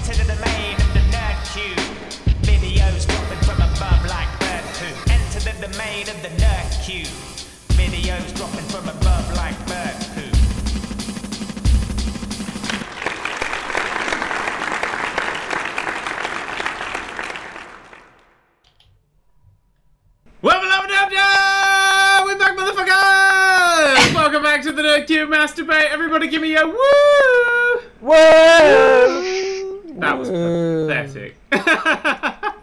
Enter the domain of the Nerd³ Videos dropping from above like bird poo. Enter the domain of the Nerd³. Videos dropping from above like bird poo. We're back, motherfuckers! Welcome back to the Nerd³ Masturbate. Everybody give me a woo! Woo! That was pathetic. That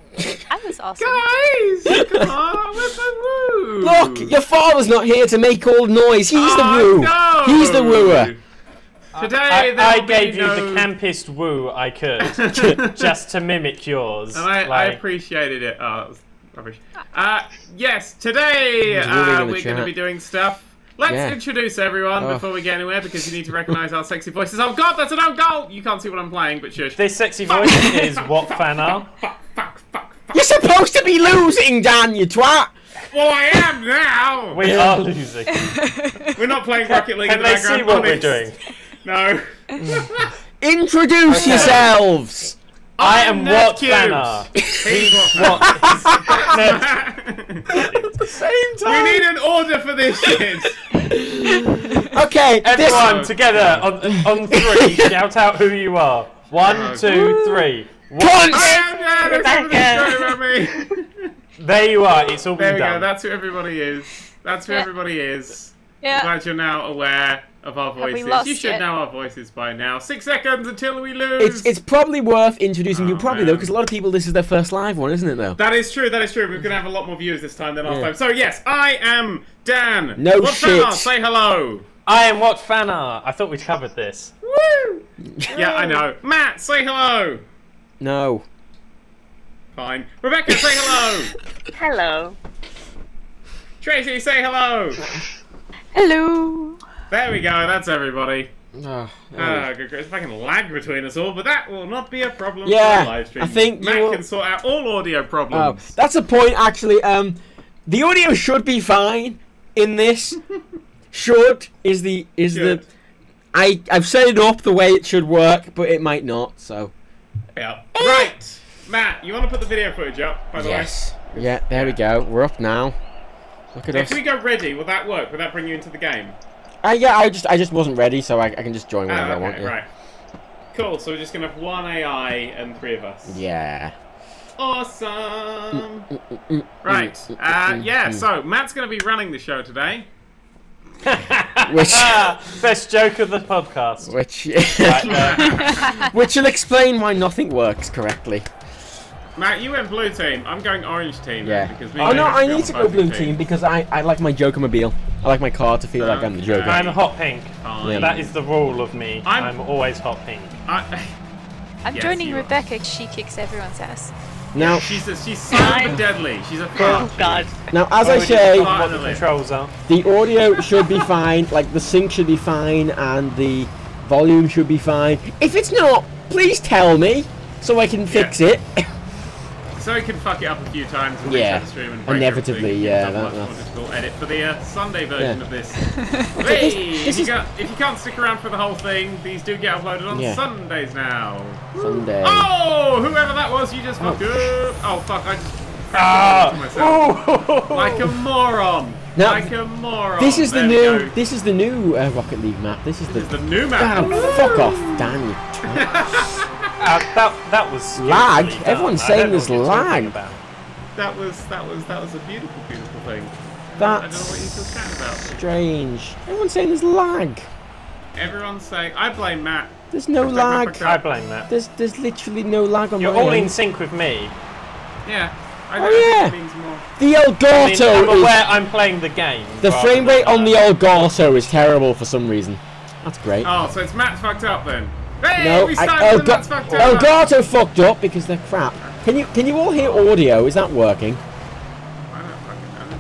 was awesome. Guys! Come on, where's the woo? Look, your father's not here to make all the noise. He's the woo. No. He's the wooer. Today I gave you the campest woo I could, just to mimic yours. And I appreciated it. Oh, that was rubbish. Yes, today we're going to be doing stuff. Let's introduce everyone before we get anywhere, because you need to recognise our sexy voices. Oh god, that's an own goal! You can't see what I'm playing, but shush. This sexy voice is what fan are? Fuck. You're supposed to be losing, Dan, you twat! Well, I am now! We are losing. We're not playing Rocket League in Can the they background. see what we're doing? No. Introduce yourselves! I am what fan Nerd³ are. He's What? Same We need an order for this shit. Okay, Everyone together on three, shout out who you are. 1, 2, 3. Punch! There you are, it's all There been we done. go, that's who everybody is. That's who everybody is. Yeah. Glad you're now aware of our we voices. lost You should it? know our voices by now. 6 seconds until we lose. It's probably worth introducing you properly, man. though, because a lot of people, this is their first live one, isn't it, though? That is true, that is true. We're going to have a lot more viewers this time than last time. So, yes, I am Dan. No what shit. Fan, say hello. I am what fan are. I thought we covered this. Woo! Yeah, I know. Matt, say hello. No. Fine. Rebecca, say hello. Hello. Tracy, say hello. Hello. There we go, that's everybody. Oh, Good. It's fucking lag between us all, but that will not be a problem Yeah, for a live stream. I think Matt you will- can sort out all audio problems. that's a point, actually. The audio should be fine in this. I've set it up the way it should work, but it might not, so. Yeah. Right! Matt, you want to put the video footage up, by the way? Yeah, there we go. We're up now. Look at us. If we go ready, will that work? Will that bring you into the game? Yeah, I just wasn't ready, so I can just join whenever I want. Yeah. Right. Cool, so we're just going to have 1 AI and 3 of us. Yeah. Awesome! Right, yeah, so Matt's going to be running the show today. Which Best joke of the podcast. which will explain why nothing works correctly. Matt, you went blue team. I'm going orange team. Yeah. Because we Oh no, I on need to go blue opposing team because I like my Joker-mobile. I like my car to feel like I'm the Joker. I'm hot pink. Fine. That is the rule of me. I'm always hot pink. I'm Yes, joining you are. Rebecca. She kicks everyone's ass. Now, She's silent but deadly. She's a fart. God. now, as I say, What the controls are. the audio should be fine. Like the sync should be fine, and the volume should be fine. If it's not, please tell me so I can fix it. So he can fuck it up a few times and Yeah, reset the stream and break inevitably, everything. yeah, It's a much that's- more difficult edit for the Sunday version of this. This If is you can't stick around for the whole thing, these do get uploaded on Sundays now. Sunday. Oh, whoever that was, you just fucked up. Oh fuck, I just cracked it myself. Like a moron. Now, like a moron. This is the There we new. go. This is the new Rocket League map. This is This is the new map. Damn, fuck off, Dan. You That was Lag? skillfully done. Everyone's I don't saying know there's what you're talking lag. about. That was a beautiful, beautiful thing. I That's don't know what you're still chatting about. strange. Everyone's saying there's lag. Everyone's saying I blame Matt. There's no Rebecca lag. fucked I up. blame that. There's literally no lag on You're my all end. in sync with me. Yeah. I Oh, think yeah. it means more. The Elgato I'm is aware I'm playing the game. the rather frame than rate on the that. Elgato is terrible for some reason. That's great. Oh, so it's Matt's fucked up then. Hey, No, we started with Matt's fucked up. Elgato fucked up because they're crap. Can you all hear audio? Is that working? I don't fucking know.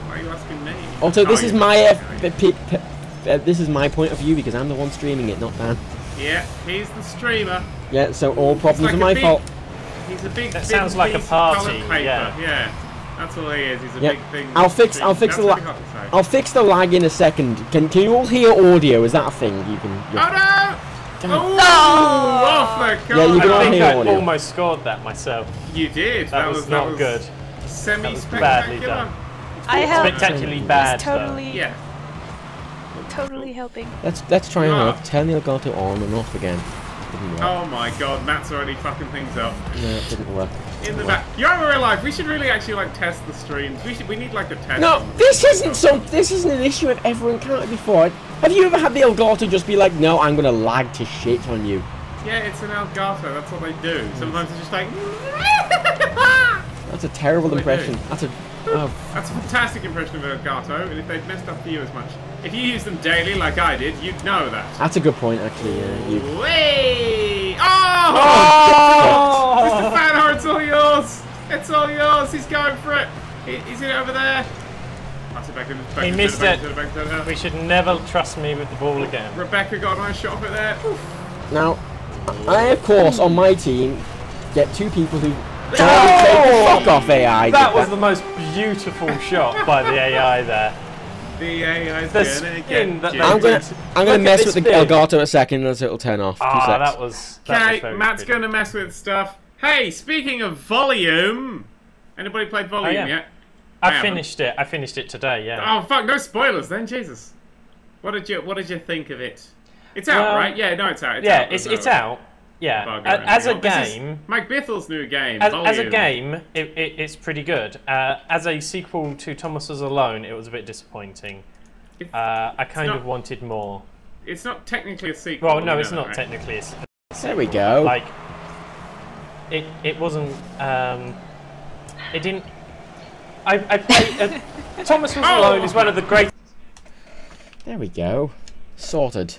Why are you asking me? Also, this Oh, is you- my this is my point of view because I'm the one streaming it, not Dan. Yeah, he's the streamer. Yeah, so all problems like are a my big- fault. He's a big. That thin sounds like a piece of party, coloured paper. yeah. That's all he is. He's a Yeah, big thing. I'll fix That's the really hard to say. I'll fix the lag in a second. Can you all hear audio? Is that a thing you can? Oh no! Off the car. Yeah, you can I think hear I audio. almost scored that myself. You did. That was not good. Semi-spectacular. Badly done. I helped. Spectacularly bad. He's totally, Yeah. totally helping. Let's try and turn the Elgato on and off again. Didn't work. Oh my god, Matt's already fucking things up. No, it didn't work. In the back. You're in real life. We should really actually like test the streams. We need like a test. No, this isn't an issue I've ever encountered before. Have you ever had the Elgato just be like, no, I'm gonna lag to shit on you? Yeah, it's an Elgato. That's what they do. Sometimes it's just like. That's a terrible impression. That's a. Oh. That's a fantastic impression of Elgato, and if they've messed up for you as much, if you use them daily like I did, you'd know that. That's a good point, actually. Yeah, Way! Oh! Mr. Fanhor, it's all yours! It's all yours! He's going for it! Is it over there? That's it, back He missed it. We should never trust me with the ball again. Rebecca got a nice shot of it there. Oof. Now, I, of course, on my team, get two people who fuck off AI. That was the most beautiful shot by the AI there. The AI's The gonna spin get that I'm gonna mess with the Elgato a second as it'll turn off. Ah, that was Okay, very Matt's pretty. gonna mess with stuff. Hey, speaking of volume, anybody played volume yeah. yet? I finished it. I finished it today. Yeah. Oh fuck! No spoilers then, Jesus. What did you think of it? It's out, right? Yeah, no, it's out. It's out. Yeah. As a game, Mike Bithel's new game. As a game, it's pretty good. As a sequel to Thomas Was Alone, it was a bit disappointing. I kind of wanted more. It's not technically a sequel. Well, no, it's not technically a sequel. There we go. Like, it wasn't. It didn't. I played. Thomas Was Alone is one of the great. There we go. Sorted.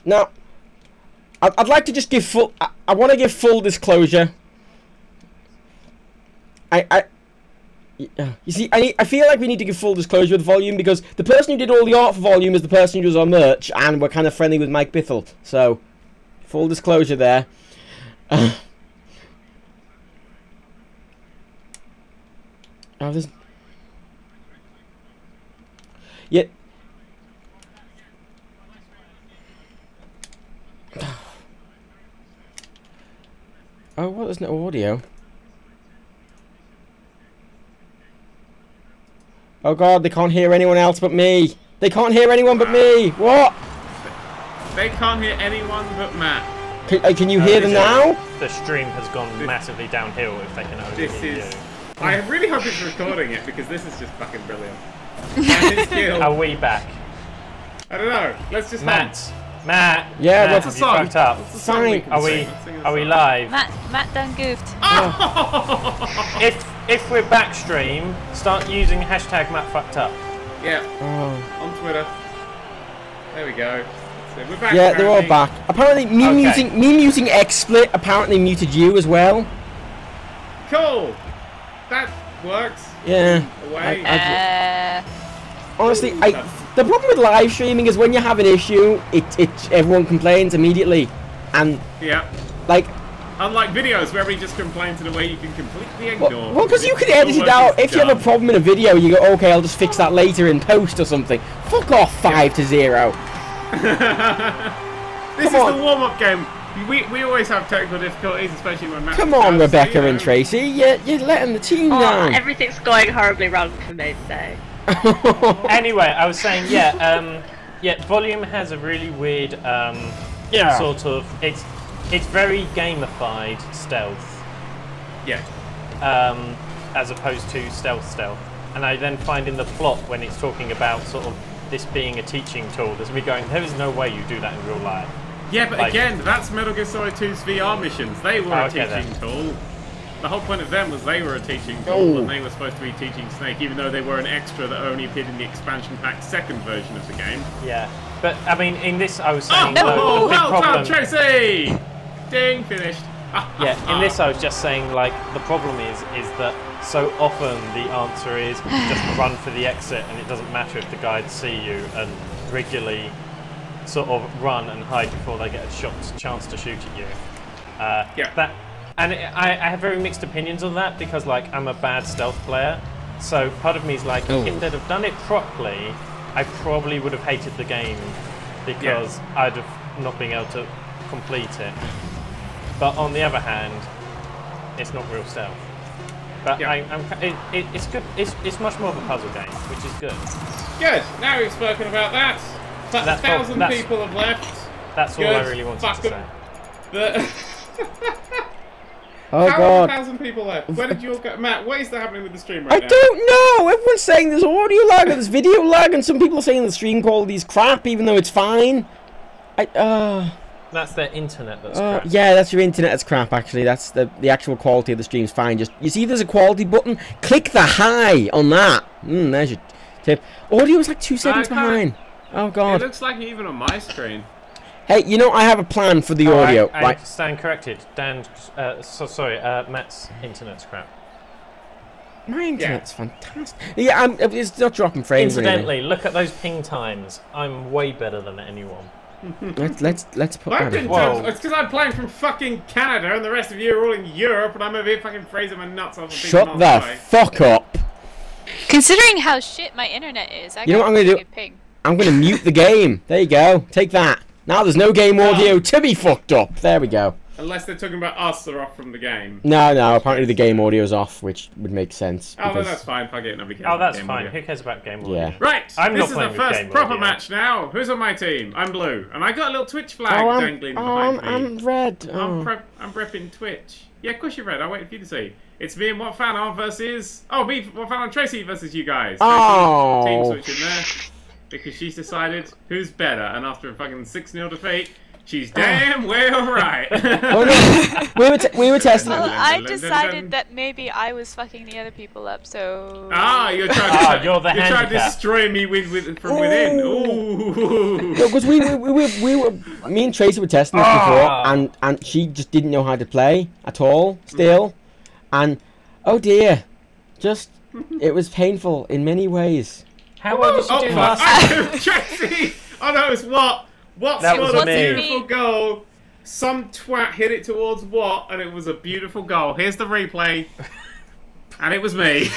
Now, I'd like to just give full. I want to give full disclosure. You see, I feel like we need to give full disclosure with Volume because the person who did all the art for Volume is the person who does our merch, and we're kind of friendly with Mike Bithell. So, full disclosure there. Oh, there's. Yeah. Oh, what? There's no audio. Oh god, they can't hear anyone else but me. They can't hear anyone but me. What? They can't hear anyone but Matt. Can you hear them now? The stream has gone massively downhill if they can only hear you. I really hope it's recording it because this is just fucking brilliant. Are we back? I don't know. Let's just Matt. Yeah, Matt, what's you fucked up. Fine. Are we live? Matt done goofed. If we're back stream, start using hashtag #MattFuckedUp. Yeah. On Twitter. There we go. So we're back. Yeah, they're all back. Apparently, me muting XSplit apparently muted you as well. Cool. That works. Yeah. Away. Honestly, the problem with live streaming is when you have an issue, everyone complains immediately, and like. Unlike videos where we just complains in a way you can completely ignore. Well, because you can edit it out. If you have a problem in a video, you go, okay, I'll just fix that later in post or something. Fuck off, 5-0. This is the warm-up game. We always have technical difficulties, especially when Matt. Come on, Rebecca and Tracy, you're letting the team down. Everything's going horribly wrong for me today. Anyway, I was saying, Volume has a really weird, sort of it's very gamified stealth. Yeah. As opposed to stealth. And I then find in the plot when it's talking about sort of this being a teaching tool, there's me going, there is no way you do that in real life. Yeah, but again, that's Metal Gear Solid 2's VR missions. They were a teaching tool. The whole point of them was they were a teaching tool, and they were supposed to be teaching Snake, even though they were an extra that only appeared in the expansion pack second version of the game. Yeah, but I mean, in this I was saying the big problem. Well done, Tracy! Ding, finished. In this I was just saying, like, the problem is that so often the answer is just run for the exit, and it doesn't matter if the guides see you, and regularly sort of run and hide before they get a chance to shoot at you. I have very mixed opinions on that because like I'm a bad stealth player, so part of me is like, if they'd have done it properly, I probably would have hated the game because I'd have not been able to complete it. But on the other hand, it's not real stealth. But it's good. It's much more of a puzzle game, which is good. Good. Now we've spoken about that. 1,000 people have left. That's all I really wanted to say. Oh How God! 1,000 people left. Where did you all go, Matt? What is happening with the stream right now? I don't know. Everyone's saying there's audio lag and there's video lag, and some people are saying the stream quality is crap, even though it's fine. That's their internet that's crap. Yeah, that's your internet that's crap, actually. That's the actual quality of the stream's fine. Just, you see there's a quality button? Click the high on that. There's your tip. Audio is like 2 seconds behind. Oh God. It looks like even on my screen. Hey, you know, I have a plan for the audio. I stand corrected. Matt's internet's crap. My internet's fantastic. Yeah, it's not dropping frames. Incidentally, look at those ping times. I'm way better than anyone. let's put that in. It's because I'm playing from fucking Canada and the rest of you are all in Europe and I'm over here fucking freezing my nuts off. Shut the fuck up. Considering how shit my internet is, you know what I'm going to do? Ping. I'm going to mute the game. There you go. Take that. Now there's no game audio to be fucked up. There we go. Unless they're talking about us, they're off from the game. No, apparently the game audio's off, which would make sense. Oh, well, that's fine. Fuck it, nobody cares. Oh, that's fine. Who cares about game audio? Yeah. Right, this is the first proper audio. match now. Who's on my team? I'm blue. And I got a little Twitch flag dangling behind me. I'm red. I'm prepping Twitch. Yeah, of course you're red. I'll wait for you to see. It's me and What Fan On versus... Oh, me, What Fan On Tracy versus you guys. Oh. Team switch in there. Because she's decided who's better. And after a fucking 6-0 defeat... She's damn well right. Oh no, we were testing. Well, I decided that maybe I was fucking the other people up, so. You're trying to destroy me from within. Ooh. No, because we were me and Tracy were testing this before, and she just didn't know how to play at all still, and oh dear, just it was painful in many ways. How well did she do last time? Tracy! Oh no, it's what? What scored a beautiful goal? Some twat hit it towards What, and it was a beautiful goal. Here's the replay. And it was me.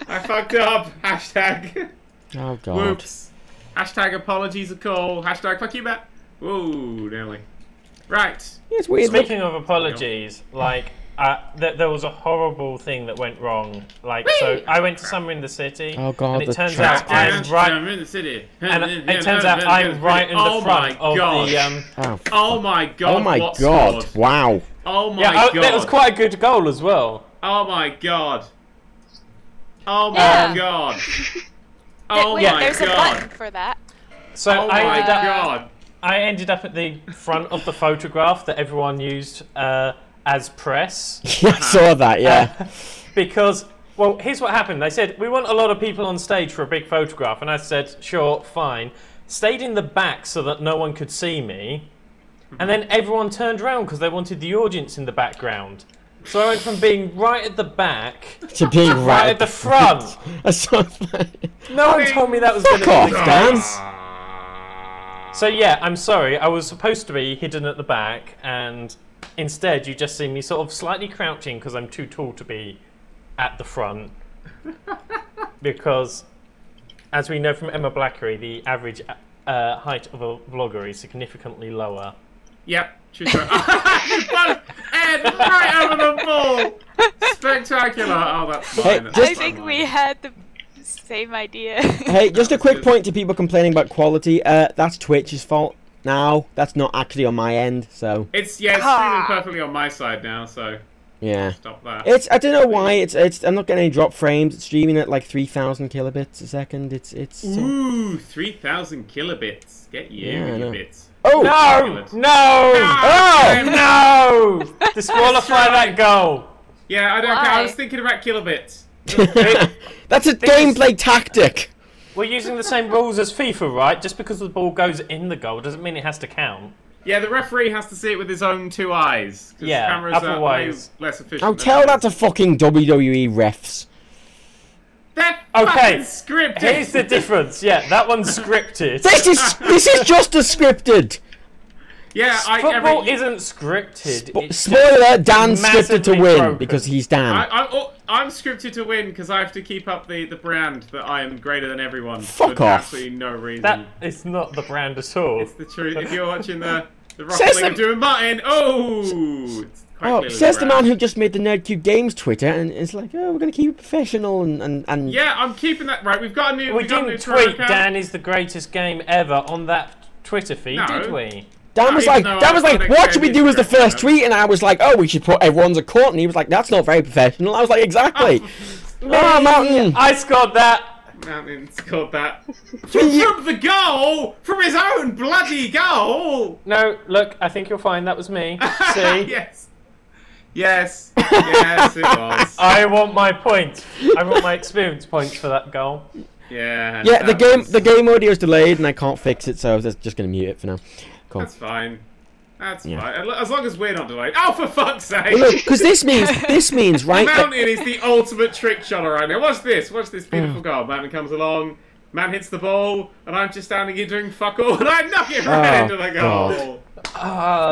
I fucked up. Hashtag. Oh god. Whoops. Hashtag apologies are cool. Hashtag fuck you, Matt. Whoa, nearly. Right. It's weird. Speaking of apologies, like... there was a horrible thing that went wrong. Like, so I went to somewhere in the city. Oh god! And it turns out I'm right in the city. And it turns out I'm right in the front of the. Oh my god! Oh my god! Wow! Oh my god! That was quite a good goal as well. Oh my god! Oh my god! Oh my god! There's a button for that. So I ended up at the front of the photograph that everyone used. As press. Yeah, I saw that, yeah. Because, well, here's what happened. They said, we want a lot of people on stage for a big photograph. And I said, sure, fine. Stayed in the back so that no one could see me. And then everyone turned around because they wanted the audience in the background. So I went from being right at the back to being right at the front. No one told me that was going to be the case. So yeah, I'm sorry. I was supposed to be hidden at the back, and... Instead, you just see me sort of slightly crouching because I'm too tall to be at the front. Because, as we know from Emma Blackery, the average height of a vlogger is significantly lower. Yep, she's right. Ed, right over the ball! Spectacular! Oh, that's fine. I think we had the same idea. Hey, just a quick point to people complaining about quality. That's Twitch's fault. Now that's not actually on my end, so it's streaming perfectly on my side now, so yeah. Stop that. I don't know why it's I'm not getting any drop frames. It's streaming at like 3,000 kilobits a second. It's ooh 3,000 kilobits. Get you bits. Oh no! Disqualify that goal. Yeah, I don't care. I was thinking about kilobits. That's a gameplay tactic. We're using the same rules as FIFA, right? Just because the ball goes in the goal doesn't mean it has to count. Yeah, the referee has to see it with his own 2 eyes. Yeah, cameras otherwise... are less efficient. I'll tell that to fucking WWE refs. They're fucking scripted. Here's the difference. Yeah, that one's scripted. This is just as scripted. Yeah, football isn't scripted. Spoiler: Dan's scripted to win because he's Dan. I'm scripted to win because I have to keep up the brand that I am greater than everyone. Fuck for off. Absolutely no reason. That is not the brand at all. It's the truth. If you're watching the Rocket League of doing Martin, says the man who just made the Nerd³ Games Twitter, and it's like, oh, we're gonna keep it professional and. Yeah, I'm keeping that right. We've got a new. We didn't tweet Dan is the greatest game ever on that Twitter feed, did we? Dan was like, what should we do as the first tweet? And I was like, oh, we should put everyone's a court. And he was like, that's not very professional. I was like, exactly. Oh, Mountain. I scored that. Mountain scored that. From the goal! From his own bloody goal! No, look, I think you'll find that was me. See? Yes. Yes. Yes, it was. I want my points. I want my experience points for that goal. Yeah. Yeah, the game audio is delayed and I can't fix it, so I was just going to mute it for now. Cool. That's fine. That's fine. As long as we're not delayed. Oh, for fuck's sake! Well, look, because this means right. Mountain is the ultimate trick shotter right now. Watch this. Watch this beautiful goal. Mountain comes along. Man hits the ball, and I'm just standing here doing fuck all, and I knock it right into the goal.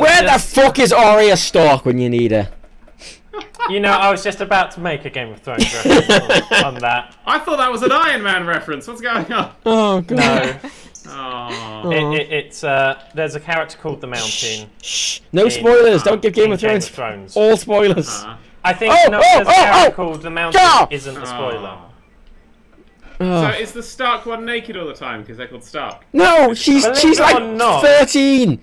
Where the fuck is Arya Stark when you need her? You know, I was just about to make a Game of Thrones reference on that. I thought that was an Iron Man reference. What's going on? Oh god. No. Oh. It's there's a character called the Mountain. Shh. No spoilers. Don't give Game of Thrones. All spoilers. I think there's a character called the Mountain isn't a spoiler. So is the Stark one naked all the time because they're called Stark? No, she's like 13.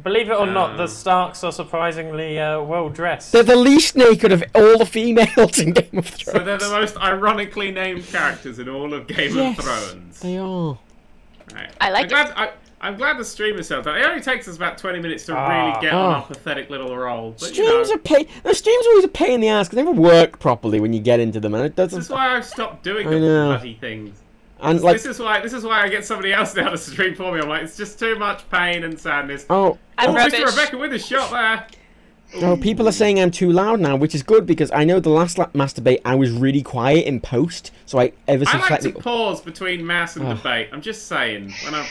Believe it or not, the Starks are surprisingly well dressed. They're the least naked of all the females in Game of Thrones. So they're the most ironically named characters in all of Game of Thrones. They are. Right. I like it. I'm glad the stream is set up. It only takes us about 20 minutes to really get on our pathetic little roll. But, streams are pain. No, streams are always a pain in the ass because they never work properly when you get into them, and it doesn't. This is why I've stopped doing the bloody things. And like, this is why I get somebody else now to stream for me. I'm like, it's just too much pain and sadness. Rubbish. Mr. Rebecca with a shot there. Oh, people are saying I'm too loud now, which is good because I know the last masturbate I was really quiet in post, so I like to pause between mass and debate. I'm just saying when I'm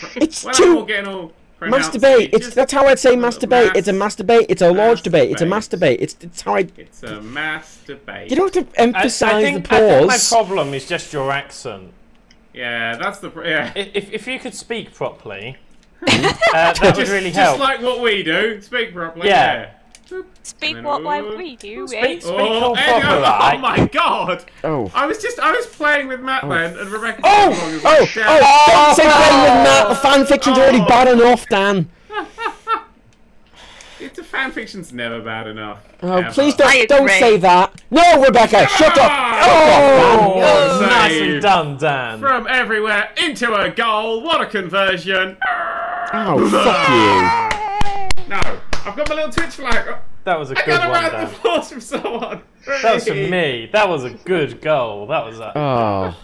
getting all masturbate. That's how I'd say masturbate. It's a masturbate. It's a large debate. It's a masturbate. It's how I. It's a mass debate. You don't have to emphasize the pause. I think my problem is just your accent. Yeah, that's the If you could speak properly, that would really help. Just like what we do, speak properly. Yeah. Speak what we do. Speak oh my god! Oh. I was playing with Matt then, and Rebecca. Don't say playing with Matt. The fanfiction's already bad enough, Dan. The fanfiction's never bad enough. Oh, please don't say that. No, Rebecca, shut up. Oh, nicely done, Dan. From everywhere into a goal. What a conversion. Oh, fuck you. No, I've got my little Twitch flag. That was a good one, I got a round Dan. of applause from someone. That was from me. That was a good goal. That was Oh.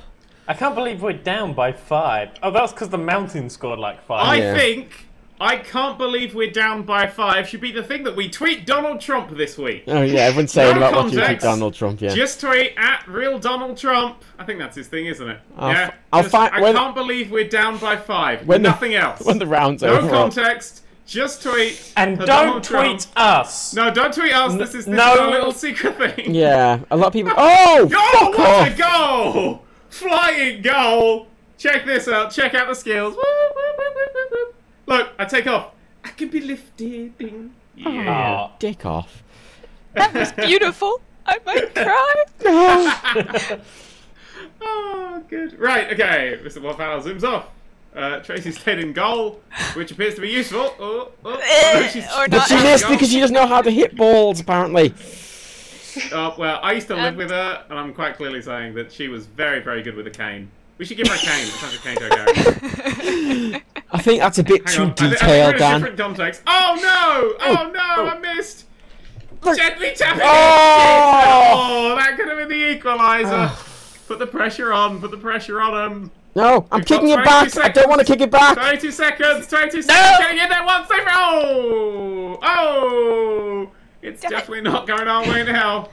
I can't believe we're down by 5. Oh, that was because the Mountain scored like 5. I think I can't believe we're down by 5 should be the thing that we tweet Donald Trump this week. Oh yeah, everyone's saying about what you tweet Donald Trump. Yeah. Just tweet at real Donald Trump. I think that's his thing, isn't it? I can't believe we're down by 5. Nothing else. When the round's over. No context. Just tweet. And don't tweet us. No, don't tweet us. This is our little secret thing. Yeah, a lot of people. Oh, fuck what off. a goal! Flying goal! Check this out. Check out the skills. Look, I take off. I can be lifted. Yeah. Oh, dick off. That was beautiful. I might cry. Oh, good. Right, okay. Mr. Wolfhouse zooms off. Tracy stayed in goal, which appears to be useful. But she missed because she doesn't know how to hit balls, apparently. Well, I used to live with her, and I'm quite clearly saying that she was very, very good with a cane. We should give her a cane. Let's have a cane to her character. I think that's a bit too detailed, Dan. Different context. Oh no! Oh no! I missed. Gently tapping it. Oh, that could have been the equaliser. Put the pressure on. Put the pressure on him. No, I'm kicking it back. I don't want to kick it back. 22 seconds. 22 seconds. Getting in there once. Oh! Oh! It's definitely not going our way now.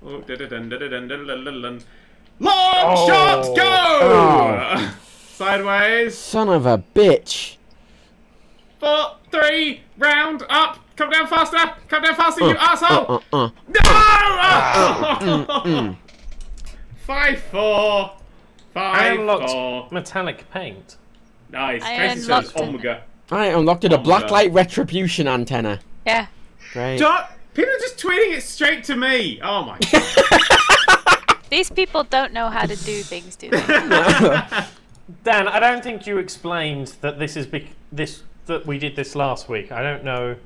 Oh, Long shot, go! Oh. Sideways. Son of a bitch. 4, 3, round up. Come down faster. Come down faster, you asshole. No! 5-4. I unlocked 5-4. metallic paint. Nice. I Casey says unlocked it. Omega. I unlocked a blacklight retribution antenna. Yeah. Great. People are just tweeting it straight to me. Oh my god. These people don't know how to do things, do they? Dan, I don't think you explained that this is that we did this last week. I don't know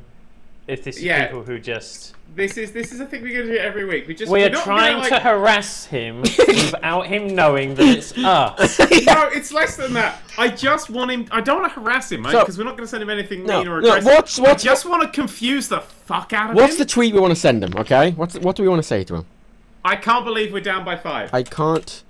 if this is people who just. This is a thing we're going to do every week. We're trying to harass him without him knowing that it's us. No, it's less than that. I just want him. I don't want to harass him, because we're not going to send him anything mean or aggressive. I just want to confuse the fuck out of him. What's the tweet we want to send him? Okay, what do we want to say to him? I can't believe we're down by 5. I can't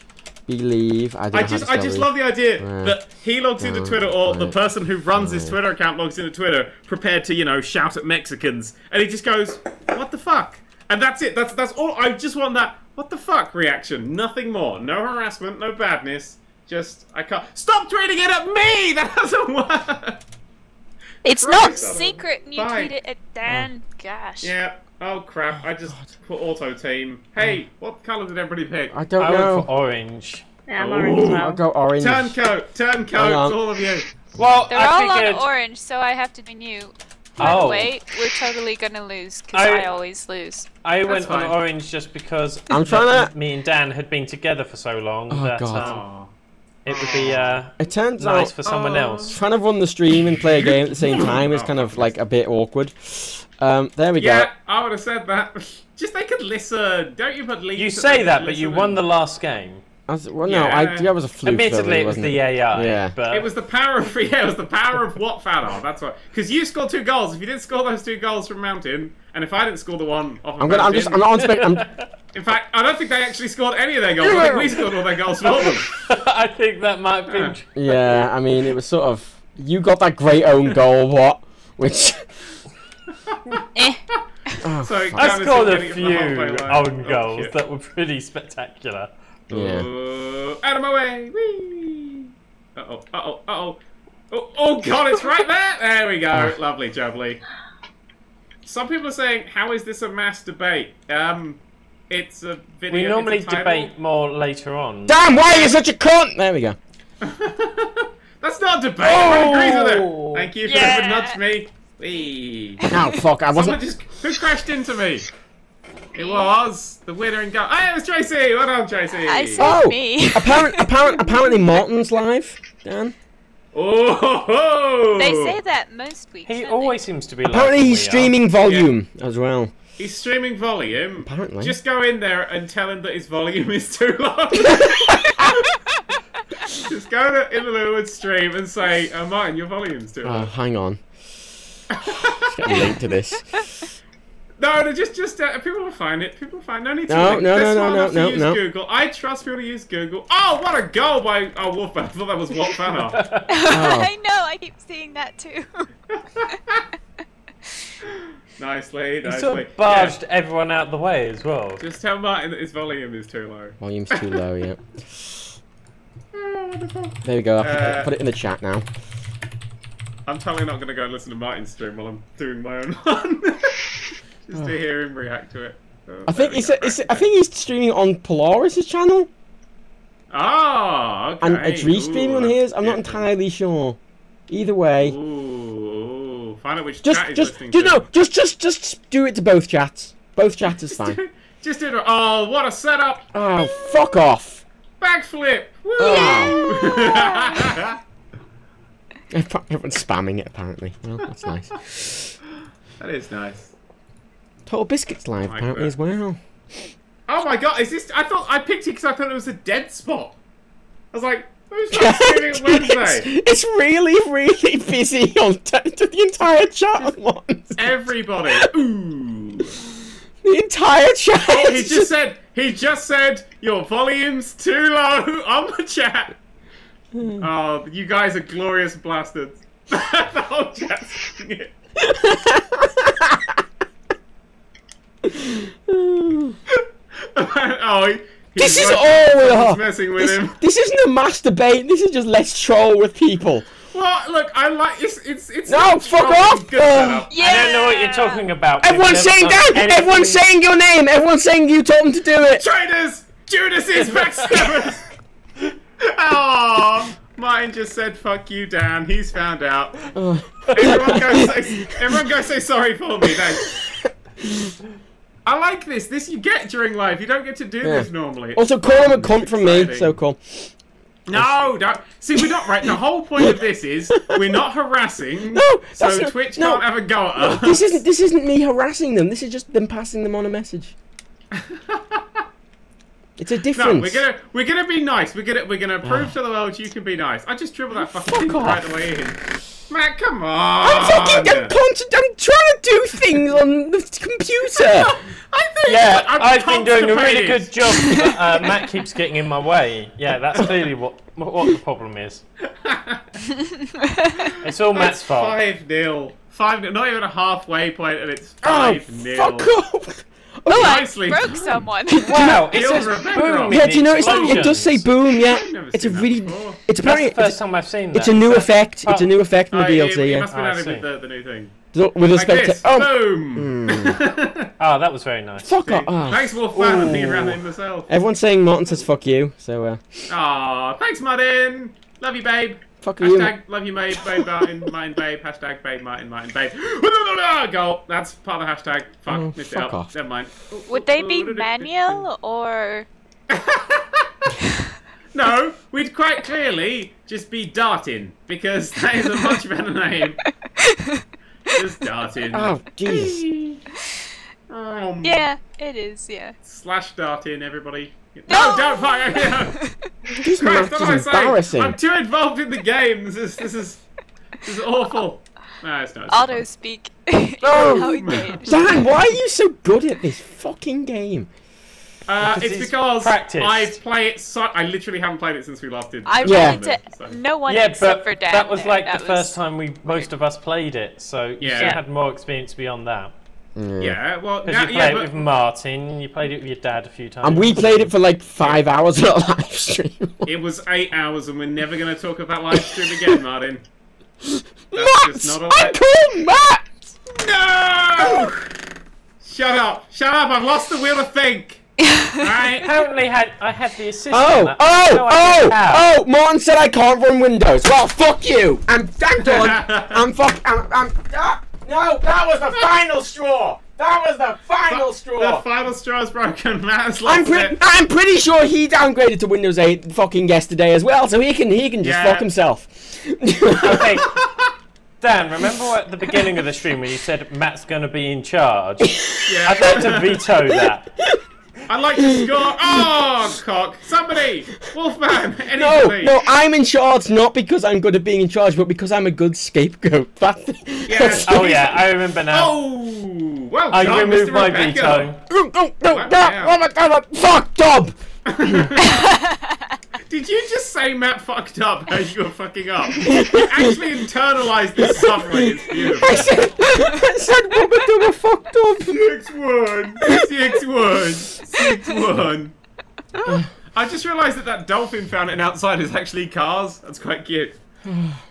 believe I just love the idea that he logs into Twitter, or the person who runs his Twitter account logs into Twitter, prepared to, shout at Mexicans, and he just goes, "What the fuck?" And that's it. That's all. I just want that "what the fuck" reaction. Nothing more. No harassment. No badness. Just I can't stop tweeting it at me. That doesn't work. It's not secret. And you tweet it at Dan. Gosh. Yeah. Oh crap! I just put auto team. Hey, what colour did everybody pick? I don't know. I went for orange. Yeah, I'm orange as well. I'll go orange. Turncoat, all of you. Well, They're all on orange, so I have to join you. By the way, we're totally gonna lose because I always lose. I went on orange just because me and Dan had been together for so long that it would be it turns nice out for someone else. Trying to run the stream and play a game at the same time is kind of like a bit awkward. There we go. Yeah, I would have said that. Just they could listen. Don't you believe? You say that, but you won the last game. Well, no, I was a fluke. Admittedly, it was the AI. Yeah, but it was the power of what Fadar. That's what. Because you scored 2 goals. If you didn't score those 2 goals from Mountain, and if I didn't score the one off of Mountain, I'm not on in fact, I don't think they actually scored any of their goals. I think we scored all their goals for them. I think that might be. Yeah, I mean, it was sort of you got that great own goal, which. So I scored a few own goals that were pretty spectacular. Yeah. Out of my way! Whee! Oh god, it's right there! There we go. Lovely jubbly. Some people are saying, how is this a mass debate? It's a video. We normally debate more later on. Damn, why are you such a cunt? There we go. That's not a debate. Everyone agrees with it. Thank you for never nudged me. Whee. Oh, fuck, I wasn't... Who crashed into me? It was the winner in goal. Hey, it was Tracy! Well done, Tracy! I said me. Apparently Martin's live, Dan. Oh! They say that most weeks. He always seems to be live. Apparently he's streaming volume as well. He's streaming volume. Apparently. Just go in there and tell him that his volume is too low. Just go in the Lewis stream and say, Martin, your volume's too low. Oh, hang on. Just getting linked to this. No, just people will find it. People will find. No need to. No. Use Google. I trust people to use Google. Oh, what a goal by Wolfman. I thought that was Walt Fanner. I know. I keep seeing that too. Nicely. He sort of barged everyone out the way as well. Just tell Martin that his volume is too low. Volume's too low, yeah. There we go. I'll put it in the chat now. I'm totally not going to go listen to Martin's stream while I'm doing my own one. Just to hear him react to it. I think he's streaming on Polaris' channel. Oh, okay. And it's restreaming on his. I'm not entirely sure. Either way. Ooh, find out which chat he's listening to. No, just do it to both chats. Both chats is fine. Just do it. Oh, what a setup! Oh, fuck off! Backflip! Woo! Oh. Everyone's spamming it apparently. Well, that's nice. That is nice. Total Biscuit's live apparently as well. Oh my god, is this? I thought I picked it because I thought it was a dead spot. I was like, who's not streaming Wednesday? It's really busy on the entire chat at once. Everybody. Ooh. The entire chat. Oh, he just said your volume's too low on the chat. Oh, you guys are glorious bastards. The whole chat's saying it. Oh, This is all we are. Messing with him. This isn't a masturbate. This is just let's troll with people. Well, look, I like it's. No, fuck off! Yeah. I don't know what you're talking about. Everyone's saying that. Everyone's saying your name. Everyone's saying you told them to do it. Traitors! Judas is backstabbers! Oh, Martin just said fuck you, Dan. He's found out. Everyone go say sorry for me, thanks. I like this. This you get during live. You don't get to do this normally. Also, call him a cunt from me. So cool. No, don't. See, we're not right. The whole point of this is we're not harassing. No, so Twitch can't have a go at us. This isn't me harassing them. This is just them passing them on a message. It's a difference. No, we're gonna be nice. We're gonna prove to the world you can be nice. I just dribbled that fucking thing right the way in. Matt, come on. I'm trying to do things on the computer. I've been doing a really good job, but Matt keeps getting in my way. Yeah, that's clearly what the problem is. It's all Matt's fault. 5-0. 5-0. Not even a halfway point, and it's 5-0. Fuck off. Oh, nicely. I broke someone. Wow, it says boom. Yeah, do you notice it does say boom? Yeah, it's a really. It's apparently the first time I've seen that. It's a new effect. It's a new effect in the DLC. It must be added with the new thing. With a like this. boom. Oh, that was very nice. Fuck off. Oh. Thanks, Wolfman. He ran in myself. Everyone's saying Martin says fuck you. So. Aw, thanks, Martin. Love you, babe. Fuck you. Hashtag love you, babe, Martin, babe. Hashtag babe, Martin, babe. Go. That's part of the hashtag. Fuck, missed it up. Off. Never mind. Would they be manual or? No, we'd quite clearly just be darting because that is a much better name. Just darting. Oh, jeez. Yeah, it is. Yeah. / darting, everybody. No, don't fire! This match is embarrassing. I'm too involved in the game. This is awful. No, it's not. Auto speak. Oh, Dan, why are you so good at this fucking game? It's because practice. I play it. I literally haven't played it since we last did. I ran into no one except for Dan. That was like the first time most of us played it. So you had more experience beyond that. Yeah, well, because you played it with Martin, you played it with your dad a few times. And we played it for like 5 hours on a live stream. It was 8 hours, and we're never going to talk about live stream again, Martin. Matt! I called Matt! No! Shut up! I've lost the will to think. Right? Apparently, I had the assist. Martin said I can't run Windows. Well, fuck you. I'm done. No, that was the final straw. That was the final straw. The final straw is broken. Matt's lost it. I'm pretty sure he downgraded to Windows 8 fucking yesterday as well, so he can just fuck himself. Okay. Dan, remember at the beginning of the stream when you said Matt's gonna be in charge? Yeah. I'd like to veto that. I'd like to score. Oh, cock! Somebody, Wolfman. Anybody. No, I'm in charge not because I'm good at being in charge, but because I'm a good scapegoat. Yes. Oh yeah, I remember now. Oh, well I done, removed Mr. my Rebecca. veto. Fucked up. Did you just say Matt fucked up as you were fucking up? You actually internalized this suffering. It's beautiful. I said Robert fucked up. 6-1. I just realised that dolphin fountain outside is actually cars. That's quite cute.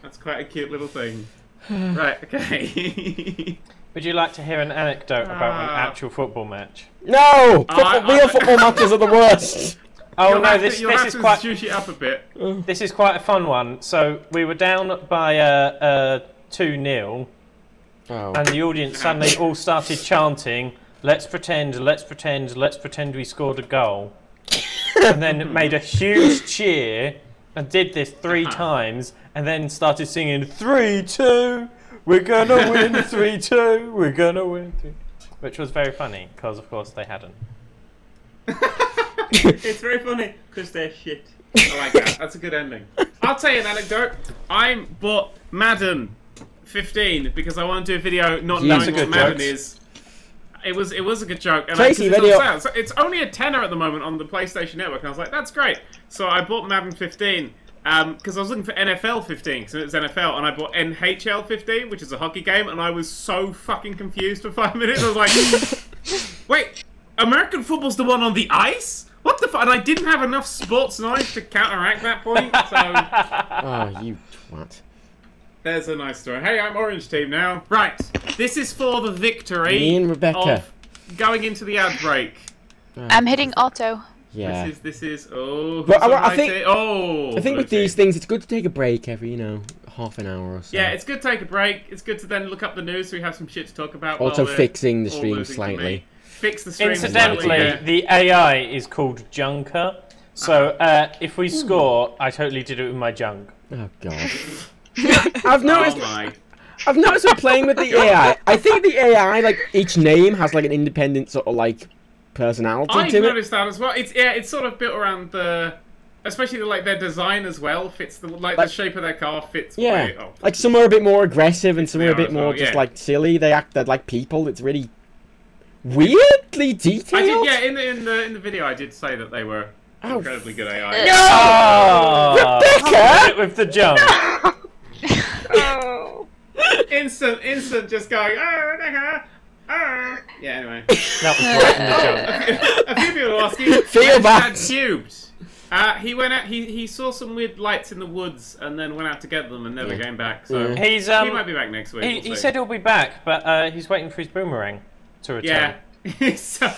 That's quite a cute little thing. Right, okay. Would you like to hear an anecdote about an actual football match? No! Real football matches are the worst. Oh no, this is quite. Juice it up a bit. This is quite a fun one. So we were down by 2-0, and the audience suddenly all started chanting, "Let's pretend we scored a goal," and then made a huge cheer and did this 3 times, and then started singing 3-2. We're gonna win 3-2. We're gonna win 3. Which was very funny because, of course, they hadn't. It's very funny because they're shit. I like that. That's a good ending. I'll tell you an anecdote. I bought Madden 15 because I want to do a video not knowing what Madden is. It was a good joke. And Tracy, video. So it's only a tenner at the moment on the PlayStation Network, and I was like, that's great. So I bought Madden 15 because I was looking for NFL 15 because it was NFL, and I bought NHL 15, which is a hockey game, and I was so fucking confused for 5 minutes. I was like, wait, American football's the one on the ice? What the fuck? And I didn't have enough sports knowledge to counteract that point, so... Oh, you twat. There's a nice story. Hey, I'm Orange Team now. Right, this is for the victory Me and Rebecca. of going into the ad break. I'm hitting auto. Yeah. This is oh. But I think with these things, it's good to take a break every, half an hour or so. Yeah, it's good to take a break. It's good to then look up the news so we have some shit to talk about. Also fixing the stream slightly. Fix the stream Incidentally, slightly. the AI is called Junker. So if we score, I totally did it with my junk. Oh god. I've noticed. I've noticed when playing with the AI. I think the AI, like each name has like an independent sort of like personality to it. I've noticed that as well. It's sort of built around especially like their design as well fits the shape of their car fits. Yeah, like some are a bit more aggressive and some are a bit more just like silly. They act like people. It's really weirdly detailed. In the video I did say that they were incredibly good AI. No! Rebecca! With the jump. Oh. Instant just going, oh, Rebecca! Oh. Yeah, anyway. That was right in the jump. A few people are asking, Feel bad. Cubed? He went out, he saw some weird lights in the woods and then went out to get them and never came back. So he might be back next week. He said he'll be back, but he's waiting for his boomerang to return. Yeah. So,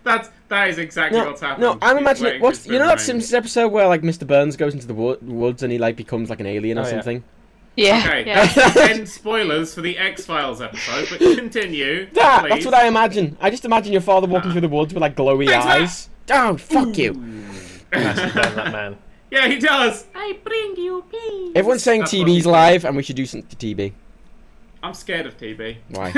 that is exactly what's happening. No, I'm imagining that Simpsons episode where like Mr. Burns goes into the woods and he like becomes like an alien or something. Yeah. Okay, yeah. that's 10 spoilers for the X-Files episode, but continue. That's what I imagine. I just imagine your father walking through the woods with like glowy eyes. Oh, fuck you. That man. Yeah, he does. I bring you peace. Everyone's saying TB's live, and we should do something to TB. I'm scared of TB. Why?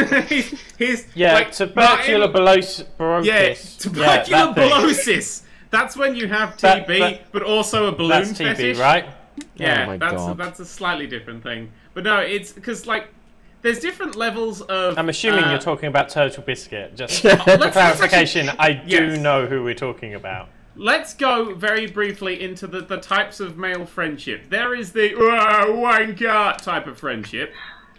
he's like, tuberculosis. Yeah, tuberculosis. That's when you have TB, but also a balloon that's fetish. TB, right? Yeah, that's a slightly different thing. But no, it's because like there's different levels of. I'm assuming you're talking about Total Biscuit. Just for clarification, I do know who we're talking about. Let's go very briefly into the types of male friendship. There is the wanker type of friendship.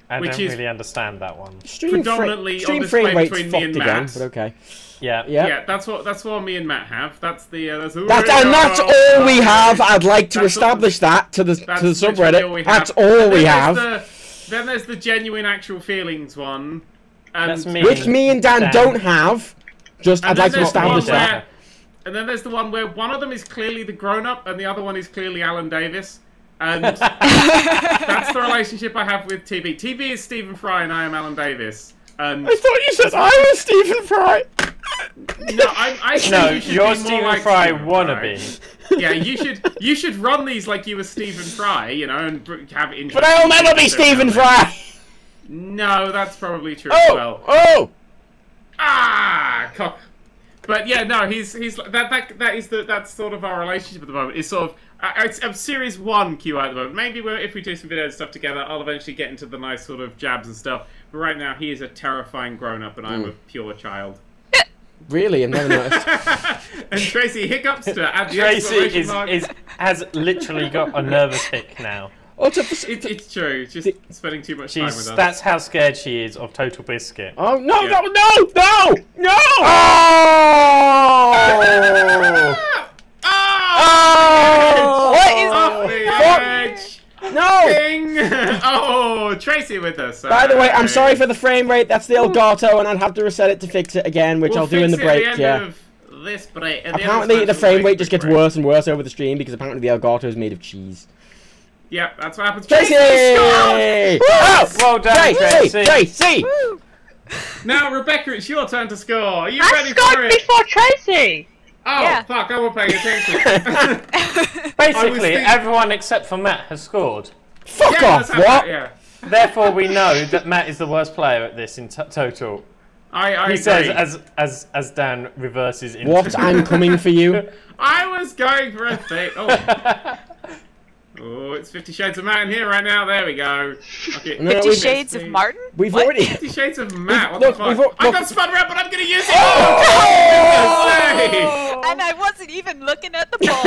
I don't really understand that one. Predominantly on display between me and Matt. But okay. Yeah, that's what me and Matt have. That's all we have. I'd like to establish that to the subreddit. That's all we have. Then there's the genuine actual feelings one, which me and Dan don't have. I'd like to establish that. And then there's the one where one of them is clearly the grown-up and the other one is clearly Alan Davis. And that's the relationship I have with TB. TB is Stephen Fry and I am Alan Davis. And I thought you said I was Stephen Fry. No, you're Stephen Fry wannabe. Yeah, you should run these like you were Stephen Fry, and have interest. But I'll never be Stephen Fry. No, that's probably true as well. Oh! Cock. But yeah, no, he's that's sort of our relationship at the moment. It's sort of it's series 1 QI at the moment. Maybe if we do some video and stuff together, I'll eventually get into the nice sort of jabs and stuff. But right now, he is a terrifying grown-up, and I'm a pure child. Really, I've never noticed. And Tracy hiccups to add the Tracy has literally got a nervous tick now. It's true. It's just spending too much time with us. That's how scared she is of Total Biscuit. Oh no! Yeah. No! Oh! What is off the edge? No! Ding! Oh, Tracy with us. By the way, I'm sorry for the frame rate. That's the Elgato, and I'd have to reset it to fix it again, which I'll do in the break. This break. Apparently, the frame rate just gets worse and worse over the stream because apparently the Elgato is made of cheese. Yep, that's what happens. Tracy! Oh, well done, Tracy! Now, Rebecca, it's your turn to score. Are you ready for it? Before Tracy! Oh, yeah. Fuck, I wasn't paying attention. Basically, everyone except for Matt has scored. Fuck off, what? Therefore, we know that Matt is the worst player at this in total. I he says as Dan reverses into... What? I'm coming for you. I was going for a thing. Oh, it's 50 Shades of Matt in here right now. There we go. Okay. 50 Shades of Martin? We've already... 50 Shades of Matt. What the fuck? I got spun around, but I'm going to use it. And I wasn't even looking at the ball.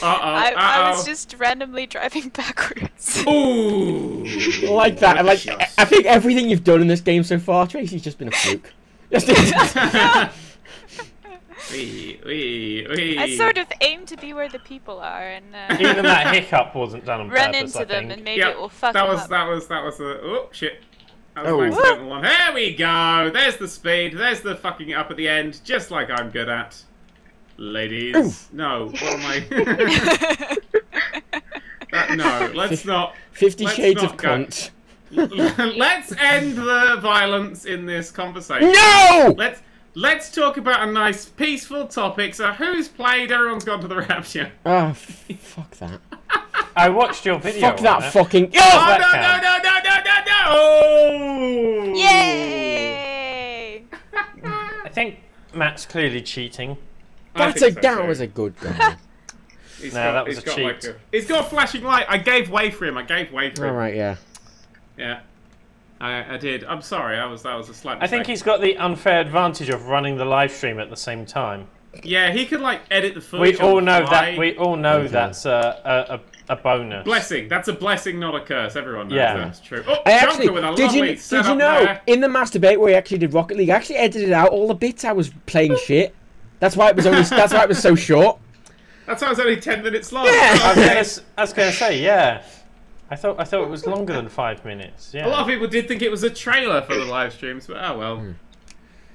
I was just randomly driving backwards. Ooh. Like that. I think everything you've done in this game so far, Tracy's just been a fluke. I sort of aim to be where the people are, and even that hiccup wasn't done on run purpose, into them, and maybe it will fuck that them was up. that was a oh shit. That was an accidental one. There we go. There's the speed. There's the fucking up at the end, just like I'm good at. Ladies, no. What am I? No, let's not. 50 Shades of Cunt. Let's end the violence in this conversation. No! Let's talk about a nice, peaceful topic. So, who's played? Everyone's gone to the Rapture. Oh, fuck that. I watched your video. Fuck that fucking. Oh, no! Oh! Yay! I think Matt's clearly cheating. That was a good guy. That was a cheat. He's got a flashing light. I gave way for him. Alright, yeah. Yeah. I did. I'm sorry. That was a slight mistake. I think he's got the unfair advantage of running the live stream at the same time. Yeah, he could like edit the footage. We all know that's a bonus. Blessing. That's a blessing, not a curse. Everyone knows that's true. Oh, did you know in the Master Debate where he actually did Rocket League, I actually edited out all the bits I was playing shit. That's why it was so short. That's why it was only 10 minutes long. Yeah. I was going to say, yeah. I thought it was longer than 5 minutes. Yeah. A lot of people did think it was a trailer for the live streams, but oh well.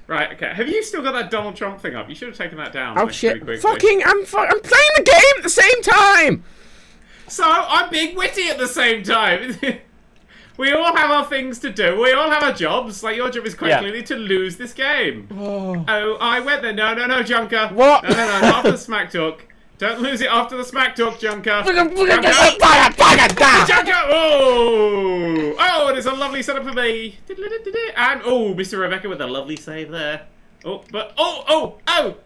Right, okay. Have you still got that Donald Trump thing up? You should have taken that down. Oh shit! Fucking! I'm playing the game at the same time. So I'm being witty at the same time. We all have our things to do. We all have our jobs. Like, your job is quite clearly to lose this game. Oh, I went there. No, Junker. What? No, after the smack talk. Don't lose it after the smack talk, Junker. Junker! Oh, it is a lovely setup for me. And, Mr. Rebecca with a lovely save there. Oh, but,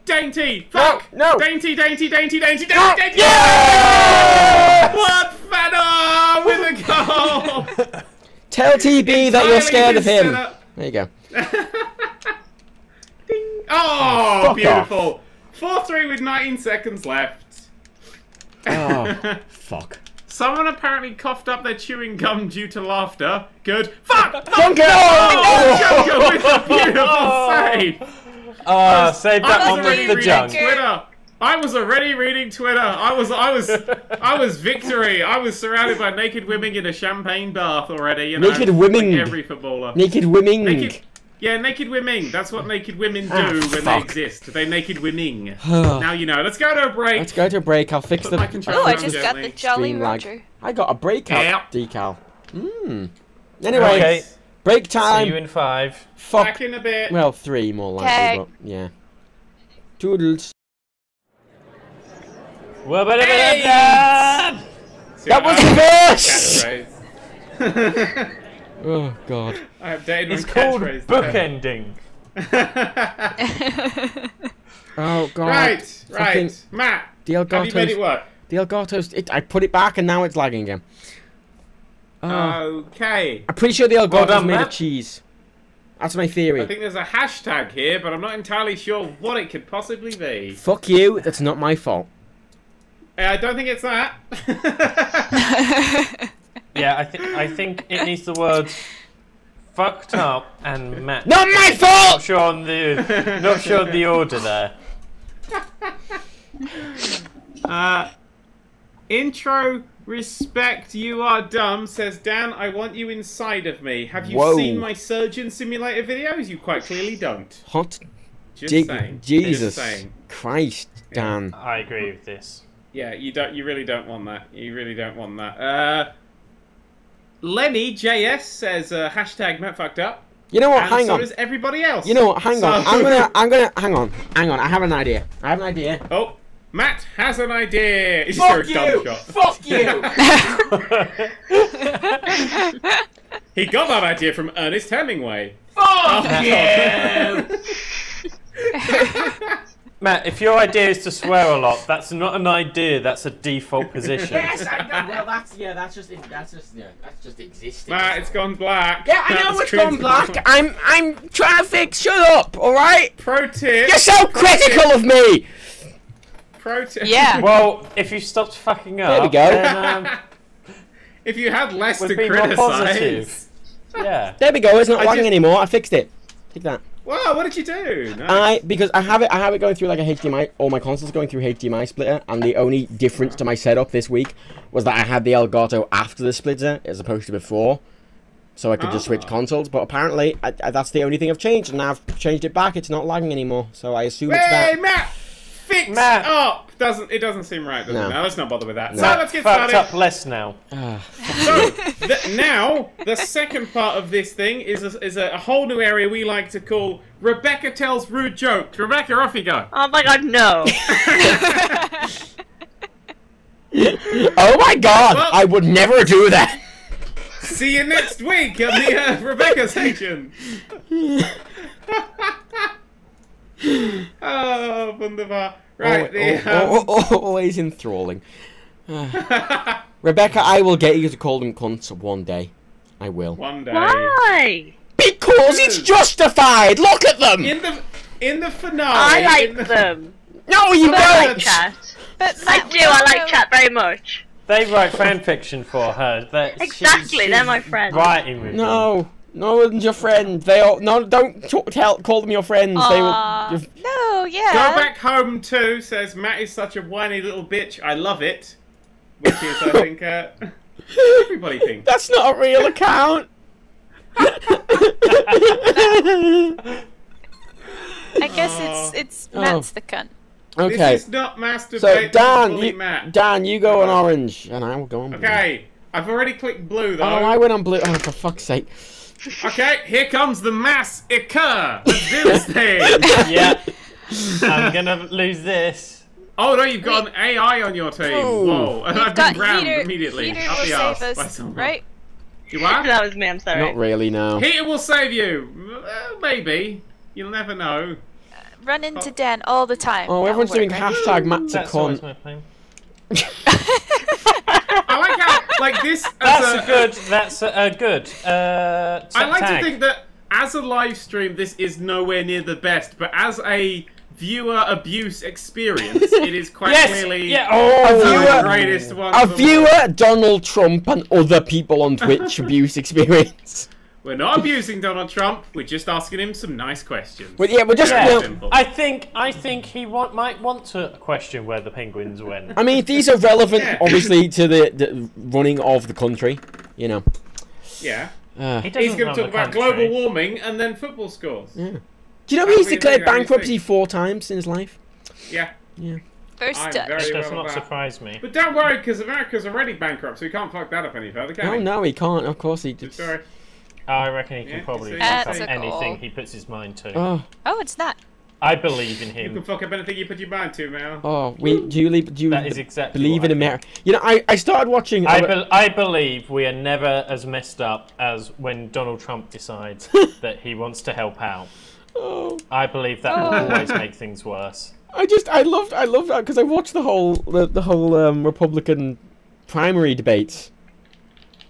Dainty! Fuck! No! Dainty! Yeah! What fella with a goal! Tell TB that you're scared of him. There you go. Ding. Oh, beautiful. 4-3 with 19 seconds left. Oh, fuck. Someone apparently coughed up their chewing gum due to laughter. Good. Fuck! Junker! Oh, Junker with a beautiful save. Save that one with the junk. I was already reading Twitter. I was victory. I was surrounded by naked women in a champagne bath already. You know, naked women. Like every footballer. Naked women. Yeah, naked women. That's what naked women do when they exist. They naked women. Now you know. Let's go to a break. Let's go to a break. I'll fix the. Oh, I just got the Jolly Roger. I got a breakout decal. Anyway, break time. See you in 5. Back in a bit. Well, 3 more likely, but yeah. Toodles. That was the best! Oh god. I have dated It's called bookending. Oh god. Right. Matt, have you made it work? The Elgato's... I put it back and now it's lagging again. Okay. I'm pretty sure the Elgato's made of cheese. That's my theory. I think there's a hashtag here, but I'm not entirely sure what it could possibly be. Fuck you, that's not my fault. I don't think it's that. Yeah, I think it needs the words fucked up and Matt. Not my fault! Not sure on the order there. Intro respect, you are dumb, says Dan. I want you inside of me. Have you seen my Surgeon Simulator videos? You quite clearly don't. Hot. Just saying. Jesus Just saying. Christ, Dan. Yeah, I agree with this. Yeah, you really don't want that. You really don't want that. Lenny JS says hashtag Matt fucked up. You know what? And hang on. So does everybody else. You know what? Hang on. I'm gonna hang on. I have an idea. Oh, Matt has an idea. Is Fuck there a you! dumb shot? Fuck you! He got that idea from Ernest Hemingway. Fuck you! Matt, if your idea is to swear a lot, that's not an idea. That's a default position. Yes, I know. Well, that's just existing. Matt, it's gone black. Yeah, I know it's gone black. I'm trying to fix. Shut up, all right? Pro tip. You're so critical of me. Pro tip. Yeah. Well, if you stopped fucking up, there we go. Then, if you had less to be more criticize. positive. Yeah. There we go. It's not lagging anymore. I fixed it. Take that. Whoa, what did you do? Nice. Because I have it going through like a HDMI. All my consoles going through HDMI splitter, and the only difference to my setup this week was that I had the Elgato after the splitter as opposed to before, so I could just switch consoles. But apparently, that's the only thing I've changed, and now I've changed it back. It's not lagging anymore, so I assume it's that. Hey, Matt! Fix up! It doesn't seem right, does it? No, let's not bother with that. No. So let's get started. Fucked up less now. So, now, the second part of this thing is a whole new area we like to call Rebecca Tells Rude Jokes. Rebecca, off you go. Oh my god, no. Oh my god! Well, I would never do that! See you next week on the Rebecca section. Oh, wunderbar. Right, always enthralling. Rebecca, I will get you to call them cunts one day. I will. One day. Why? Because it's justified! Look at them! In the finale... I like them. No, you But I don't! like chat. But I Matt, do, I like chat very much. They write fan fiction for her. Exactly, they're my friends. Writing with them. No, no one's your friend. They all... No, don't call them your friends. They will... No, yeah. Go back home too, says Matt is such a whiny little bitch. I love it. Which is, I think, everybody thinks. That's not a real account. I guess it's Matt's the cunt. Okay. This is not masturbate. So Matt. Dan, you go on orange, and I will go on blue. Okay, I've already clicked blue though. Oh, I went on blue. Oh, for fuck's sake. Okay, here comes the massacre. Let's do this thing. Yeah. I'm gonna lose this. Oh no, you've got an AI on your team. Whoa, and I've been ground immediately. Heater Up will the save arse by us, someone. right? You what? That was me, I'm sorry. Not really, no. Heater will save you. Maybe. You'll never know. Run into Dan all the time. Oh, That'll everyone's doing work, right? hashtag Matt's a That's always cunt. my plan. I like how, like this. That's a good. I like to think that as a live stream, this is nowhere near the best, but as a viewer abuse experience, it is quite clearly the greatest one. A viewer, Donald Trump, and other people on Twitch abuse experience. We're not abusing Donald Trump. We're just asking him some nice questions. But yeah, we're just. Simple. I think he might want to question where the penguins went. I mean, these are relevant, obviously, to the running of the country. You know. Yeah. He's going to talk about global warming and then football scores. Yeah. Do you know he's declared bankruptcy 4 times in his life? Yeah. Yeah. First It does not surprise me. But don't worry, because America's already bankrupt, so we can't fuck that up any further, can we? Oh no, he can't. Of course he just. Sorry. I reckon he can probably fuck That's up a goal. anything he puts his mind to. Oh. Oh, it's not. I believe in You him. can fuck up anything you put your mind to, Mel. Oh, do you That is exactly believe what in I America? You know, I started watching. I believe we are never as messed up as when Donald Trump decides that he wants to help out. Oh. I believe that will always make things worse. I love that because I watched the whole Republican primary debates,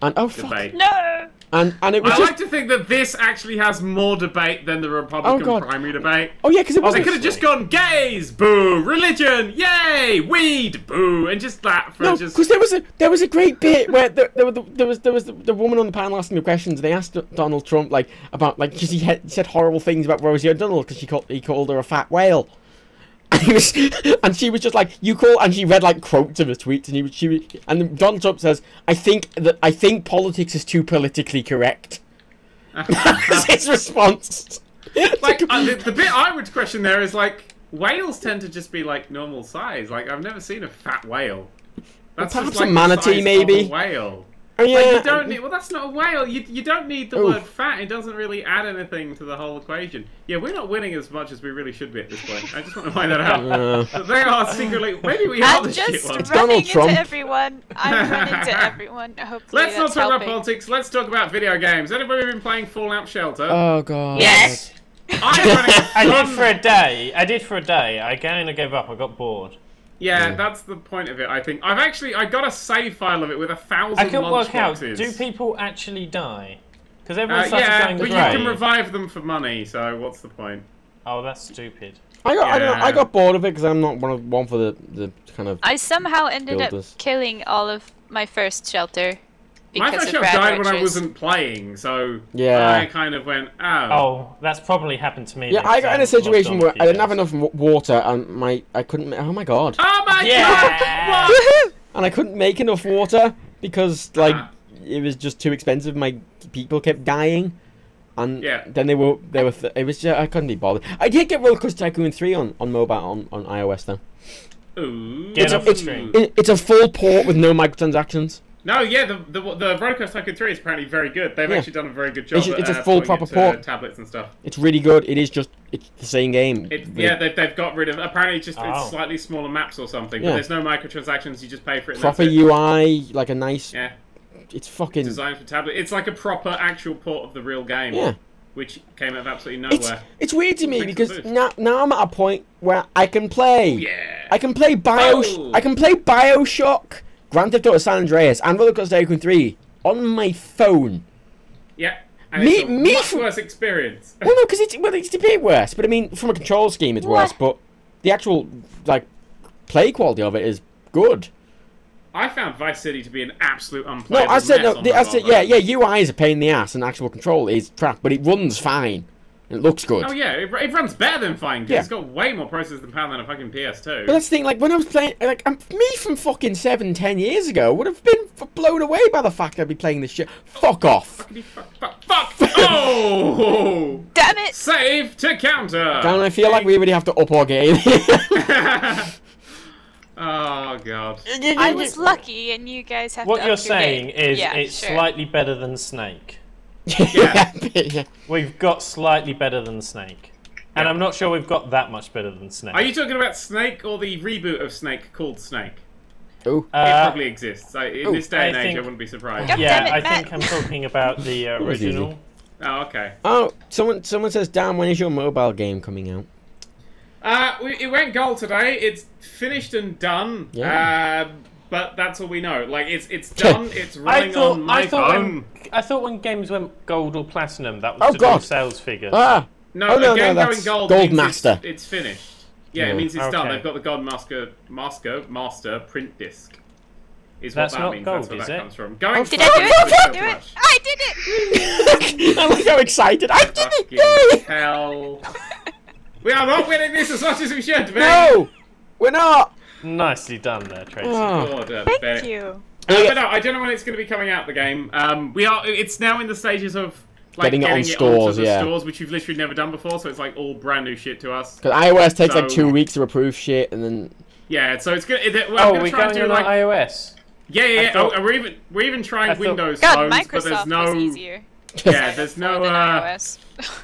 and fuck. No. And it was I just. like to think that this actually has more debate than the Republican primary debate. Oh yeah, because it was. They could have just gone gays, boo, religion, yay, weed, boo, and just that for No, just. because there was a great bit where there was the woman on the panel asking the questions. They asked Donald Trump about because he said horrible things about Rosie O'Donnell because he called her a fat whale. And she was just like, and she read quotes of her tweets, and Donald Trump says, I think politics is too politically correct. That's his response. The bit I would question there is whales tend to just be normal size. I've never seen a fat whale. That's perhaps just a manatee, maybe. A whale. Oh, yeah. You don't need. Well, that's not a whale. You don't need the word fat. It doesn't really add anything to the whole equation. Yeah, we're not winning as much as we really should be at this point. I just want to find that out. But they are secretly. Maybe we are the shit ones. Donald Trump. Into everyone. I'm running into everyone. Hopefully Let's not that's talk about helping. politics. Let's talk about video games. Anybody been playing Fallout Shelter? Oh god. Yes. I did for a day. I kind of gave up. I got bored. Yeah, that's the point of it, I think. I got a save file of it with 1,000 I couldn't lunch work out. boxes. Do people actually die? Because everyone started going but grey. you can revive them for money, so what's the point? Oh, that's stupid. I got bored of it because I'm not one for the kind of. I somehow ended builders. up killing all of my first shelter because my first of shot died when I roaches. wasn't playing, so Yeah. I kind of went, oh. Oh, that's probably happened to me. Yeah, then, I 'cause got in a haven't logged situation on where for I didn't have years. enough water, and I couldn't. Oh my god! Oh my Yeah. god! What? And I couldn't make enough water because like Uh-huh. it was just too expensive. My people kept dying, and Yeah. then they were. It was just, I couldn't be bothered. I did get Roller Coaster Tycoon 3 on mobile on iOS though. Ooh. Get off the stream. It's a full port with no microtransactions. No, yeah, the Roller Coaster Tycoon 3 is apparently very good. They've Yeah. actually done a very good job. It's a full putting proper it to port. tablets and stuff. It's really good. It's the same game. Yeah, they've got rid of. Apparently, it's Oh. slightly smaller maps or something. Yeah. But there's no microtransactions. You just pay for it. And Proper that's it. UI, like a nice. Yeah, It's fucking. designed for tablet. It's like a proper actual port of the real game. Yeah. Which came out of absolutely It's nowhere. weird to me Thanks because for this. now I'm at a point where I can play. Yeah. I can play Oh. I can play BioShock, Grand Theft Auto San Andreas, and Roller Coaster Tycoon 3 on my phone. Yeah. And Me- it's a me much for- worse experience. Well, no, because it's a bit worse. But I mean, from a control scheme, it's worse. But the actual like play quality of it is good. I found Vice City to be an absolute No, unplayable I said mess no. on I mobile said yeah. versions. UI is a pain in the ass, and actual control is crap. But it runs fine. It looks good. Oh yeah, it runs better than fine. 'Cause Yeah. It's got way more processing power than a fucking PS2. But that's the thing, like, when I was playing, like, me from fucking 7-10 years ago would have been blown away by the fact I'd be playing this shit. Fuck off. Fuck! Oh! Damn it! Save to counter! Dan, I feel like we really have to up our game. Oh god. I was lucky, and you guys have What to you're up your saying game. is Yeah, it's sure. slightly better than Snake. Yeah. Yeah. We've got slightly better than Snake. And I'm not sure we've got that much better than Snake. Are you talking about Snake or the reboot of Snake called Snake? Ooh. It probably exists. In this day and I age, think- I wouldn't be surprised. God Yeah, damn it, I Matt. think I'm talking about the was easy. original. Oh, okay. Oh, someone says, Dan, when is your mobile game coming out? It went gold today. It's finished and done. Yeah. But that's all we know. Like, it's done. It's running on my phone. I thought when games went gold or platinum, that was Oh, to do God. with sales figures. Ah! No, Oh, no, a game no, going that's gold Gold means Master. It's finished. Yeah, Yeah. it means it's done. Okay. They've got the God Master print disc. Is That's what that not means. gold, That's where is that it? comes from. Going Did I do forward, it? Did I so do it? much. I did it! I was so excited. I did Fucking it! Yay! hell. We are not winning this as much as we should be. No! We're not! Nicely done there, Tracy. Oh. Order, Thank bet. you. But no, I don't know when it's going to be coming out. The game. It's now in the stages of like Getting it on onto stores, the yeah. stores, which you've literally never done before. So it's like all brand new shit to us. Because iOS takes like So- 2 weeks to approve shit, and then... Yeah, so it's good. Oh, We're we're trying to going do on like iOS. yeah. thought- Oh, we're even trying I thought- Windows God, phones, but Microsoft there's no was easier. yeah, there's no than iOS.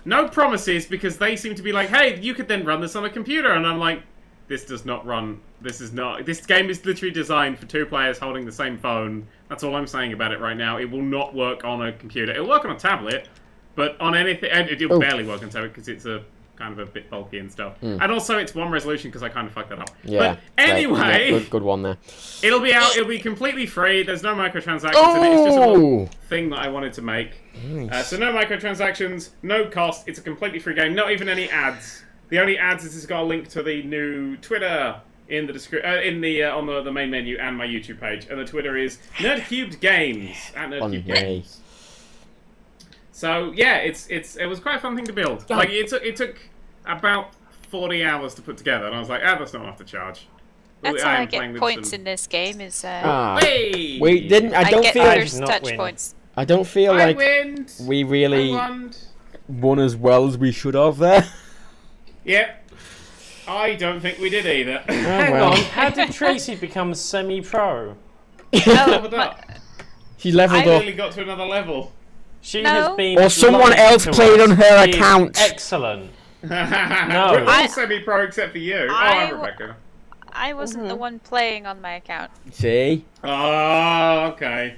no promises because they seem to be like, hey, you could then run this on a computer, and I'm like, this does not run. This game is literally designed for 2 players holding the same phone. That's all I'm saying about it right now. It will not work on a computer. It'll work on a tablet, but on anything, and it'll barely work on a tablet because it's a kind of a bit bulky and stuff. And also, it's 1 resolution because I kind of fucked that up. Yeah. But anyway, Right, yeah, good one there. it'll be out. It'll be completely free. There's no microtransactions in it. It's just a little Oh! thing that I wanted to make. Nice. So no microtransactions, no cost. It's a completely free game. Not even any ads. The only ads is it's got a link to the new Twitter in the on the main menu and my YouTube page. And the Twitter is Nerd³ Games at Nerd³ Yay. Games. So yeah, it was quite a fun thing to build. Like it took about 40 hours to put together, and I was like, that's not enough to charge. That's I how I am playing get with points some- in this game is Ah. Hey! We didn't... I I don't get feel... others not touch win. points. I don't feel I like win. we really I won. won as well as we should have there. Yep. I don't think we did either. Hang well. on, how did Tracy become semi-pro? Leveled up. She leveled I up. really got to another level. She No. has been. Or someone lied else to played us. on her She is account. Excellent. We're all I- semi-pro except for you. I I'm w- Rebecca. I wasn't the one playing on my account. See? Oh, okay.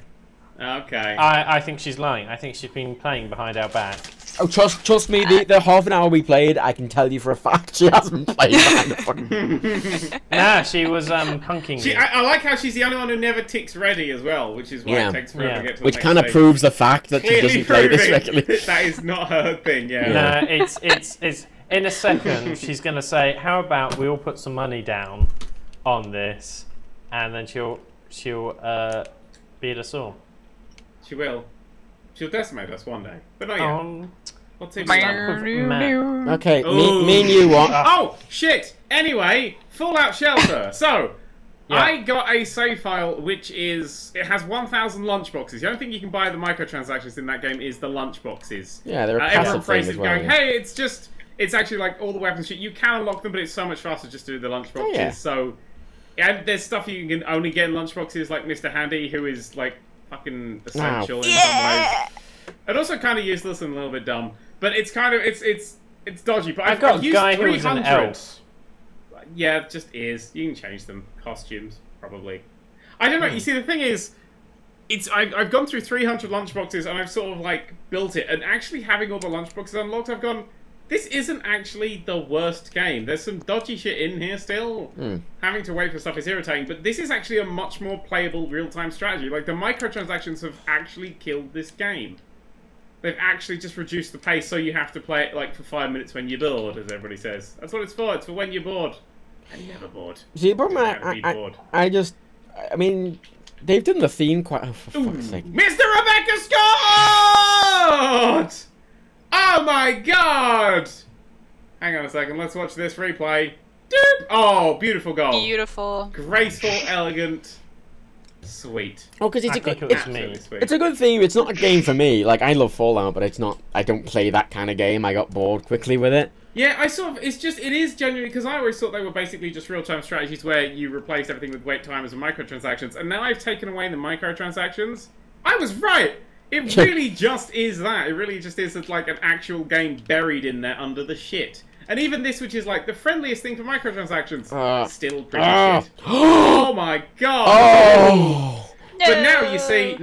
Okay. I think she's lying. I think she's been playing behind our back. Oh, trust me, the half an hour we played, I can tell you for a fact she hasn't played behind the fucking... Nah, she was punking you. I like how she's the only one who never ticks ready as well, which is why Yeah. it takes forever to Yeah. get to the Which next kind of stage. proves the fact that she Clearly doesn't play this proving regularly. that is not her thing, yeah. Nah, it's in a second she's gonna say, how about we all put some money down on this, and then she'll beat us all. She will. She'll decimate us one day. But not yet. What's it? Okay, me and you what? Oh, shit! Anyway, Fallout Shelter. So, I got a save file which it has 1,000 lunchboxes. The only thing you can buy the microtransactions in that game is the lunchboxes. Yeah, they're a everyone passive thing phrases as well. going, hey, it's actually like all the weapons shit. You can unlock them, but it's so much faster just to do the lunchboxes. Oh, yeah. So, and there's stuff you can only get in lunchboxes, like Mr. Handy, who is like fucking essential in some ways. And also kind of useless and a little bit dumb. But it's kind of, it's dodgy. But I've got a guy who was an elf. Yeah, it just is. You can change them. Costumes, probably. I don't know. You see, the thing is, I've gone through 300 lunchboxes and I've sort of like built it. And actually having all the lunchboxes unlocked, I've gone, this isn't actually the worst game. There's some dodgy shit in here still. Having to wait for stuff is irritating, but this is actually a much more playable real-time strategy. Like, the microtransactions have actually killed this game. They've actually just reduced the pace so you have to play it, like, for 5 minutes when you're bored, as everybody says. That's what it's for. It's for when you're bored. I'm never bored. See, the problem I mean, they've done the theme quite... Oh, for fuck's sake. Mr. Rebecca Scott! Oh my god! Hang on a second, let's watch this replay. Doop! Oh, beautiful goal. Beautiful. Graceful, elegant, sweet. Oh, because it's it's a good theme. It's not a game for me. Like, I love Fallout, but it's not... I don't play that kind of game. I got bored quickly with it. Yeah, it is genuinely, because I always thought they were basically just real-time strategies where you replace everything with wait timers and microtransactions, and now I've taken away the microtransactions. I was right! It really just is that. It really just is like an actual game buried in there under the shit. And even this, which is like the friendliest thing for microtransactions, still pretty shit. Oh my god! Oh! No. But now, you see,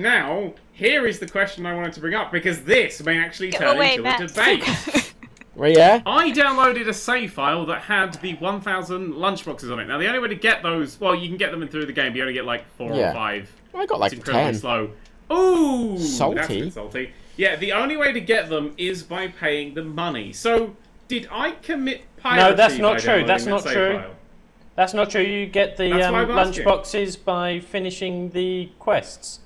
here is the question I wanted to bring up, because this may actually turn into a debate. Well, yeah? I downloaded a save file that had the 1,000 lunchboxes on it. Now, the only way to get those... Well, you can get them in through the game, but you only get like 4 or 5. I got like it's incredibly 10. slow. Ooh! Salty. That's a bit salty. Yeah, the only way to get them is by paying the money. So, did I commit piracy? No, that's not true. That's not save true. file? That's not true. You get the lunchboxes by finishing the quests.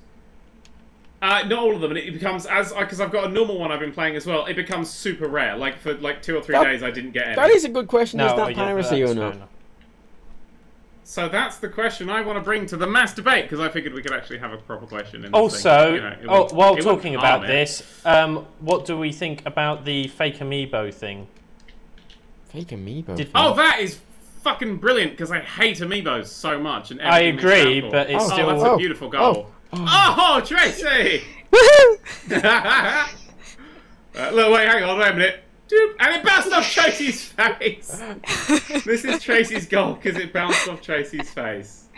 Not all of them, and it becomes, because I've got a normal one I've been playing as well, it becomes super rare. Like, for like 2 or 3 days I didn't get any. That is a good question. No, is that piracy or not? So that's the question I want to bring to the mass debate, because I figured we could actually have a proper question. In Also, thing. while talking about this, what do we think about the fake amiibo thing? Fake amiibo? That is fucking brilliant, because I hate amiibos so much. And I agree, but it's still... that's a beautiful goal. Oh, Tracy! Woohoo! Look, wait, hang on, wait a minute. And it bounced off Tracy's face! This is Tracy's goal, because it bounced off Tracy's face.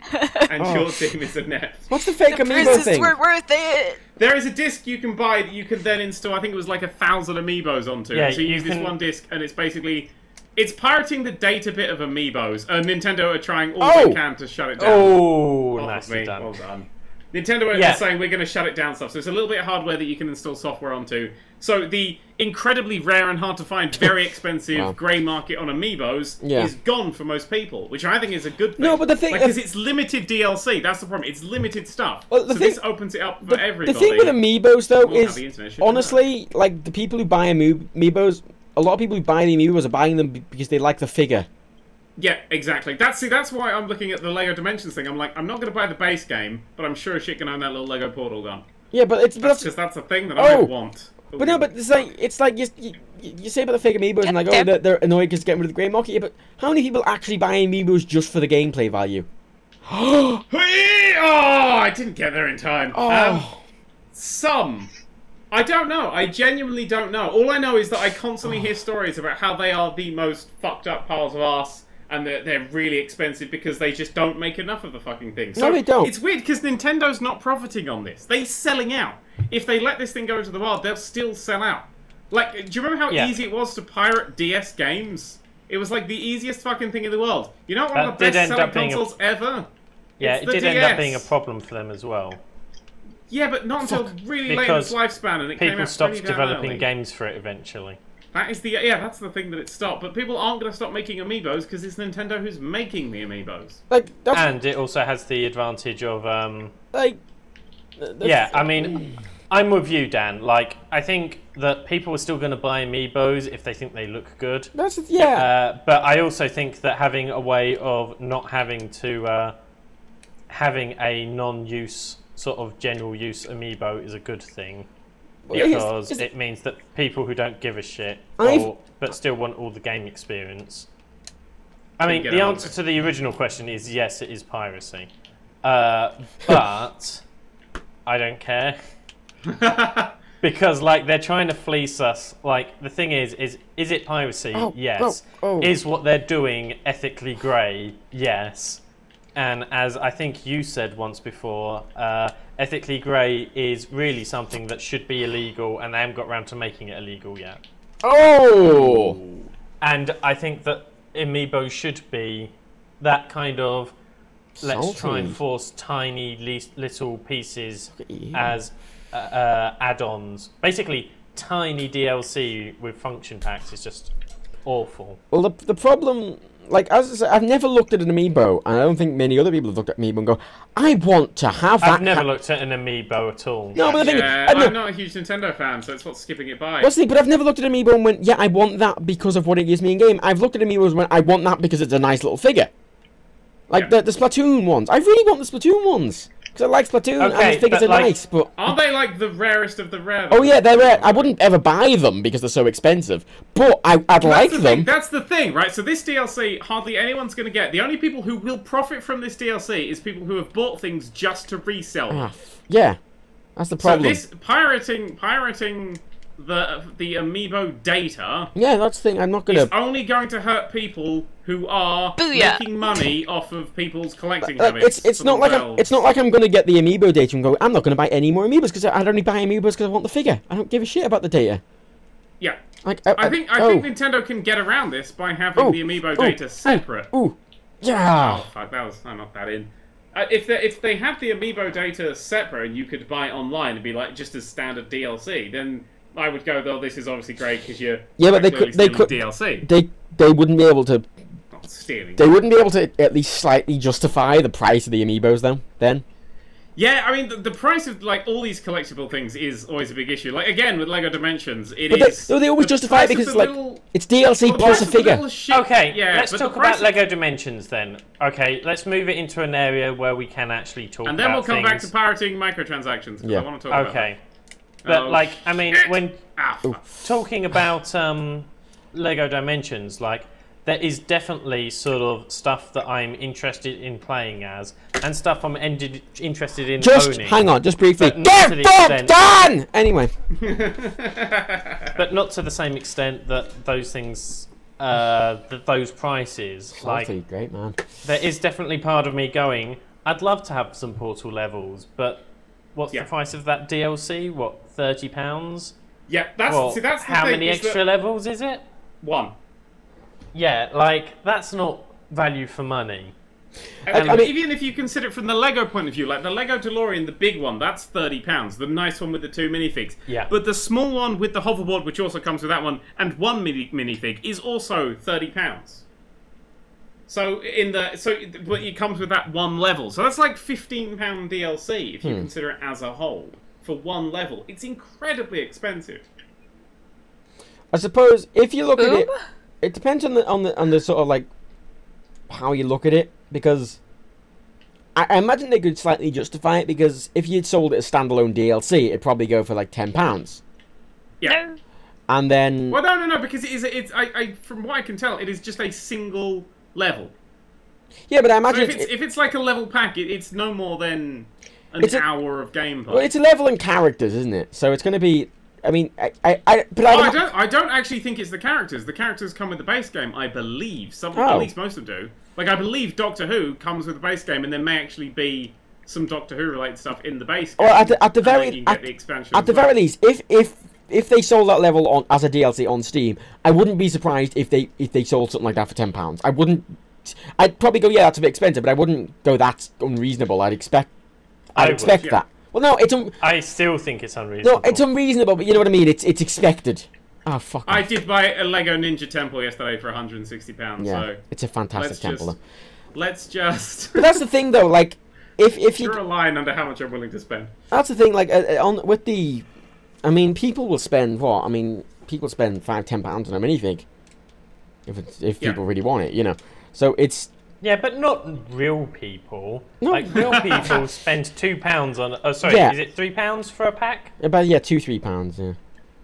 And your team is inept. What's the fake amiibo thing? We're worth it! There is a disc you can buy that you can then install, I think it was like 1,000 amiibos onto. Yeah, so you use this one disc, and it's basically... It's pirating the data bit of amiibos. Nintendo are trying all they can to shut it down. Oh, nicely done. Well done. Nintendo are saying we're going to shut it down stuff. So it's a little bit of hardware that you can install software onto. So the incredibly rare and hard to find, very expensive grey market on amiibos is gone for most people, which I think is a good thing. No, but the thing... Because it's limited DLC. That's the problem. It's limited stuff. Well, this opens it up for everybody. The thing with amiibos, though, is... Honestly, like, the people who buy amiibos... A lot of people who buy the amiibos are buying them because they like the figure. Yeah, exactly. That's why I'm looking at the Lego Dimensions thing. I'm like, I'm not going to buy the base game, but I'm sure as shit can own that little Lego portal gun. Yeah, but it's because that's a thing that I want. Ooh. But no, but it's like you say about the fake amiibos and like, oh, they're annoyed because getting rid of the grey market. Yeah, but how many people actually buy amiibos just for the gameplay value? Oh, I didn't get there in time. Some. I don't know. I genuinely don't know. All I know is that I constantly hear stories about how they are the most fucked up piles of arse, and they're really expensive because they just don't make enough of the fucking thing. So no, they don't. It's weird because Nintendo's not profiting on this. They're selling out. If they let this thing go into the wild, they'll still sell out. Like, do you remember how easy it was to pirate DS games? It was like the easiest fucking thing in the world. You know, one of the best-selling consoles ever? Yeah, it did end up being a problem for them as well. Yeah, but not until really late in its lifespan, and it came out people stopped pretty developing early. games for it eventually. That is that's the thing that it stopped. But people aren't going to stop making amiibos because it's Nintendo who's making the amiibos. And it also has the advantage of I mean, I'm with you, Dan. Like, I think that people are still going to buy amiibos if they think they look good. But I also think that having a way of not having to having a non-use sort of general use amiibo is a good thing, because it means that people who don't give a shit but still want all the game experience. I mean, the answer to the original question is yes, it is piracy, but I don't care. Because like they're trying to fleece us. Like the thing is it piracy? Yes. Is what they're doing ethically grey? Yes. And as I think you said once before, ethically grey is really something that should be illegal, and they haven't got around to making it illegal yet. Oh. And I think that amiibo should be that kind of let's try and force tiny little pieces as add-ons. Basically, tiny DLC with function packs is just awful. Well, the problem, like as I said, I've never looked at an amiibo, and I don't think many other people have looked at amiibo and go, I want to have that. I've never looked at an amiibo at all. No, but the thing I'm not a huge Nintendo fan, so it's what's skipping it by. What's the thing? But I've never looked at an amiibo and went, yeah, I want that because of what it gives me in game. I've looked at amiibos and went, I want that because it's a nice little figure. Like the Splatoon ones. I really want the Splatoon ones. Because I like Splatoon and the figures are nice, but... Aren't they like the rarest of the rare? Oh yeah, they're rare. I wouldn't ever buy them because they're so expensive. But I'd like them. That's the thing, right? So this DLC, hardly anyone's going to get. The only people who will profit from this DLC is people who have bought things just to resell them. Yeah. That's the problem. So this pirating the amiibo data... Yeah, that's the thing. I'm not going to... It's only going to hurt people who are making money off of people's collecting habits. It's not like I'm going to get the amiibo data and go, I'm not going to buy any more amiibos because I'd only buy amiibos because I want the figure. I don't give a shit about the data. Yeah. Like, I think Nintendo can get around this by having the amiibo data separate. Yeah. Oh, fuck, I'm not that in. If they had the amiibo data separate and you could buy online and be like just as standard DLC, then I would go, though, this is obviously great because you're but they could DLC. They wouldn't be able to. Not stealing. They wouldn't be able to at least slightly justify the price of the amiibos, though. Then. Yeah, I mean the price of like all these collectible things is always a big issue. Like again with Lego Dimensions, they always justify it because it's like it's DLC plus a figure. Okay, let's talk about Lego Dimensions then. Okay, let's move it into an area where we can actually talk. And then we'll come back to pirating microtransactions. I want to talk about that. But like, I mean, when talking about Lego Dimensions, like, there is definitely sort of stuff that I'm interested in playing as, and stuff I'm interested in owning. Hang on, just briefly. Get fucked done! Anyway. But not to the same extent that those things, those prices. Like, great man. There is definitely part of me going, I'd love to have some Portal levels, but what's the price of that DLC? What, £30? Yeah, that's the how thing, many extra levels is it? 1. Yeah, like, that's not value for money. I mean, even if you consider it from the Lego point of view, like the Lego DeLorean, the big one, that's £30. The nice one with the 2 minifigs. Yeah. But the small one with the hoverboard, which also comes with that one, and 1 minifig, is also £30. So but it comes with that 1 level. So that's like £15 DLC if you consider it as a whole for 1 level. It's incredibly expensive. I suppose if you look at it, it depends on the sort of like how you look at it, because I imagine they could slightly justify it, because if you'd sold it as standalone DLC, it'd probably go for like £10. Yeah. No. And then no, because it's from what I can tell, it is just a single level. Yeah, but I imagine so if it's like a level pack, it's no more than an hour of gameplay. Well, it's a level and characters, isn't it? So it's going to be. I mean, I don't actually think it's the characters. The characters come with the base game, I believe. At least most of them do. Like, I believe Doctor Who comes with the base game, and there may actually be some Doctor Who related stuff in the base game. Or at the very least, if they sold that level on as a DLC on Steam, I wouldn't be surprised if they sold something like that for £10. I wouldn't. I'd probably go, yeah, that's a bit expensive, but I wouldn't go, that's unreasonable. I'd expect that. Well, no, I still think it's unreasonable. No, it's unreasonable, but you know what I mean. It's expected. Oh fuck! I did buy a Lego Ninja Temple yesterday for £160. Yeah, so it's a fantastic temple. Let's just. But that's the thing, though. Like, if you draw a line under how much I'm willing to spend. That's the thing. Like with the, I mean, people will spend what? I mean, people spend £5-10 on a minifig if people really want it, you know. So it's. Yeah, but not real people. No. Like real people spend £2 on. Oh, sorry, is it £3 for a pack? About £2-3, yeah.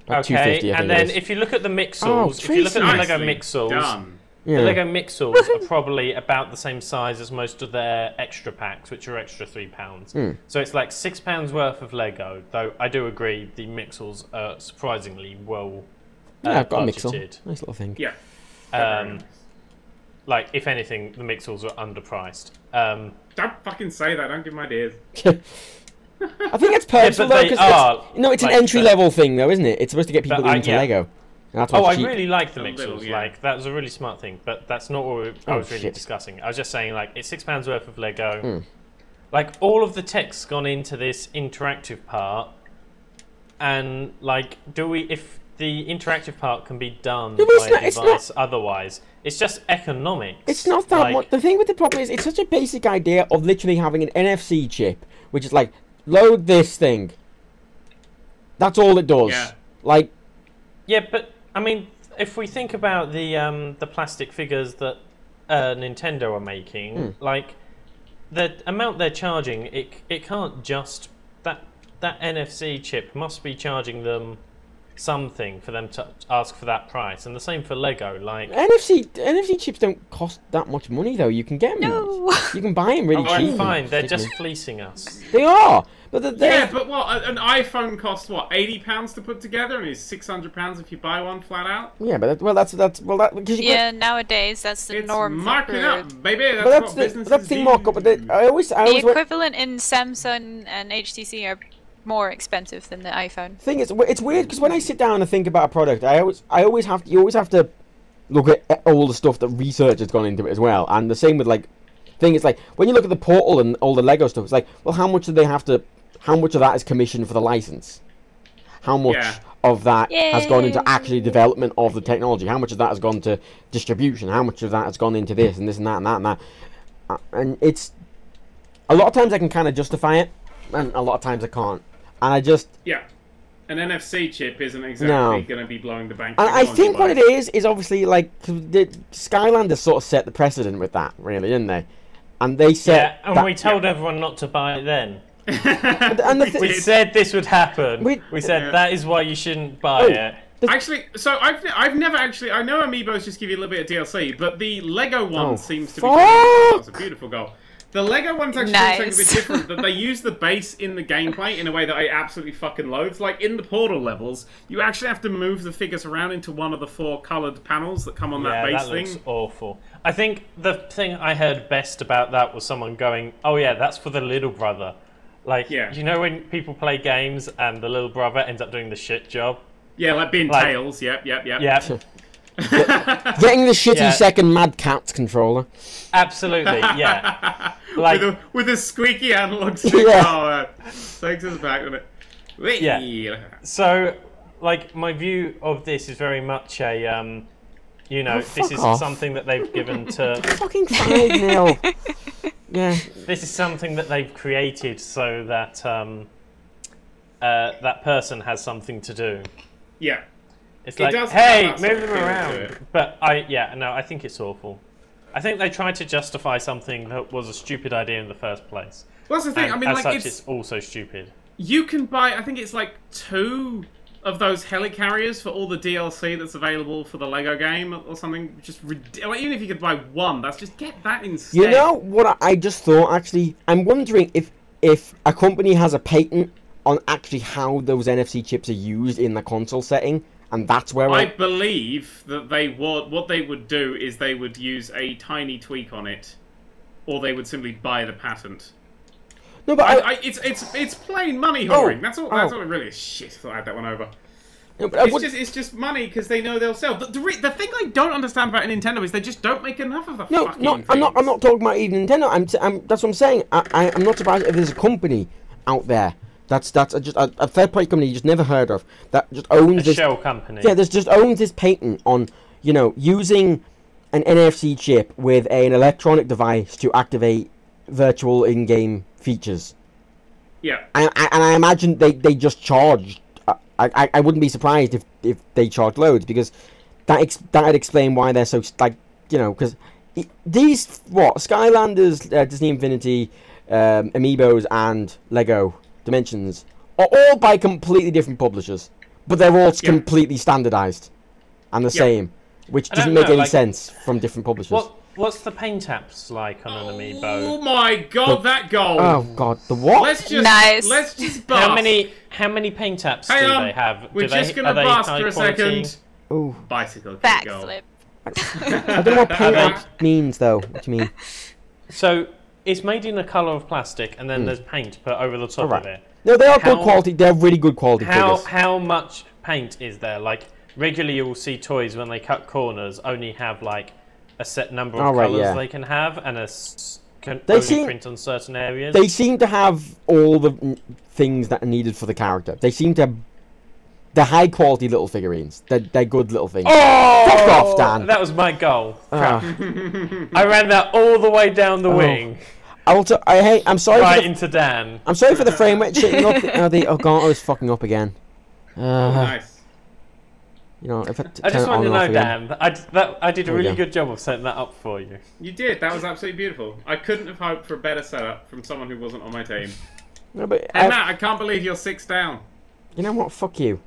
About okay, $2.50, and then if you look at the Mixels, if you look at the Lego Mixels, the Lego Mixels are probably about the same size as most of their extra packs, which are extra £3. So it's like £6 worth of Lego. Though I do agree, the Mixels are surprisingly well. Yeah, I've got budgeted. a Mixel. Nice little thing. Yeah. Like, if anything, the Mixels are underpriced. Don't fucking say that. Don't give my ideas. I think it's purposeful though, because it's like, an entry-level thing, though, isn't it? It's supposed to get people into Lego. That's I cheap. really like the Mixels. Like, that was a really smart thing, but that's not what I was really discussing. I was just saying, like, it's £6 worth of Lego. Like, all of the tech's gone into this interactive part, and like, if the interactive part can be done by a device otherwise. It's just economics. It's not that much. The thing with the problem is, it's such a basic idea of literally having an NFC chip, which is like, load this thing. That's all it does. Yeah. Like. Yeah, but I mean, if we think about the plastic figures that Nintendo are making, like the amount they're charging, it can't just that NFC chip must be charging them something for them to ask for that price, and the same for Lego. Like NFC chips don't cost that much money though. You can get them. No. You can buy them really cheap. Fine, they're just fleecing us. They are, but but what, an iPhone costs what, £80 to put together, and it's £600 if you buy one flat out. Yeah, but that's because nowadays that's the norm. Marking up, baby. That's the thing, markup. But the equivalent in Samsung and HTC are more expensive than the iPhone. Thing is, it's weird because when I sit down and think about a product, you always have to look at all the stuff that research has gone into it as well. And the same with like, thing is like when you look at the Portal and all the Lego stuff, it's like, well, how much of that is commissioned for the license? How much of that has gone into actually development of the technology? How much of that has gone to distribution? How much of that has gone into this and this and that and that and that? And it's a lot of times I can kind of justify it, and a lot of times I can't. And I just... Yeah. An NFC chip isn't exactly going to be blowing the bank. And I think what it is obviously, like, Skylanders sort of set the precedent with that, really, didn't they? And they said... Yeah, and we told everyone not to buy it then. We said this would happen. We said that is why you shouldn't buy it. Actually, so I've never actually... I know Amiibos just give you a little bit of DLC, but the Lego one seems to be... That's a beautiful goal. The Lego one's actually something a bit different, that they use the base in the gameplay in a way that I absolutely fucking loathe. Like, in the Portal levels, you actually have to move the figures around into one of the 4 coloured panels that come on that base thing. Yeah, that looks awful. I think the thing I heard best about that was someone going, oh yeah, that's for the little brother. Like, you know when people play games and the little brother ends up doing the shit job? Yeah, like being Tails, yep. Getting the shitty second Mad Catz controller. Absolutely, yeah. Like with a squeaky analog stick. Takes us back on it. Yeah. So, like, my view of this is very much a, this is something that they've given to... Fucking 5-0. Yeah. This is something that they've created so that that person has something to do. Yeah. It's like, hey, move them around. But I think it's awful. I think they tried to justify something that was a stupid idea in the first place. Well, that's the thing. And it's also stupid. You can buy, I think it's like 2 of those helicarriers for all the DLC that's available for the Lego game or something. Just like, even if you could buy 1, that's just get that instead. You know what I just thought, actually? I'm wondering if a company has a patent on actually how those NFC chips are used in the console setting. And that's where I believe that what they would do is they would use a tiny tweak on it, or they would simply buy the patent. No, but it's plain money whoring. That's all. That's all it really is. Shit, I thought I had that one over. No, it's just money because they know they'll sell. The thing I don't understand about Nintendo is they just don't make enough of the fucking things. I'm not talking about even Nintendo. That's what I'm saying. I'm not surprised if there's a company out there. That's just a third-party company you just never heard of that just owns this shell company. Yeah, just owns this patent on using an NFC chip with an electronic device to activate virtual in-game features. Yeah. And I imagine they just charge. I wouldn't be surprised if they charge loads, because that'd explain why they're so, like, you know, because these Skylanders, Disney Infinity, Amiibos, and Lego Dimensions are all by completely different publishers, but they're all completely standardized and the same, which doesn't make any sense from different publishers. What's the paint apps like on an Amiibo? Oh my god, that goal! Oh god, the what? Let's just bust. How many paint apps do they have? We're just gonna bust for a second. Ooh. Bicycle goal. Backflip. I don't know what paint app means though. What do you mean? So it's made in a color of plastic, and then there's paint put over the top of it. No, they are good quality. They're really good quality figures. How much paint is there? Like regularly, you will see toys when they cut corners only have like a set number of colours they can have, and only print on certain areas. They seem to have all the things that are needed for the character. They seem to. They're high quality little figurines. They're good little things. Oh! Fuck off, Dan. That was my goal. I ran that all the way down the wing. I'm sorry. Into Dan. I'm sorry for the frame rate shitting up. Oh god, I was fucking up again. Nice. You know, if I just want to know, Dan, I did a really good job of setting that up for you. You did. That was absolutely beautiful. I couldn't have hoped for a better setup from someone who wasn't on my team. No, but hey, Matt, I can't believe you're 6 down. You know what? Fuck you.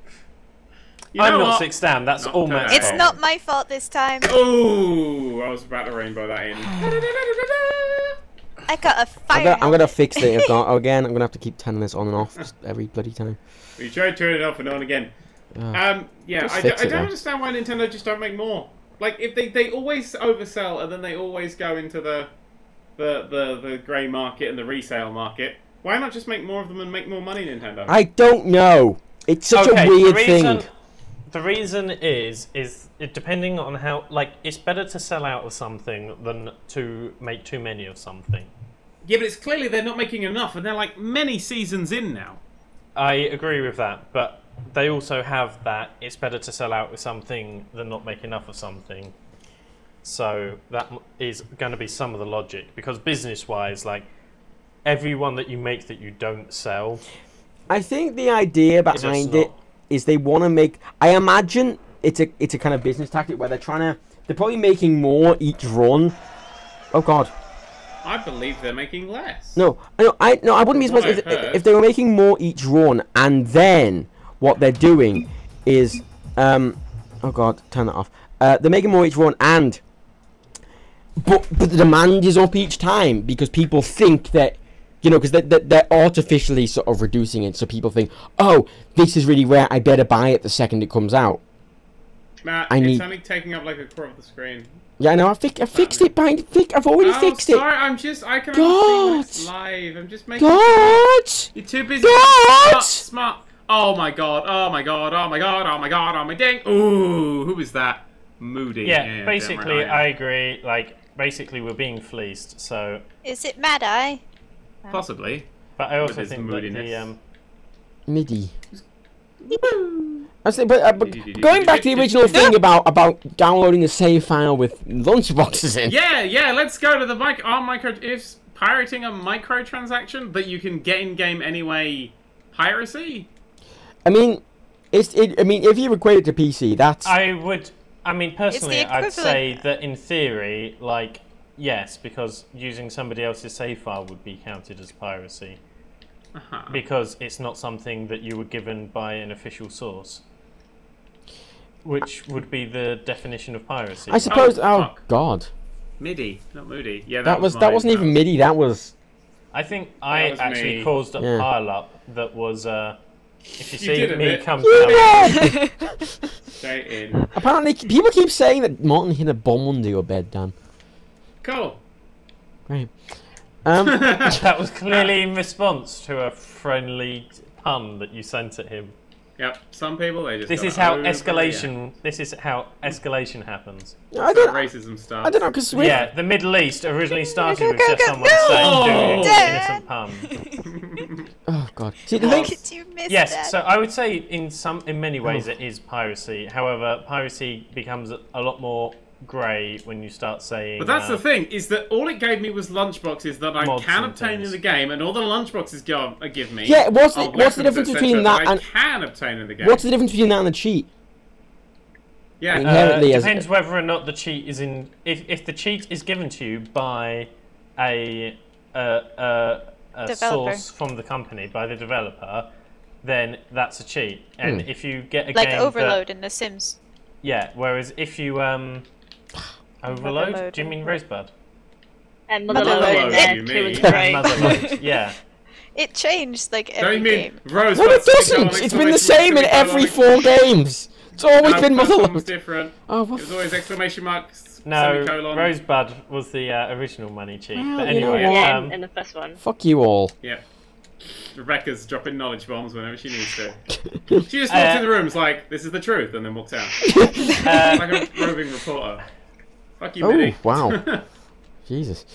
I'm not 6 down. That's all Matt's fault. It's not my fault this time. Oh, I was about to rainbow that in. I got a fire. I'm gonna fix it again. I'm gonna have to keep turning this on and off just every bloody time. You try to turn it off and on again. Yeah, I don't understand why Nintendo just don't make more. Like, if they always oversell and then they always go into the grey market and the resale market. Why not just make more of them and make more money, Nintendo? I don't know. It's such a weird thing. The reason is it depending on how, like, it's better to sell out of something than to make too many of something. Yeah, but it's clearly they're not making enough, and they're like many seasons in now. I agree with that, but they also have that it's better to sell out with something than not make enough of something. So that is going to be some of the logic, because business-wise, like, every one that you make that you don't sell. I think the idea behind it is they want to make. I imagine it's a kind of business tactic where they're probably making more each run. Oh god. I believe they're making less. No, I wouldn't be surprised if they were making more each run, and then what they're doing is oh god, turn that off. They're making more each run, but the demand is up each time because people think that. You know, because they're artificially sort of reducing it, so people think, oh, this is really rare, I better buy it the second it comes out. Matt, it's only taking up like a quarter of the screen. Yeah, I know, I fixed it, I've already fixed it. Sorry, I can only see this live, I'm just making You're too busy. Smart. Oh my god, oh my god, oh my god, oh my god, oh my dang. Ooh, who is that? Moody. Yeah, basically, I agree, like, basically we're being fleeced, so... Is it Mad Eye? Possibly. But I also think that the MIDI. But going back to the original thing about downloading a save file with lunchboxes in. Yeah, let's go to the is pirating a microtransaction that you can get in game anyway piracy? I mean, if you equate it to PC, that's. Personally, I'd say that in theory, like. Yes, because using somebody else's save file would be counted as piracy. Because it's not something that you were given by an official source. Which would be the definition of piracy. I suppose. Oh God. MIDI, not Moody. Yeah, that wasn't even MIDI. That was. I think I actually caused a pile up that was. If you see me come down. Straight in. Apparently, people keep saying that Martin hit a bomb under your bed, Dan. Cool. Right. That was clearly in response to a friendly pun that you sent at him. Yep. Some people they just. This is how escalation. This is how escalation happens. Racism starts. I don't know, because the Middle East originally started with just someone saying innocent pun. Oh God. See, how could you miss that? So I would say in many ways it is piracy. However, piracy becomes a lot more grey when you start saying. But that's the thing, is that all it gave me was lunchboxes that I can obtain in the game, and all the lunchboxes give me. Yeah, what's the difference between that and can obtain in the game? What's the difference between that and the cheat? Yeah, inherently, depends whether or not the cheat is in. If the cheat is given to you by a source from the company, by the developer, then that's a cheat. And if you get a like game Overload in The Sims. Yeah. Whereas if you Overload? Do you mean Rosebud? And Motherload, Motherload, you mean. Motherload, yeah. It changed like every game. Rosebud? No, it doesn't. It's been the same in every 4 games. It's always been Motherload. Was different. Oh, it was always exclamation marks. No, semicolon. Rosebud was the original money cheat. Well, but you know anyway, what? in the first one. Fuck you all. Yeah. Rebecca's dropping knowledge bombs whenever she needs to. She just walks in the rooms like, this is the truth, and then walks out. Like a roving reporter. Fuck you, Minnie. Oh, wow. Jesus.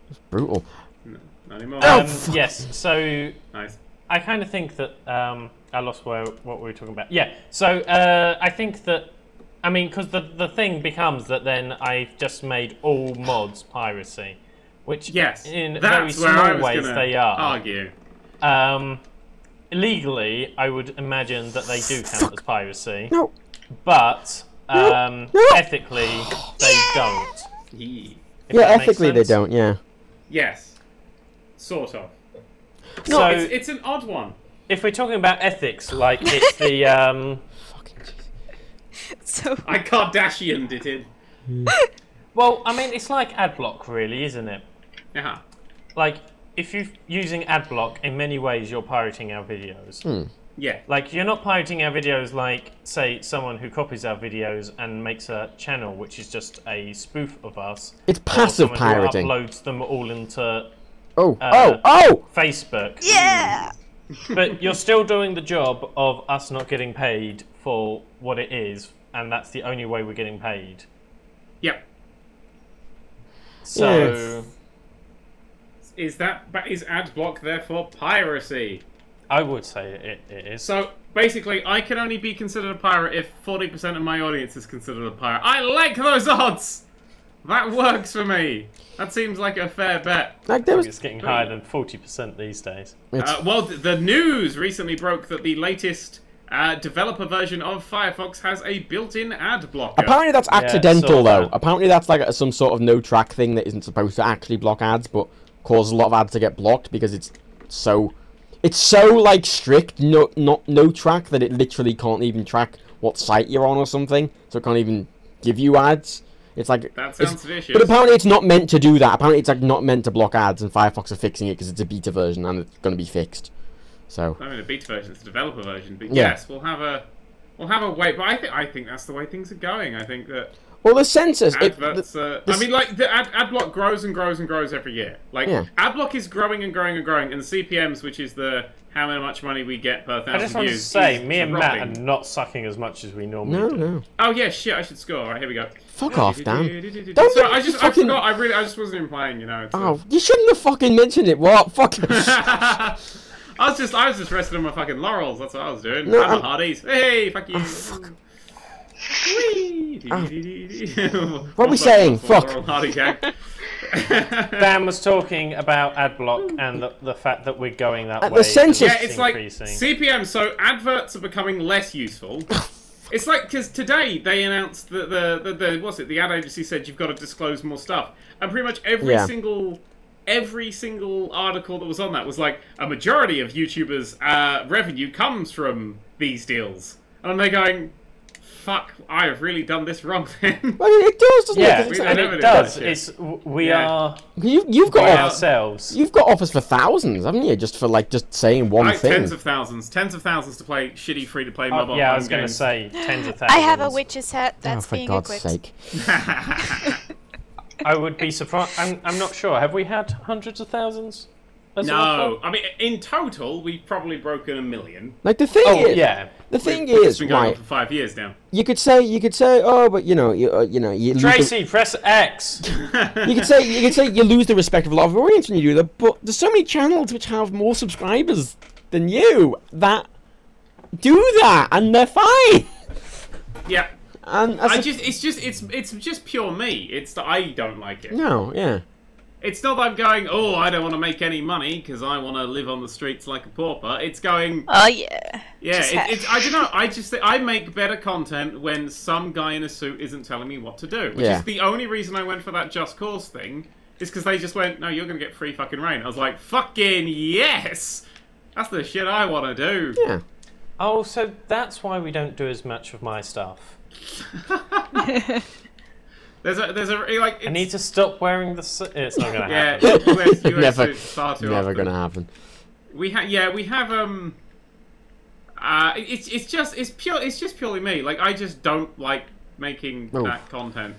That's brutal. No, not anymore. Yes, so... Nice. I kind of think that... I lost what we were talking about. Yeah, so I think that... I mean, because the thing becomes that then I've just made all mods piracy. Which, in very small ways, they are. Argue. Legally, I would imagine that they do count as piracy. No. But ethically, they don't. Yeah, ethically they don't. Yeah. Yes. Sort of. No, so it's an odd one. If we're talking about ethics, like it's the So I Kardashian'd it in. Well, I mean, it's like adblock, really, isn't it? Uh-huh. Like, if you're using adblock, in many ways, you're pirating our videos. Yeah. Like, you're not pirating our videos like, say, someone who copies our videos and makes a channel which is just a spoof of us. It's passive pirating. Who uploads them all into Facebook. Yeah! But you're still doing the job of us not getting paid for what it is, and that's the only way we're getting paid. Yep. So... Is adblock therefore piracy? I would say it is. So, basically, I can only be considered a pirate if 40% of my audience is considered a pirate. I like those odds! That works for me. That seems like a fair bet. Like it's getting higher than 40% these days. Well, the news recently broke that the latest developer version of Firefox has a built-in ad blocker. Apparently that's accidental, though. Apparently that's like some sort of no-track thing that isn't supposed to actually block ads, but causes a lot of ads to get blocked because it's so like strict no track that it literally can't even track what site you're on or something, so it can't even give you ads. It's like that sounds vicious. But apparently it's not meant to do that. Apparently it's like not meant to block ads, and Firefox are fixing it because it's a beta version and it's going to be fixed. So I mean, a beta version, it's a developer version, but yes, we'll have a wait. But I think that's the way things are going. I think that. Well, the census. Adverts, I mean, like the ad block grows and grows and grows every year. Like ad block is growing and growing and growing, and the CPMs, which is the how much money we get per 1,000 views. I just want to say, me and Matt are not sucking as much as we normally do. No. Oh yeah, shit! I should score. All right, here we go. Fuck off, Dan. Sorry, I forgot. I just wasn't even playing. You know. Oh, you shouldn't have fucking mentioned it. What? Fuck. I was just resting on my fucking laurels. That's what I was doing. No, I'm a hardies. Hey, fuck you. Oh, fuck. What are we saying? Fuck. Dan was talking about adblock and the fact that we're going that way. The census. Yeah, it's increasing. Like CPM. So adverts are becoming less useful. It's like because today they announced that the ad agency said you've got to disclose more stuff, and pretty much every single article that was on that was like a majority of YouTubers' revenue comes from these deals, and they're going. Fuck! I have really done this wrong. Then. Well, it does, doesn't it? And it does. It's we are. You've got ourselves. You've got offers for thousands, haven't you? Just for just saying one thing. Tens of thousands to play shitty free-to-play mobile. Yeah, I was going to say tens of thousands. I have a witch's hat. That's for being God's equipped. sake. I would be surprised. I'm not sure. Have we had hundreds of thousands? No, I mean in total we've probably broken 1 million. Like the thing is, the thing is, it's been going on for 5 years now. You could say, oh, but you lose Tracy, press X. you could say you lose the respect of a lot of audience when you do that. But there's so many channels which have more subscribers than you that do that, and they're fine. Yeah. And it's just pure me. It's that I don't like it. No, yeah. It's not that I'm going, oh, I don't want to make any money because I want to live on the streets like a pauper. It's going, oh yeah. Yeah, I don't know. I just think I make better content when some guy in a suit isn't telling me what to do. Which is the only reason I went for that Just Cause thing. Is because they just went, no, you're going to get free fucking reign. I was like, fucking yes! That's the shit I want to do. Yeah. Oh, so that's why we don't do as much of my stuff. There's a like. I need to stop wearing the. It's not gonna happen. Yeah, never gonna happen. We have it's just purely me. Like I just don't like making that content.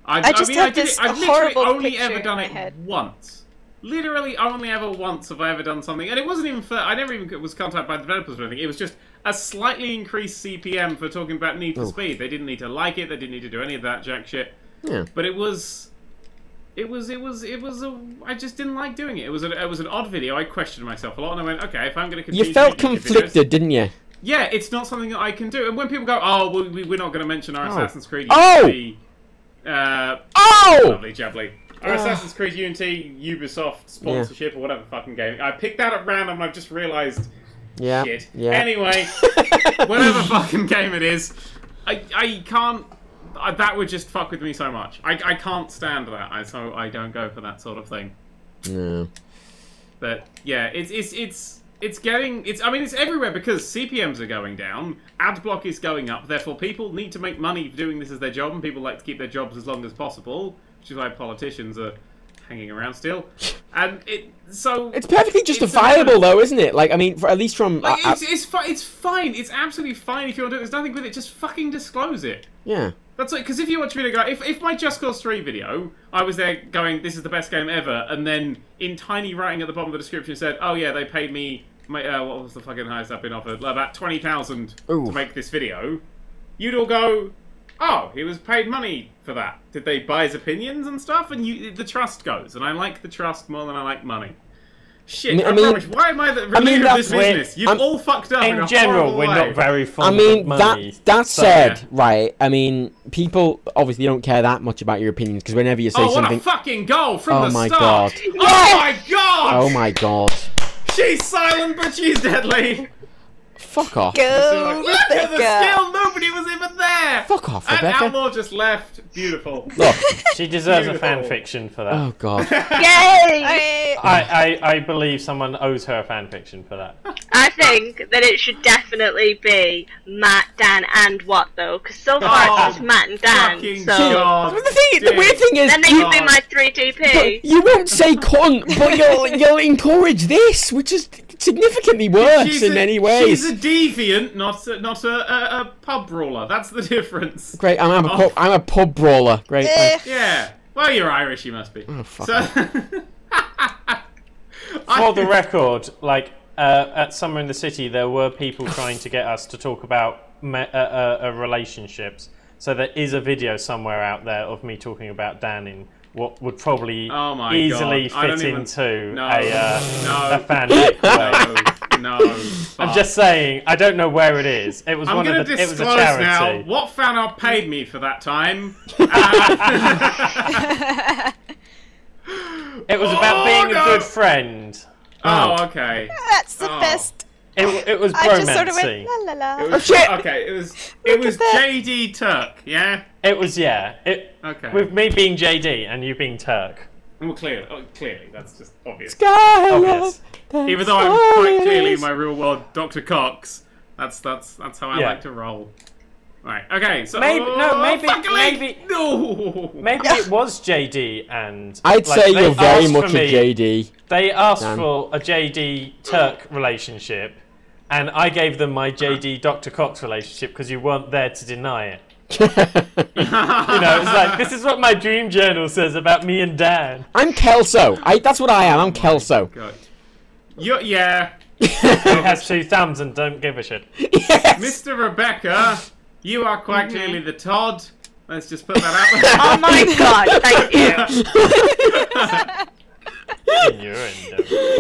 I've literally only ever done it once. Literally only ever once have I ever done something, and it wasn't even for. I never even was contacted by the developers or anything. It was just a slightly increased CPM for talking about Need for Speed. They didn't need to like it. They didn't need to do any of that jack shit. Yeah. But it was I just didn't like doing it. It was an odd video. I questioned myself a lot, and I went, okay, if I'm going to continue. You felt conflicted, didn't you? Yeah, it's not something that I can do. And when people go, oh, well, we're not going to mention our Assassin's Creed Unity. Lovely jubbly. Our Assassin's Creed Unity Ubisoft sponsorship or whatever fucking game. I picked that at random and I've just realised shit. Yeah. Anyway, whatever fucking game it is, I can't... that would just fuck with me so much. I can't stand that, so I don't go for that sort of thing. No. But yeah, it's everywhere because CPMs are going down, ad block is going up, therefore people need to make money doing this as their job, and people like to keep their jobs as long as possible, which is why politicians are hanging around still. And it's perfectly justifiable though, isn't it? Like, I mean, at least from... Like, it's fine. It's absolutely fine if you want to do it. There's nothing with it. Just fucking disclose it. Yeah. That's like, because if you watch a video, if my Just Cause 3 video, I was there going, this is the best game ever, and then in tiny writing at the bottom of the description said, oh yeah, they paid me, what was the fucking highest I've been offered? About 20,000 to make this video. You'd all go, oh, he was paid money for that. Did they buy his opinions and stuff? And the trust goes, and I like the trust more than I like money. Shit, I promise, why am I the leader of this business? You've all fucked up in general, we're not very fond of money. That said, right, I mean, people obviously don't care that much about your opinions, because whenever you say something... Oh, what a fucking goal from the start! God. Oh my god! Oh my god. She's silent, but she's deadly! Fuck off. Go, look at the skill, nobody was even there! Fuck off, Rebecca. And Outlaw just left. Beautiful. Look. She deserves a fanfiction for that. Oh god. Yay! I believe someone owes her a fanfiction for that. I think that it should definitely be Matt, Dan, and what though? Because so far it's just Matt and Dan. So God, the weird thing is, then they can be my 3DP. You won't say cunt, but you'll encourage this, which is significantly worse in many ways. She's a deviant, not a pub brawler. That's the difference. Great, I'm a pub brawler. Great. Yeah. Well, you're Irish, you must be. Oh, fuck. For the record, like at Summer in the City, there were people trying to get us to talk about relationships. So there is a video somewhere out there of me talking about Dan in what would probably easily fit into a fanfic way. No, I'm just saying, I don't know where it is. It was it was a charity. Now what fan art paid me for that time. It was about being a good friend. Oh, okay. That's the best. It was I just sort of went, bromancy. la la la. It was, okay, it was JD Turk, yeah? It was, yeah. Okay. With me being JD and you being Turk. Well, clearly, that's just obvious. Obvious. Even though I'm quite clearly my real world Dr. Cox, that's how I like to roll. Right. Okay. So maybe it was JD and I'd say you're very much a JD. They asked for a JD Turk relationship, and I gave them my JD Dr. Cox relationship because you weren't there to deny it. You know, it's like, this is what my dream journal says about me and Dan. I'm Kelso. That's what I am. I'm Kelso. God. Yeah. Who has two thumbs and don't give a shit. Yes. Mr. Rebecca, you are quite clearly the Todd. Let's just put that out there. Oh my god, thank you.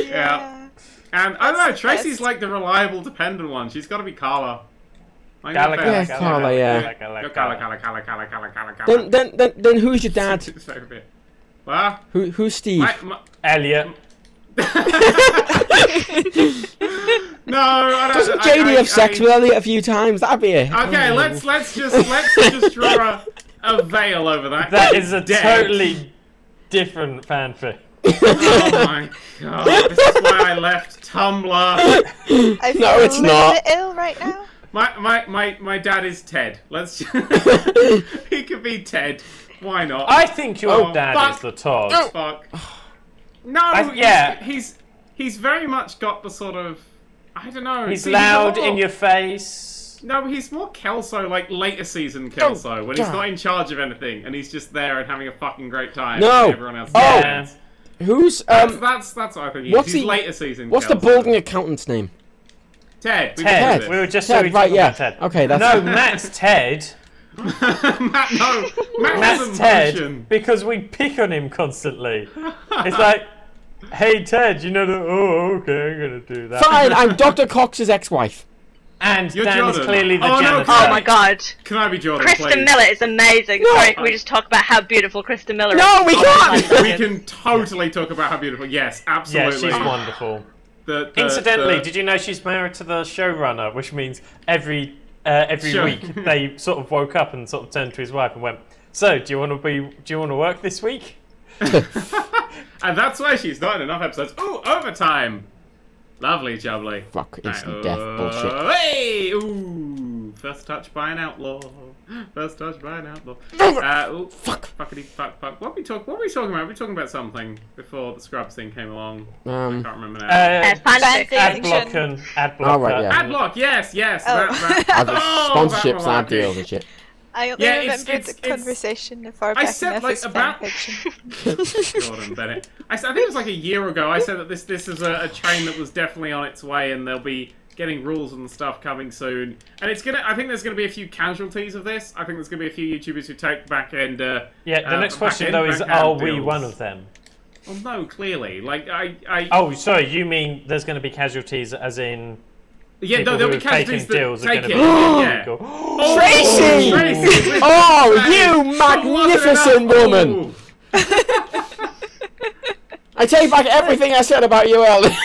Yeah. And I don't know, Tracy's like the reliable, dependent one. She's got to be Carla. Carla, yeah. Carla. Then who's your dad? What? Who's Steve? Elliot. No, I don't. Doesn't JD have sex with Elliot a few times? That'd be it. Okay, let's just draw a veil over that. That is a totally different fanfic. Oh my god! This is why I left Tumblr. I feel it's not. A bit ill right now. My dad is Ted. Let's. He could be Ted. Why not? I think your dad is the Todd. Oh, fuck. No, he's very much got the sort of, I don't know. He's loud in your face. No, he's more Kelso, like later season Kelso, when he's not in charge of anything and he's just there and having a fucking great time. No. And everyone else is Who's that's what I think. He's later season. What's Kelso. the balding accountant's name? Ted. Ted. We were just Ted, right? Yeah. Ted. Okay, that's no, Matt's Ted. Matt's Ted because we pick on him constantly. It's like, hey Ted, you know the okay, I'm gonna do that. Fine, I'm Dr. Cox's ex-wife. And You're Dan is Jordan. clearly the janitor. Oh my god. Can I be Jordan, Kristen please? Miller is amazing. No. Sorry, can we just talk about how beautiful Kristen Miller is? No, we can't! We can totally talk about how beautiful. Yes, absolutely. Yeah, she's wonderful. Incidentally, did you know she's married to the showrunner, which means every week they sort of woke up and sort of turned to his wife and went, "So, do you want to work this week?" And that's why she's not in enough episodes. Ooh, overtime. Lovely jubbly. Fuck, instant death bullshit. Hey! Ooh! First touch by an outlaw. First touch by an outlaw. Ooh, fuck. Fuckity fuck fuck. What were we talking about? We were talking about something before the Scrubs thing came along. I can't remember now. Adblock. Oh, right, yeah. Adblock, yes. Sponsorships, ad deals and shit. I only remember the conversation far back enough as fanfiction. Jordan Bennett. I think it was like a year ago. I said that this is a train that was definitely on its way, and they'll be getting rules and stuff coming soon. And it's gonna. I think there's gonna be a few casualties of this. I think there's gonna be a few YouTubers who take back end. The next question though is, are we one of them? Well, no, clearly. Like Oh, sorry. You mean there's gonna be casualties, as in? Yeah, no, there'll be casualties that take it. Yeah. Tracy! Oh, you magnificent woman! I take back everything I said about you, Ellie.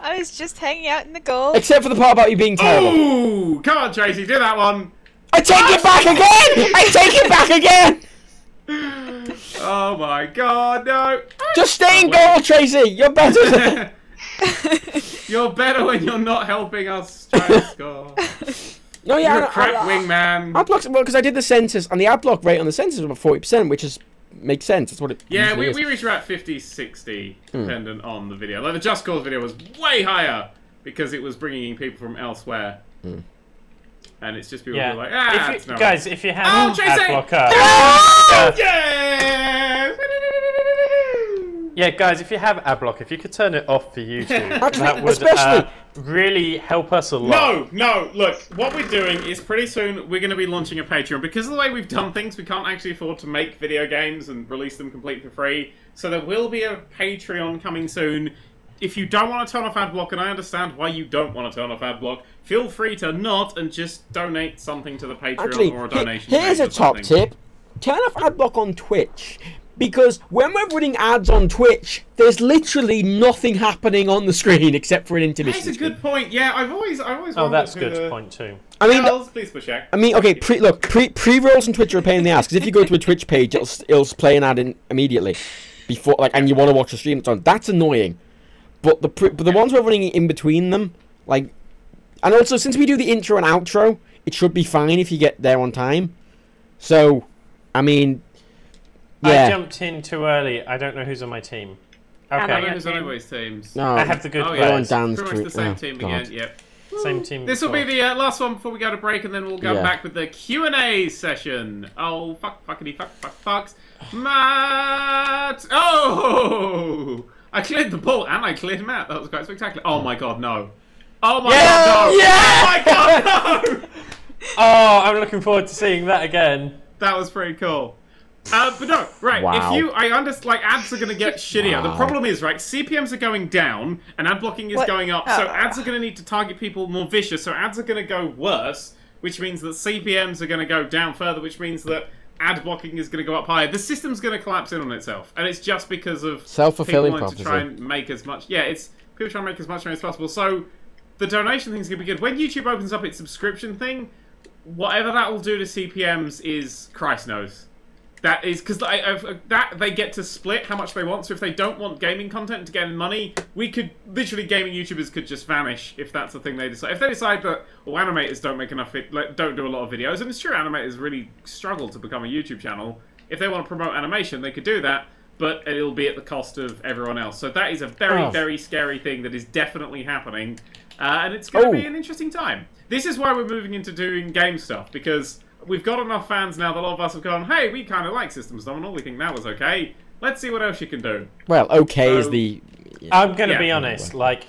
I was just hanging out in the gold. Except for the part about you being terrible. Ooh! Come on, Tracy, do that one! I take it back again! I take it back again! Oh my god, no! Just stay in goal, Tracy! You're better! You're better when you're not helping us try to score. No, yeah, you're a crack wingman. Adblocks, well, because I did the census, and the adblock rate on the census was about 40%, which is makes sense. That's what it. Yeah, we reached about 50, 60, dependent on the video. Like the Just Cause video was way higher because it was bringing in people from elsewhere. And it's just people who are like, guys, if you have adblocker, yeah, guys, if you have adblock, if you could turn it off for YouTube, that would really help us a lot. No, look, what we're doing is pretty soon we're going to be launching a Patreon. Because of the way we've done things, we can't actually afford to make video games and release them completely for free. So there will be a Patreon coming soon. If you don't want to turn off adblock, and I understand why you don't want to turn off adblock, feel free to not and just donate something to the Patreon or a donation. Here's a top tip. Turn off adblock on Twitch. Because when we're running ads on Twitch, there's literally nothing happening on the screen except for an intermission. That's a good point. Yeah, I've always oh, that's a good point too. I mean, please push check. I mean, okay, pre-rolls on Twitch are a pain in the ass because if you go to a Twitch page, it'll play an ad immediately before, like, and you want to watch the stream. It's on. That's annoying. But the ones we're running in between them, like, and also since we do the intro and outro, it should be fine if you get there on time. So, I mean. Yeah. I jumped in too early. I don't know who's on my team. Okay. I don't know who's on anybody's teams. No, I have the good players. You're on Dan's pretty much the same team again. Yep. Same team. This will be the last one before we go to break, and then we'll go back with the Q&A session. Oh, fucks. Matt! Oh! I cleared the ball, and I cleared Matt. That was quite spectacular. Oh my god, no. Oh my god, no! Yeah! Oh my god, no! Oh, I'm looking forward to seeing that again. That was pretty cool. But no, right, wow. I understand, like, ads are going to get shittier. The problem is, right, CPMs are going down, and ad blocking is going up, so ads are going to need to target people more vicious, so ads are going to go worse, which means that CPMs are going to go down further, which means that ad blocking is going to go up higher. The system's going to collapse in on itself, and it's just because of self-fulfilling people wanting to try and make as much... Yeah, it's people trying to make as much money as possible, so the donation thing's going to be good. When YouTube opens up its subscription thing, whatever that will do to CPMs is Christ knows. That is because that they get to split how much they want. So if they don't want gaming content to get in money, we could literally gaming YouTubers could just vanish if that's the thing they decide. If they decide that animators don't make enough, don't do a lot of videos, and it's true, animators really struggle to become a YouTube channel. If they want to promote animation, they could do that, but it'll be at the cost of everyone else. So that is a very, very scary thing that is definitely happening, and it's going to be an interesting time. This is why we're moving into doing game stuff, because we've got enough fans now that a lot of us have gone, hey, we kind of like Systems Nominal, we think that was okay. Let's see what else you can do. Well, okay is the... I'm going to be honest, like...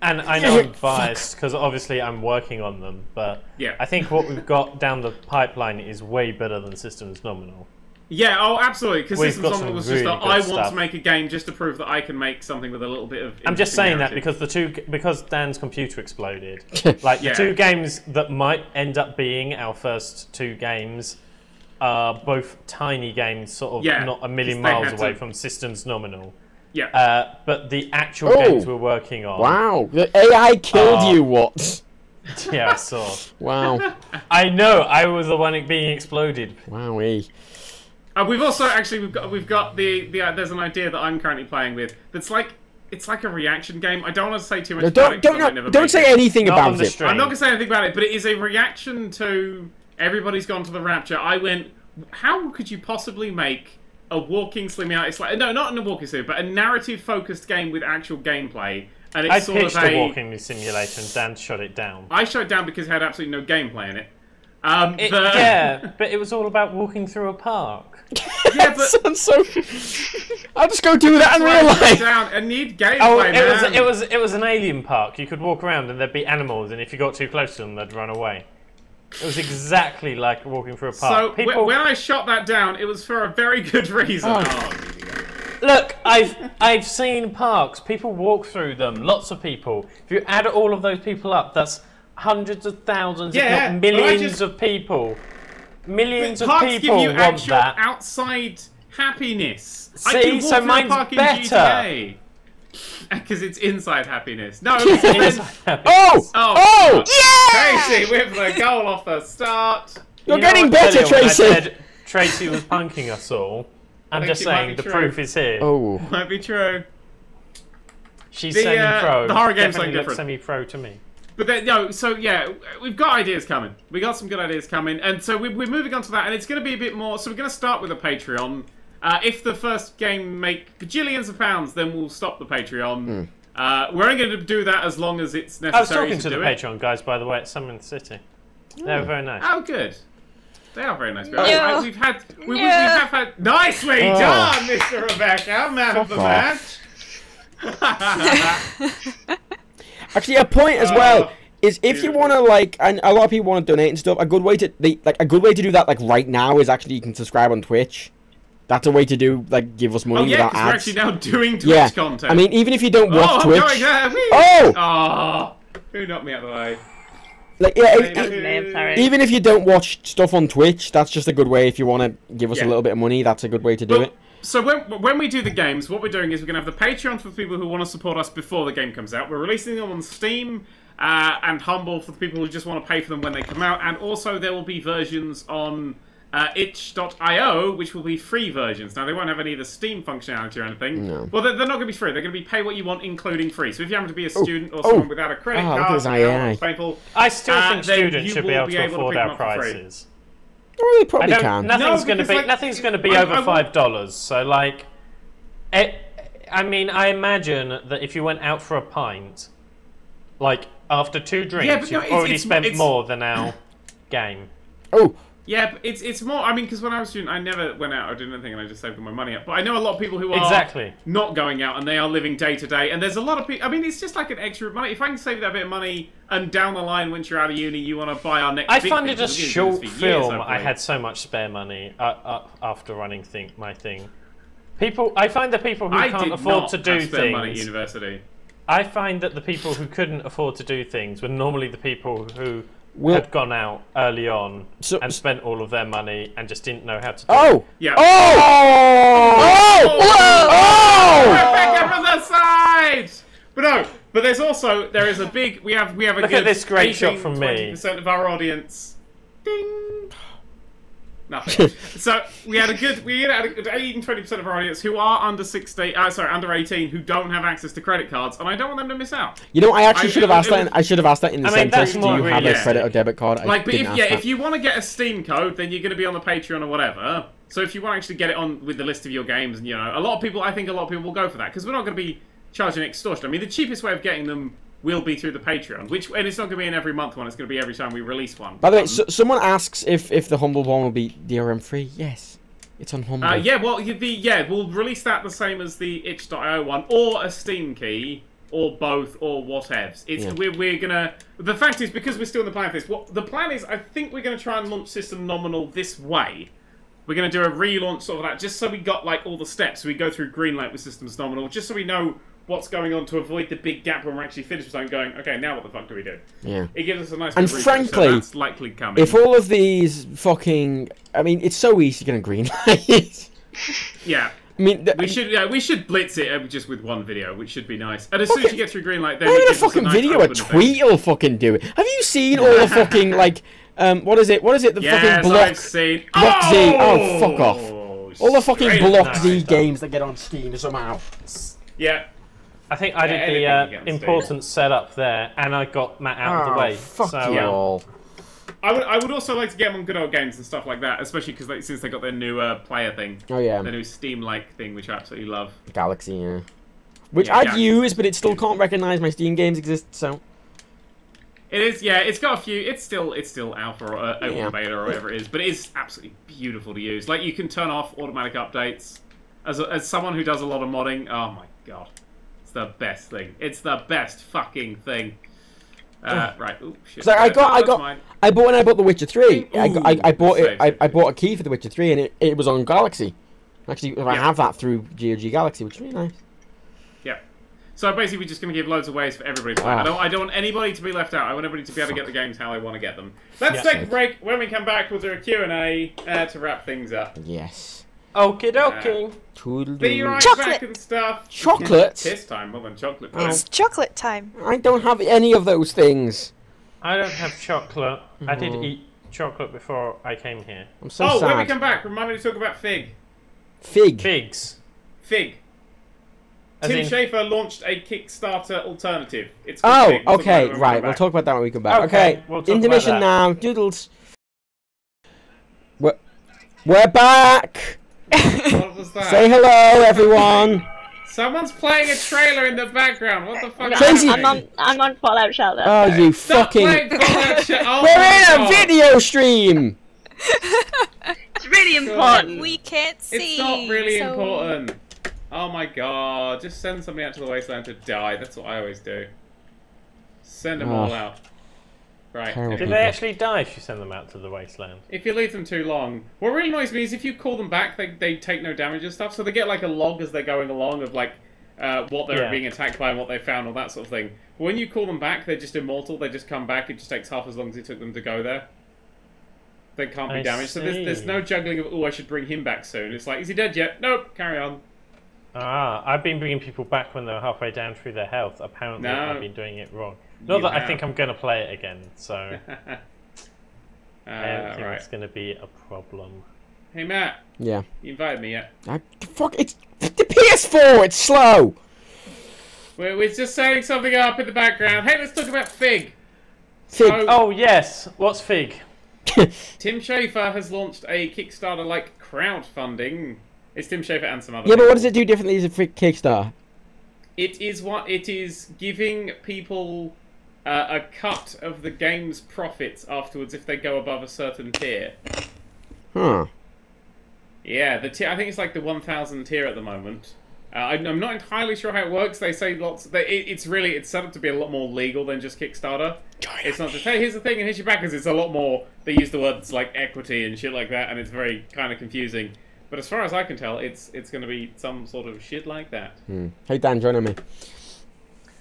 And I know I'm biased, because obviously I'm working on them, but I think what we've got down the pipeline is way better than Systems Nominal. Yeah, absolutely, because Systems Nominal was just that I want to make a game just to prove that I can make something with a little bit of... I'm just saying that because Dan's computer exploded. Like, the two games that might end up being our first two games are both tiny games, sort of not a million miles away from Systems Nominal. Yeah. But the actual games we're working on... Wow, the AI killed you, what? Yeah, I saw. Wow. I know, I was the one being exploded. Wowee. We've also actually we've got the there's an idea that I'm currently playing with that's like it's like a reaction game. I don't want to say too much about it. Don't say anything about it. I'm not going to say anything about it, but it is a reaction to Everybody's Gone to the Rapture. I went, how could you possibly make a walking simulator? It's like no, not in a walking simulator, but a narrative-focused game with actual gameplay. And it's I pitched a walking simulator, and Dan shut it down. I shut it down because it had absolutely no gameplay in it. Yeah, but it was all about walking through a park. Yeah, but sounds so... I'll just go do that in real life. I need gameplay, man. It was an alien park. You could walk around and there'd be animals, and if you got too close to them, they'd run away. It was exactly like walking through a park. So when I shot that down, it was for a very good reason. Look, I've seen parks. People walk through them. Lots of people. If you add all of those people up, that's hundreds of thousands, if not millions of people. Millions of people give you want that. Outside happiness. See, so mine's better. Because it's inside happiness. No, it's inside happiness. Oh! Yeah! Tracy with the goal off the start. You're getting better, Tracy. I said Tracy was punking us all. I'm just saying the proof is here. Oh, might be true. She's semi-pro. The horror game's something different. Different. Semi-pro to me. But then, so yeah, we've got ideas coming. We got some good ideas coming, and so we're moving on to that, and it's going to be a bit more. So we're going to start with a Patreon. If the first game make bajillions of pounds, then we'll stop the Patreon. We're only going to do that as long as it's necessary. I was talking to the Patreon guys, by the way, at Summer in the City. They were very nice. Oh, good. They are very nice. Yeah. We have had nicely done, Mr. Rebecca, man of the match. Actually, a point as well is if you want to and a lot of people want to donate and stuff. A good way to do that right now is actually you can subscribe on Twitch. That's a way to do give us money without ads. We're actually now doing Twitch content. I mean, even if you don't watch Twitch. I'm going there. Who knocked me out of the way? Even if you don't watch stuff on Twitch, that's just a good way. If you want to give us a little bit of money, that's a good way to do it. So when we do the games, what we're doing is we're going to have the Patreon for the people who want to support us before the game comes out. We're releasing them on Steam and Humble for the people who just want to pay for them when they come out. And also there will be versions on itch.io, which will be free versions. Now, they won't have any of the Steam functionality or anything. No. Well, they're not going to be free. They're going to be pay what you want, including free. So if you happen to be a student or someone without a credit card, painful, I still think students should be able to afford our prices. Well, they probably can. Nothing's going to be over $5. So, I mean, I imagine that if you went out for a pint, after 2 drinks, you've already spent more than our game. Oh, Yeah, but it's more. I mean, because when I was a student, I never went out or did anything, and I just saved all my money up. But I know a lot of people who are not going out, and they are living day to day. And there's a lot of people. I mean, it's just like an extra money. If I can save that bit of money, and down the line, once you're out of uni, you want to buy our next. I funded a short film. I had so much spare money after running my thing. I find the people who can't afford to do things. Money at university. I find that the people who couldn't afford to do things were normally the people who had gone out early on and spent all of their money and just didn't know how to do it. Yeah. Oh! Back up on the side! But no, but there is a big, we have a Look good at this great shot from me. 20% of our audience. Ding! Nothing. So we had a good 18-20% of our audience who are under 18, who don't have access to credit cards, and I don't want them to miss out. You know, I should have asked that. I should have asked that in the sentence. Do you have a credit or debit card? But if you want to get a Steam code, then you're going to be on the Patreon or whatever. So if you want to actually get it on with the list of your games, and a lot of people will go for that because we're not going to be charging extortion. I mean, the cheapest way of getting them will be through the Patreon, and it's not going to be an every month one, it's going to be every time we release one. By the way, someone asks if the Humble one will be DRM free. Yes, it's on Humble. We'll release that the same as the itch.io one, or a Steam key, or both, or whatevs. We're gonna. The fact is, because we're still in the plan for this, the plan is, I think we're going to try and launch System Nominal this way. We're going to do a relaunch sort of that, just so we got like all the steps. So we go through Greenlight with Systems Nominal, just so we know what's going on to avoid the big gap when we're actually finished with something going, okay, now what the fuck do we do? Yeah. It gives us a nice and frankly, so that's likely coming. If all of these fucking... I mean, it's so easy to get a green light. Yeah. I mean, we should blitz it just with one video, which should be nice. And as soon as you get through green light, then a fucking video, a tweet will fucking do it. Have you seen all the fucking, like, what is it? The fucking Block... I've seen... Block Z. Oh, fuck off. All the fucking Block Z games that get on Steam somehow. Yeah. I think I did the important setup there, and I got Matt out of the way. Fuck you all. I would also like to get them on Good Old Games and stuff like that, especially because since they got their new player thing. Oh yeah. Their new Steam-like thing, which I absolutely love. Galaxy, yeah. Which I'd use, but it still can't recognise my Steam games exist, so... It is, yeah, it's got a few... It's still alpha or open beta or whatever it is, but it is absolutely beautiful to use. Like, you can turn off automatic updates. As someone who does a lot of modding, oh my god. It's the best thing. It's the best fucking thing. Right. Ooh, shit. So I bought The Witcher 3. I bought a key for The Witcher 3, and it was on Galaxy. Actually, I have that through GOG Galaxy, which is really nice. Yeah. So basically, we're just going to give loads of ways for everybody to play. I don't want anybody to be left out. I want everybody to be able to get the games how they want to get them. Let's take a break. When we come back, we'll do a Q&A to wrap things up. Yes. Okie dokie. Be right back and stuff. Chocolate? This time, more than chocolate time. It's chocolate time. I don't have any of those things. I don't have chocolate. I did eat chocolate before I came here. I'm so sad. When we come back, remind me to talk about Fig. Fig? Figs. Fig. Tim Schafer launched a Kickstarter alternative. It's Fig. Okay, right. We'll talk about that when we come back. Okay, intermission now. Doodles. We're back! What was that? Say hello, everyone! Someone's playing a trailer in the background. What the fuck? Tracy, I'm on Fallout Shelter. Oh, you fucking... Oh, we're in a video stream! It's really important. We can't see. It's not really important. Oh my god. Just send somebody out to the wasteland to die. That's what I always do. Send them all out. Right. Did they actually die if you send them out to the wasteland? If you leave them too long. What really annoys me is if you call them back, they take no damage and stuff, so they get like a log as they're going along of like what they're being attacked by and what they found, all that sort of thing. But when you call them back, they're just immortal, they just come back, it just takes half as long as it took them to go there. They can't be damaged, so there's no juggling of, oh, I should bring him back soon. It's like, is he dead yet? Nope, carry on. Ah, I've been bringing people back when they're halfway down through their health. Apparently I've been doing it wrong. Not that I think I'm going to play it again, so I don't think it's going to be a problem. Hey Matt. Yeah. You invited me yet? Fuck, it's the PS4, it's slow! We're just setting something up in the background. Hey, let's talk about Fig. Fig. Oh yes, what's Fig? Tim Schafer has launched a Kickstarter-like crowdfunding. It's Tim Schafer and some other people. But what does it do differently as a Kickstarter? It is giving people a cut of the game's profits afterwards if they go above a certain tier. Huh. Yeah, I think it's like the 1,000 tier at the moment. I'm not entirely sure how it works. They say it's set up to be a lot more legal than just Kickstarter. It's not just, hey, here's the thing and here's your backers. It's a lot more. They use the words like equity and shit like that, and it's very kind of confusing. But as far as I can tell, it's going to be some sort of shit like that. Hey Dan, join me.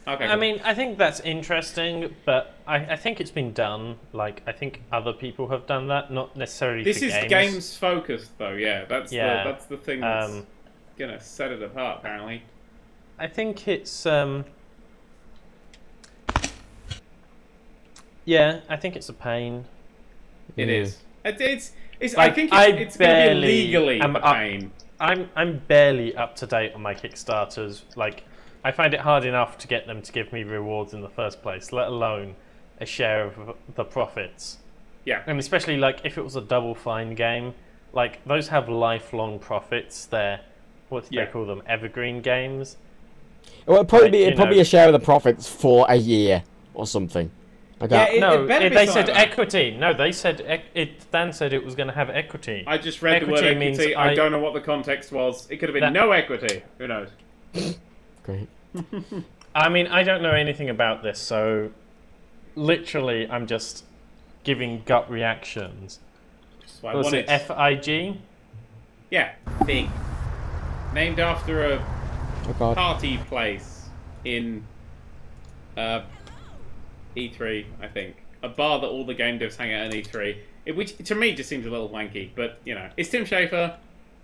Okay. I mean, I think that's interesting, but I think it's been done. Like, I think other people have done that, not necessarily. This is games. games focused, though. Yeah, that's the thing that's gonna set it apart. Apparently, I think it's. Yeah, I think it's a pain. It is. It's. Like, I think it's going to be legally a pain. I'm barely up to date on my Kickstarters. Like, I find it hard enough to get them to give me rewards in the first place, let alone a share of the profits. Yeah. And especially, like, if it was a Double Fine game, like, those have lifelong profits. They're, what do they call them, evergreen games? Well, it'd probably be a share of the profits for a year or something. Okay. They said equity. No, they said Dan said it was going to have equity. I just read the word equity. I don't know what the context was. It could have been no equity. Who knows? Great. I mean, I don't know anything about this, so literally, I'm just giving gut reactions. Was it FIG? Yeah, Fig. Named after a party place in E3, I think. A bar that all the game devs hang out in E3. Which, to me, just seems a little wanky. But, you know, it's Tim Schafer,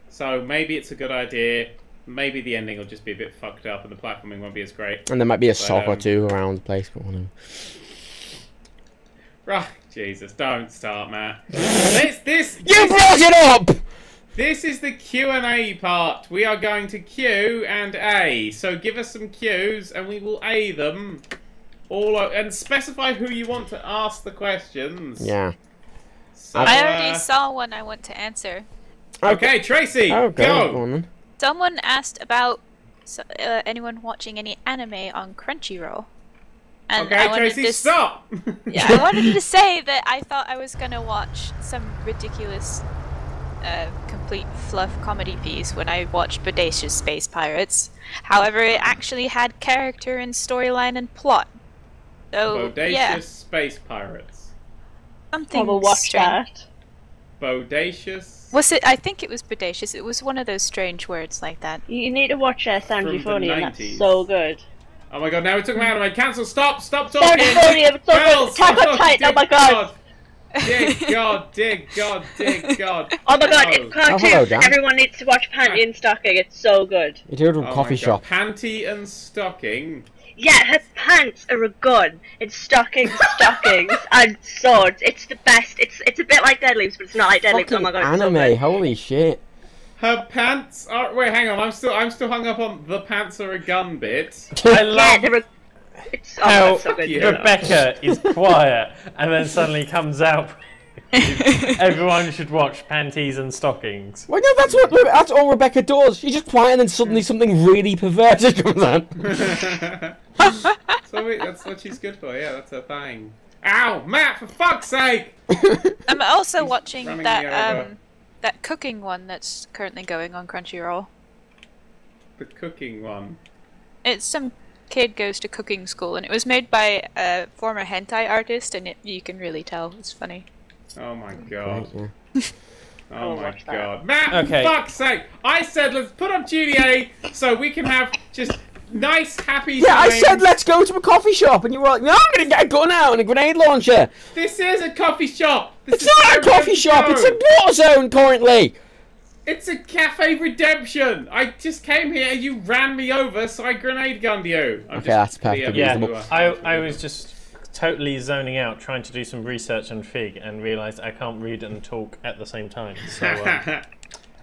so maybe it's a good idea. Maybe the ending will just be a bit fucked up and the platforming won't be as great. And there might be a sock or two around the place. But Right, Jesus, don't start, Matt. This you brought it up! This is the Q&A part. We are going to Q and A. So give us some Qs and we will A them. And specify who you want to ask the questions. Yeah. So, I already saw one I want to answer. Okay, Tracy, go! Someone asked about anyone watching any anime on Crunchyroll. And okay, Tracy, stop! Yeah, I wanted to say that I thought I was going to watch some ridiculous complete fluff comedy piece when I watched Bodacious Space Pirates. However, it actually had character and storyline and plot. So, Bodacious Space Pirates. Something watch strange. that. Bodacious? Was it? I think it was Bodacious. It was one of those strange words like that. You need to watch Sanjiphonium, that's so good. Oh my god, now we're talking about anime. Cancel, stop talking! Sanjiphonium, it's so good! Attack on Titan, oh my god! Dear God, dear God, dear God. Oh my god, it's cartoons. Everyone needs to watch Panty and Stocking, it's so good. You do it from coffee shop. Panty and Stocking? Yeah, her pants are a gun. It's stockings and swords. It's the best. It's a bit like Dead Leaves, but it's not like Dead Leaves. Oh my god, it's anime, so good. Holy shit. Her pants are... Wait, hang on, I'm still hung up on the pants are a gun bit. I love how so good, Rebecca is quiet and then suddenly comes out. Everyone should watch Panties and Stockings. Well, no, that's all Rebecca does. She's just quiet and then suddenly something really perverted comes out. That's what she's good for, yeah, that's her thing. Ow! Matt, for fuck's sake! I'm also watching that cooking one that's currently going on Crunchyroll. The cooking one? It's some kid goes to cooking school, and it was made by a former hentai artist, and you can really tell it's funny. Oh my god. Right, yeah. Oh my god. Matt, for fuck's sake! I said let's put up GDA so we can have just nice, happy times. I said let's go to a coffee shop, and you were like, no, I'm gonna get a gun out and a grenade launcher. This is a coffee shop! It's not a coffee shop, it's a war zone currently! It's a cafe redemption! I just came here and you ran me over, so I grenade gunned you. Okay, that's perfectly reasonable. I was just totally zoning out, trying to do some research on Fig, and realised I can't read and talk at the same time. So,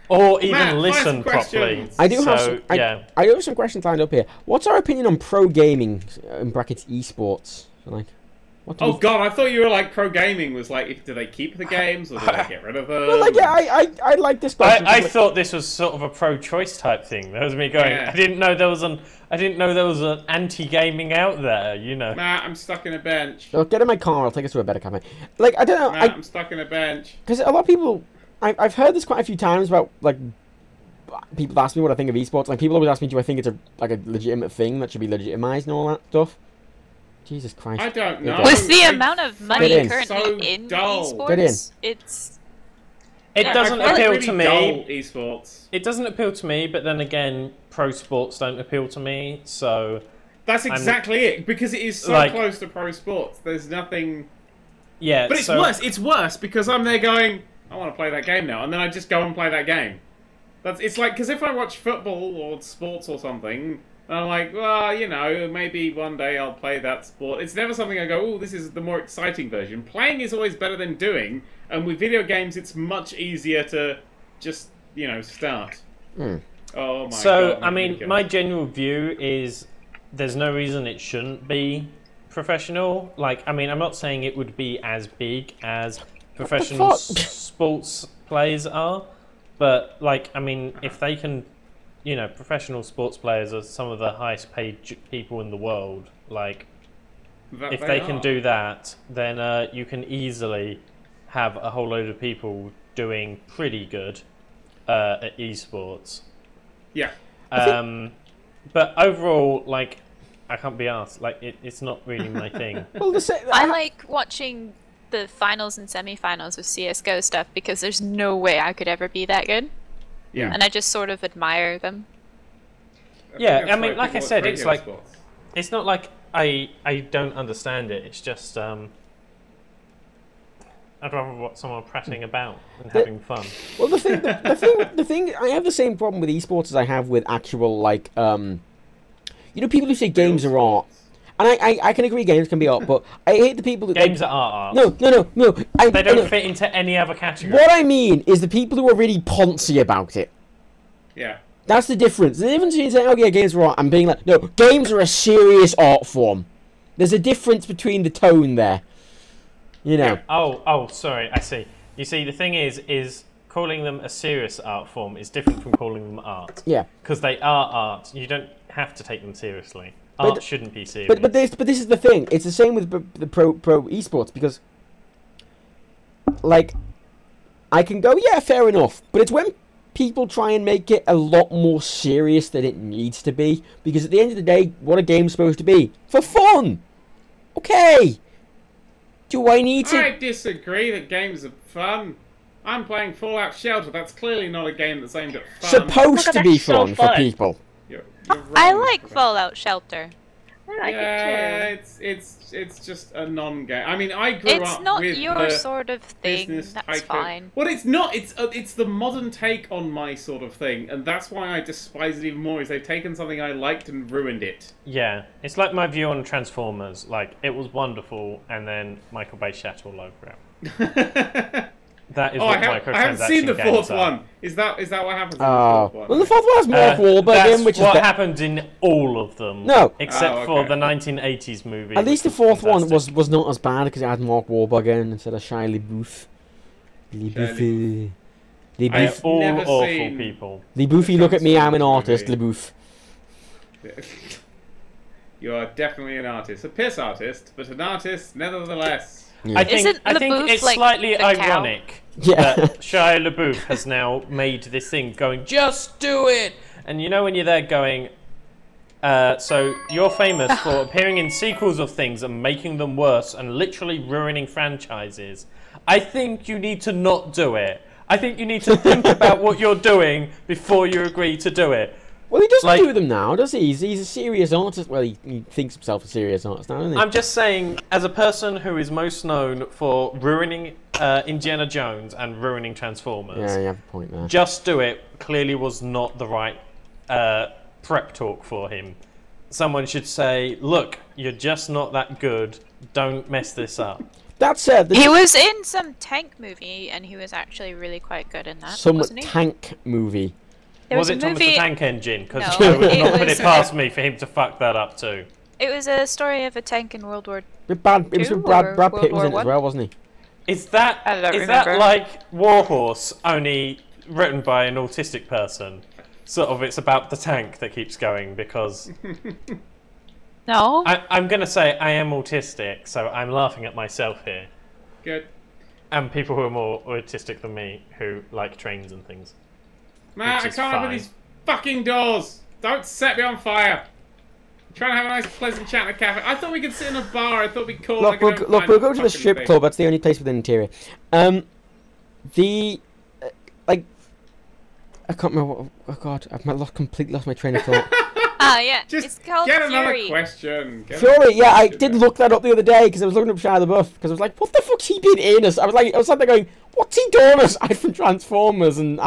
or even listen properly. I do have some questions lined up here. What's our opinion on pro gaming, in brackets esports? Like, oh god, I thought you were like pro gaming was like, do they keep the games or do they get rid of them? Well, like, yeah, I like this question. I thought this was sort of a pro-choice type thing. That was me going. Yeah. I didn't know there was an anti-gaming out there. You know. Matt, I'm stuck in a bench. I'll get in my car. I'll take us to a better cafe. Like, I don't know. Matt, I'm stuck in a bench. Because a lot of people I've heard this quite a few times about like people ask me what I think of esports. Like people always ask me, do I think it's a legitimate thing that should be legitimized and all that stuff? Jesus Christ! I don't know. With the amount of money currently in dull. esports, it's. It doesn't appeal to me. Esports. It doesn't appeal to me, but then again, pro sports don't appeal to me. So that's exactly it, because it is so close to pro sports. There's nothing. Yeah, but it's worse. It's worse because I'm there going, I want to play that game now, and then I just go and play that game. It's like, because if I watch football or sports or something, I'm like, well, you know, maybe one day I'll play that sport. It's never something I go, oh, this is the more exciting version. Playing is always better than doing, and with video games, it's much easier to just, you know, start. Mm. Oh my god. So, I mean, my general view is there's no reason it shouldn't be professional. Like, I mean, I'm not saying it would be as big as professional sports players are, but, like, I mean, if they can, you know, professional sports players are some of the highest paid people in the world. Like, if they can do that, then you can easily have a whole load of people doing pretty good at esports. Yeah. But overall, like, I can't be asked. Like, it's not really my thing. Well, I like watching the finals and semi-finals of CS:GO stuff because there's no way I could ever be that good. Yeah. And I just sort of admire them. Yeah, I mean, like I said, it's like it's not like I don't understand it. It's just I'd rather watch someone prattling about and having fun. Well, the thing, I have the same problem with esports as I have with actual, like, you know, people who say games are art. And I can agree games can be art, but I hate the people who... Games are art. No. They don't fit into any other category. What I mean is the people who are really poncy about it. Yeah. That's the difference. The difference between saying, oh yeah, games are art, and being like, no, games are a serious art form. There's a difference between the tone there. You know. Oh, sorry, I see. You see, the thing is calling them a serious art form is different from calling them art. Yeah. Because they are art. You don't have to take them seriously. Art shouldn't be serious. But this is the thing. It's the same with the pro esports, because, like, I can go, yeah, fair enough. But it's when people try and make it a lot more serious than it needs to be. Because at the end of the day, what a game's supposed to be? For fun! Okay! Do I need to... I disagree that games are fun. I'm playing Fallout Shelter. That's clearly not a game that's aimed at fun. Supposed to be fun for people. You're I like Fallout Shelter. I like it too. It's just a non-game. I mean, I grew up with It's not your sort of thing. That's fine. Well, it's not. It's the modern take on my sort of thing, and that's why I despise it even more. Is they've taken something I liked and ruined it. Yeah, it's like my view on Transformers. Like, it was wonderful, and then Michael Bay shat all over it. That is what microtransactions I haven't seen the fourth one. Is that what happens in the fourth one? Well, the fourth one has Mark Wahlberg in, which is... That's what happened in all of them. No. Except for the 1980s movie. At least the fourth one was not as bad because it had Mark Wahlberg in instead of Shia LaBeouf. LaBeouf. All awful people. LaBeouf, look at me, I'm an artist, LaBeouf. You are definitely an artist. A piss artist, but an artist nevertheless. Yeah. I think it's like slightly ironic that Shia LaBeouf has now made this thing going, just do it! And you know when you're there going, so you're famous for appearing in sequels of things and making them worse and literally ruining franchises. I think you need to not do it. I think you need to think about what you're doing before you agree to do it. Well, he doesn't do them now, does he? He's a serious artist. Well, he thinks himself a serious artist now, doesn't he? I'm just saying, as a person who is most known for ruining Indiana Jones and ruining Transformers... Yeah, you have a point there. Just Do It clearly was not the right prep talk for him. Someone should say, look, you're just not that good. Don't mess this up. That said... He was in some tank movie, and he was actually really quite good in that, wasn't he? Tank movie. Was it Thomas the Tank Engine? Because No, I would not it put was- it past me for him to fuck that up too. It was a story of a tank in World War It was with Brad Pitt was in it as well, wasn't he? Is that like Warhorse, only written by an autistic person? Sort of, it's about the tank that keeps going because... No? I'm going to say I am autistic, so I'm laughing at myself here. Good. And people who are more autistic than me who like trains and things. Matt, I can't open these fucking doors! Don't set me on fire! I'm trying to have a nice pleasant chat in a cafe. I thought we could sit in a bar. I thought we'd call. Look, we'll go to the strip club. That's the only place with an interior. Like, I can't remember. Oh God, I've completely lost my train of thought. Yeah, just it's called get Fury. another question. Fury, yeah, I did look that up the other day because I was looking up Shia LaBeouf because I was like, what the fuck's he been in us? I was sat there going, what's he doing aside from Transformers and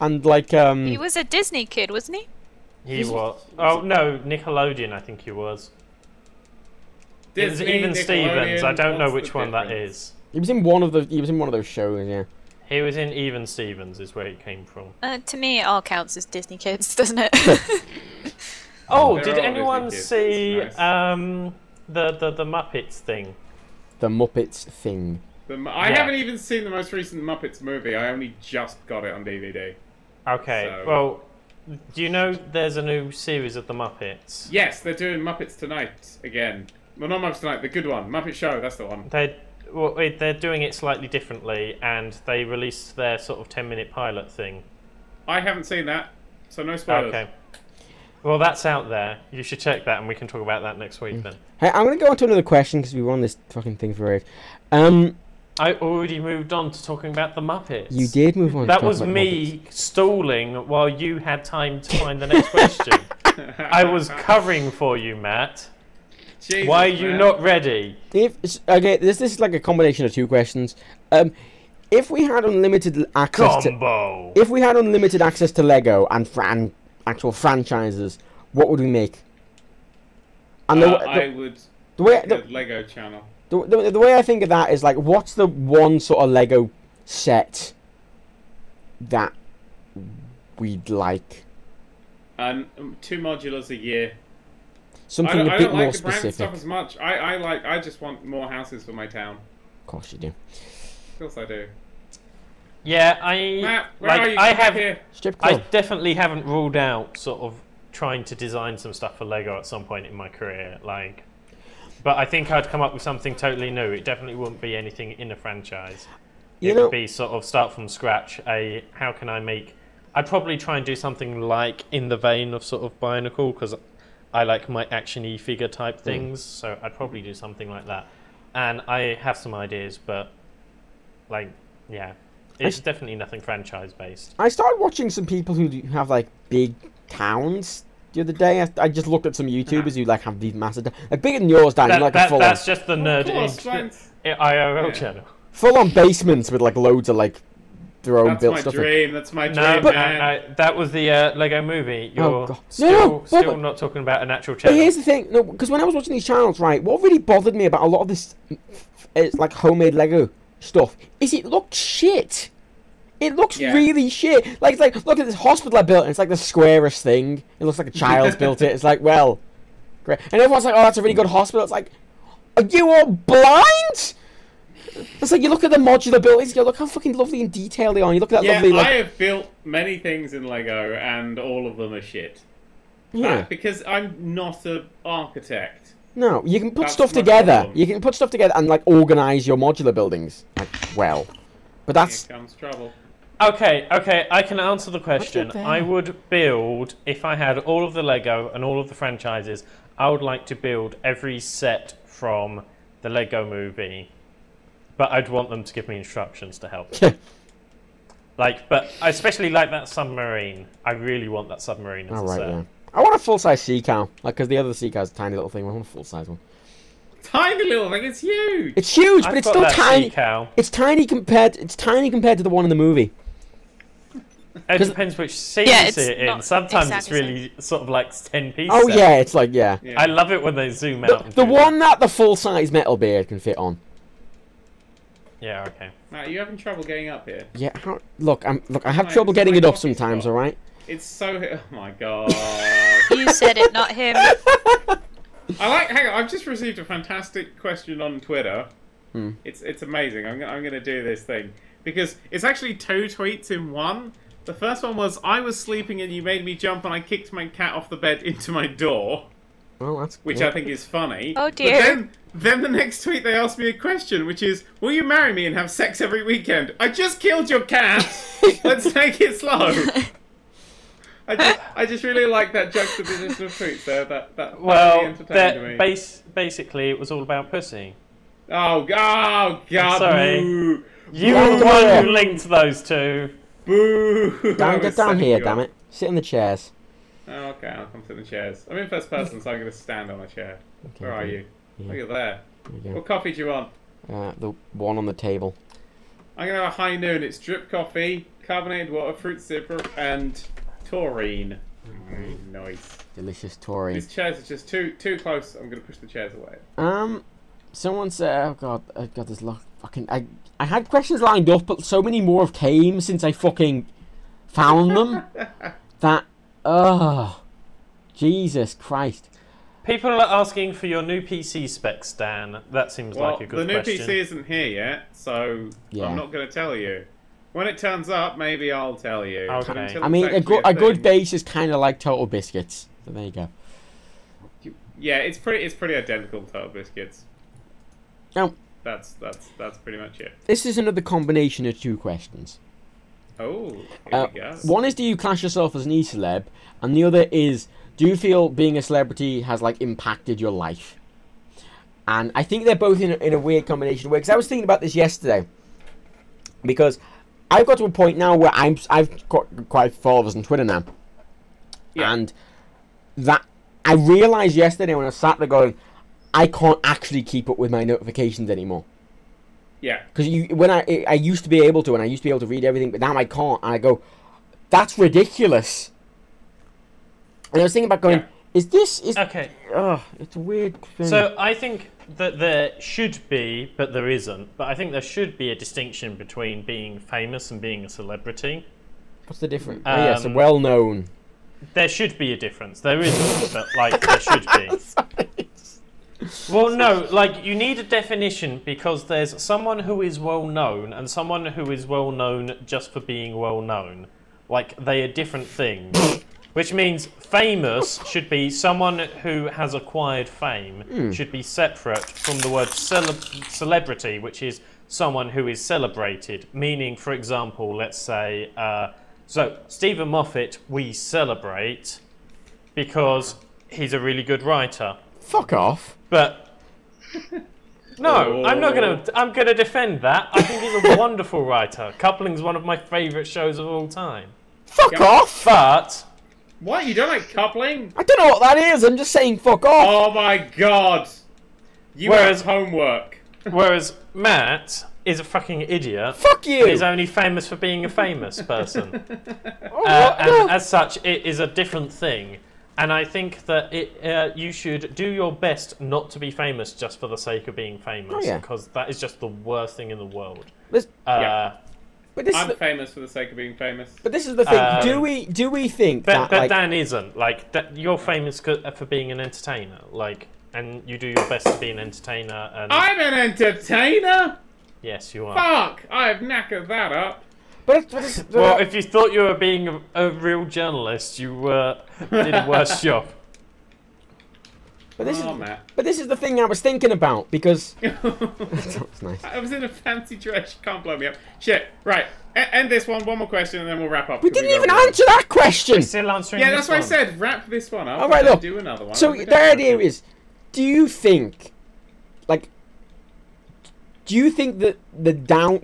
like He was a Disney kid, wasn't he? He was. Oh no, Nickelodeon, I think he was. It was Even Stevens. I don't know which one that is. He was in one of those shows, yeah. He was in Even Stevens, is where he came from. To me, it all counts as Disney kids, doesn't it? Oh, did anyone see the Muppets thing? The Muppets thing. I haven't even seen the most recent Muppets movie. I only just got it on DVD. Okay, so. Well, do you know there's a new series of the Muppets? Yes, they're doing Muppets Tonight again. Well, not Muppets Tonight, the good one. Muppet Show, that's the one. They're doing it slightly differently, and they released their sort of 10-minute pilot thing. I haven't seen that, so no spoilers. Okay. Well, that's out there. You should check that, and we can talk about that next week then. Hey, I'm going to go on to another question because we won this fucking thing for it. I already moved on to talking about the Muppets. You did move on. That was me stalling while you had time to find the next question. I was covering for you, Matt. Jesus, why are you not ready? Okay, this is like a combination of two questions. If we had unlimited access if we had unlimited access to Lego and actual franchises, what would we make? And I would the Lego Channel. The way I think of that is like, what's the one sort of Lego set that we'd like? 2 modulars a year. Something a bit more specific. I don't like the brand stuff as much. I just want more houses for my town. Of course you do. Of course I do. Yeah, Matt, where are you? I definitely haven't ruled out sort of trying to design some stuff for Lego at some point in my career, but I think I'd come up with something totally new. It definitely wouldn't be anything in a franchise. It would be sort of start from scratch. How can I make? I'd probably try and do something like in the vein of sort of Bionicle, because I like my action-y figure type things. So I'd probably do something like that. And I have some ideas, but it's definitely nothing franchise-based. I started watching some people who have like big towns. The other day, I just looked at some YouTubers who have these massive, bigger than yours, Dan. That's just the Nerd³ IRL channel. Full-on basements with loads of their own built stuff. That's my dream. No, that was the Lego movie. You're still not talking about an actual channel. But here's the thing, because when I was watching these channels, right, what really bothered me about a lot of this, homemade Lego stuff, is it looked shit. It looks really shit. It's like, look at this hospital I built, and it's like the squarest thing. It looks like a child's built it. It's like, well, great. And everyone's like, oh, that's a really good hospital. It's like, are you all blind? It's like, you look at the modular buildings, you look how fucking lovely and detailed they are. You look at that lovely. I have built many things in Lego, and all of them are shit. Yeah. Because I'm not an architect. No, you can put stuff together. Problem. You can put stuff together and organize your modular buildings. But that's. Here comes trouble. Okay, I can answer the question. I would build, if I had all of the Lego and all of the franchises, I would like to build every set from the Lego movie. But I'd want them to give me instructions to help. But I especially like that submarine. I really want that submarine as a set. Yeah. I want a full-size sea cow. Because the other sea cow's a tiny little thing. I want a full-size one. Tiny little thing, it's huge! It's huge, but it's still tiny. It's tiny compared to the one in the movie. It depends which scene you see it in. Sometimes it's really sort of 10-piece. Oh yeah, it's yeah. I love it when they zoom out. The one that the full-size metal beard can fit on. Yeah, okay. Matt, are you having trouble getting up here? Yeah, look, I have trouble getting it up sometimes, alright? It's so... Oh my god. You said it, not him. Hang on, I've just received a fantastic question on Twitter. It's amazing. I'm gonna do this thing. Because it's actually 2 tweets in one. The first one was, I was sleeping and you made me jump and I kicked my cat off the bed into my door. Oh, that's which I think is funny. Oh dear. Then the next tweet they asked me a question, which is, will you marry me and have sex every weekend? I just killed your cat! Let's take it slow! I just really like that juxtaposition of tweets there. That really entertained me. Basically, it was all about pussy. Oh God! Sorry. Boo. You were the one who linked those two. Boo! Get down here, damn it. Sit in the chairs. Oh, okay, I'll come sit in the chairs. I'm in first person, so I'm going to stand on a chair. Okay, Where are you? Yeah. Oh, you're there. There What coffee do you want? The one on the table. I'm going to have a high noon. It's drip coffee, carbonated water, fruit syrup, and taurine. Nice. Delicious taurine. These chairs are just too close. I'm going to push the chairs away. Someone said, oh God, I've got this fucking... I had questions lined up, but so many more have came since I fucking found them that... Oh, Jesus Christ. People are asking for your new PC specs, Dan. That seems like a good question. The new PC isn't here yet, so I'm not going to tell you. When it turns up, maybe I'll tell you. Okay. I mean, a good base is kind of like Total Biscuits. So there you go. Yeah, it's pretty identical to Total Biscuits. Now, that's pretty much it. This is another combination of two questions. Oh, here we go. One is, do you class yourself as an e-celeb? And the other is, do you feel being a celebrity has like impacted your life? And I think they're both in a weird combination of ways. Because I was thinking about this yesterday, because I've got to a point now where I've got quite followers on Twitter now, and that I realized yesterday when I sat there going, I can't actually keep up with my notifications anymore. Yeah. Because when I used to be able to, and I used to be able to read everything, but now I can't, and I go, that's ridiculous. And I was thinking about going, okay. Oh, it's a weird thing. So I think that there should be, but there isn't. But I think there should be a distinction between being famous and being a celebrity. What's the difference? Yes, well known. There should be a difference. There isn't, but like there should be. Well, no, like you need a definition because there's someone who is well known and someone who is well known just for being well known. Like they are different things. Which means famous should be someone who has acquired fame, should be separate from the word celebrity, which is someone who is celebrated. Meaning, for example, let's say, so Stephen Moffat, we celebrate because he's a really good writer. Fuck off. But no, I'm not gonna. I'm gonna defend that. I think he's a wonderful writer. Coupling's one of my favourite shows of all time. Fuck off. But what? You don't like coupling? I don't know what that is. I'm just saying fuck off. Oh my God. You have homework. Whereas Matt is a fucking idiot. Fuck you. He's only famous for being a famous person. And as such, it is a different thing. And I think that you should do your best not to be famous just for the sake of being famous, because that is just the worst thing in the world. But I'm famous for the sake of being famous. But this is the thing. Do we think that? But Dan isn't. Like you're famous for being an entertainer. Like, and you do your best to be an entertainer. And I'm an entertainer. Yes, you are. Fuck! I have knackered that up. Well, if you thought you were being a real journalist, you did a worse job. But this is the thing I was thinking about, because that's nice. I was in a fancy dress. You can't blow me up. Shit. Right. End this one. One more question, and then we'll wrap up. We didn't even answer that question. We're still answering. Yeah, that's why I said wrap this one up. All right, look. Do another one. So the idea is, do you think that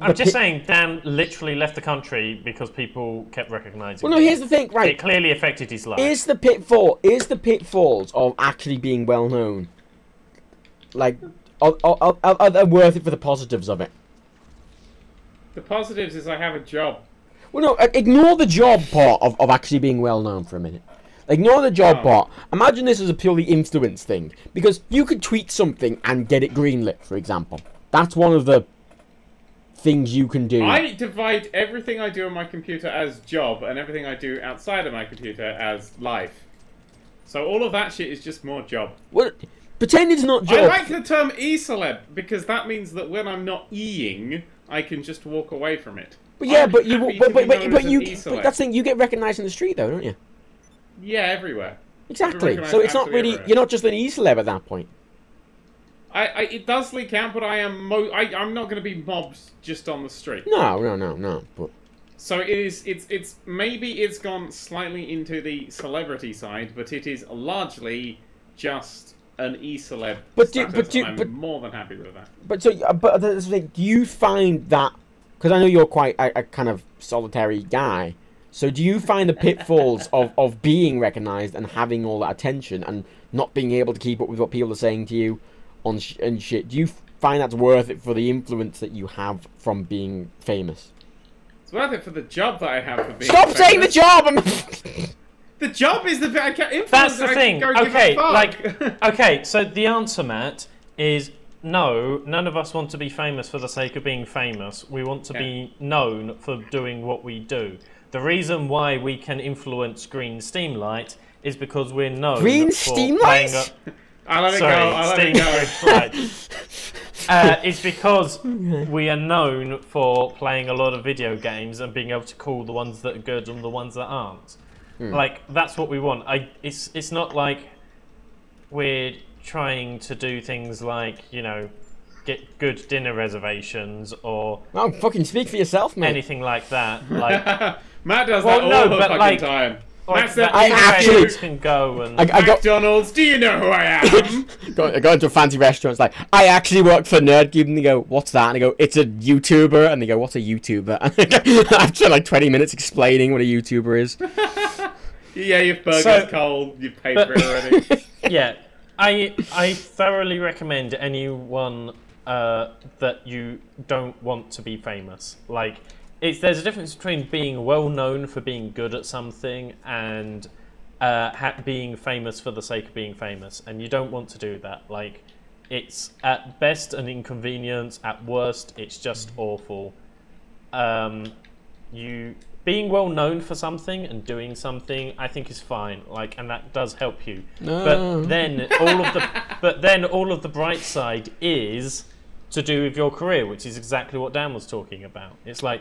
I'm just saying Dan literally left the country because people kept recognising him. Well, no, here's the thing, right? It clearly affected his life. Is the pitfalls of actually being well known, like, are they worth it for the positives of it? The positives is I have a job. Well, no, ignore the job part of actually being well known for a minute. Ignore the job part. Imagine this as a purely influence thing, because you could tweet something and get it greenlit, for example. That's one of the things you can do. I divide everything I do on my computer as job and everything I do outside of my computer as life. So all of that shit is just more job. Well, pretend it's not job. I like the term e-celeb because that means that when I'm not e-ing, I can just walk away from it. But yeah, but that's the thing. You get recognised in the street, though, don't you? Yeah, everywhere. Exactly. So it's not really. Everywhere. You're not just an e-celeb at that point. It does leak out, but I'm not going to be mobbed just on the street. No. But so it's maybe it's gone slightly into the celebrity side, but it is largely just an e-celeb. I'm more than happy with that. But do you find that? Because I know you're quite a kind of solitary guy. So do you find the pitfalls of being recognised and having all that attention and not being able to keep up with what people are saying to you and shit? Do you find that's worth it for the influence that you have from being famous? It's worth it for the job that I have for being famous. Stop saying the job! The job is the bit I can't influence. That's the thing. Okay, so the answer, Matt, is no, none of us want to be famous for the sake of being famous. We want to be known for doing what we do. The reason why we can influence Green Steamlight is because we're known Green for Steamlight? I'll let it go. It's because we are known for playing a lot of video games and being able to call the ones that are good and the ones that aren't. Like, that's what we want. It's not like we're trying to do things like, you know, get good dinner reservations or... Oh, fucking speak for yourself, mate. Anything like that. Like... Matt does that all the fucking time. Matt said, I actually can go and... McDonald's, do you know who I am? I go into a fancy restaurant, it's like, I actually work for Nerd³, and they go, what's that? And I go, it's a YouTuber. And they go, what's a YouTuber? And after like 20 minutes explaining what a YouTuber is. Yeah, your burger's cold, you've paid for it already. Yeah, I thoroughly recommend anyone that you don't want to be famous. Like, there's a difference between being well known for being good at something and being famous for the sake of being famous, and you don't want to do that. Like, it's at best an inconvenience, at worst it's just awful. Being well known for something and doing something, I think, is fine. Like, and that does help you. But then all of the bright side is to do with your career, which is exactly what Dan was talking about. It's like,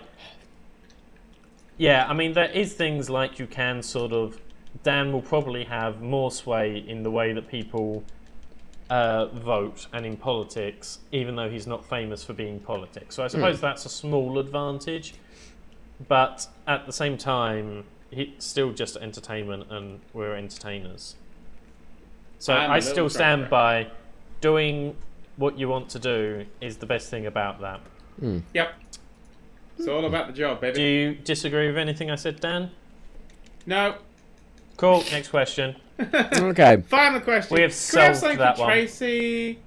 yeah, I mean, there is things like you can sort of... Dan will probably have more sway in the way that people vote and in politics, even though he's not famous for being politics. So I suppose that's a small advantage. But at the same time, it's still just entertainment and we're entertainers. So I still stand by doing what you want to do is the best thing about that. Yep. It's all about the job, baby. Do you disagree with anything I said, Dan? No. Cool. Next question. Okay. Final question. We have solved that one. Tracy?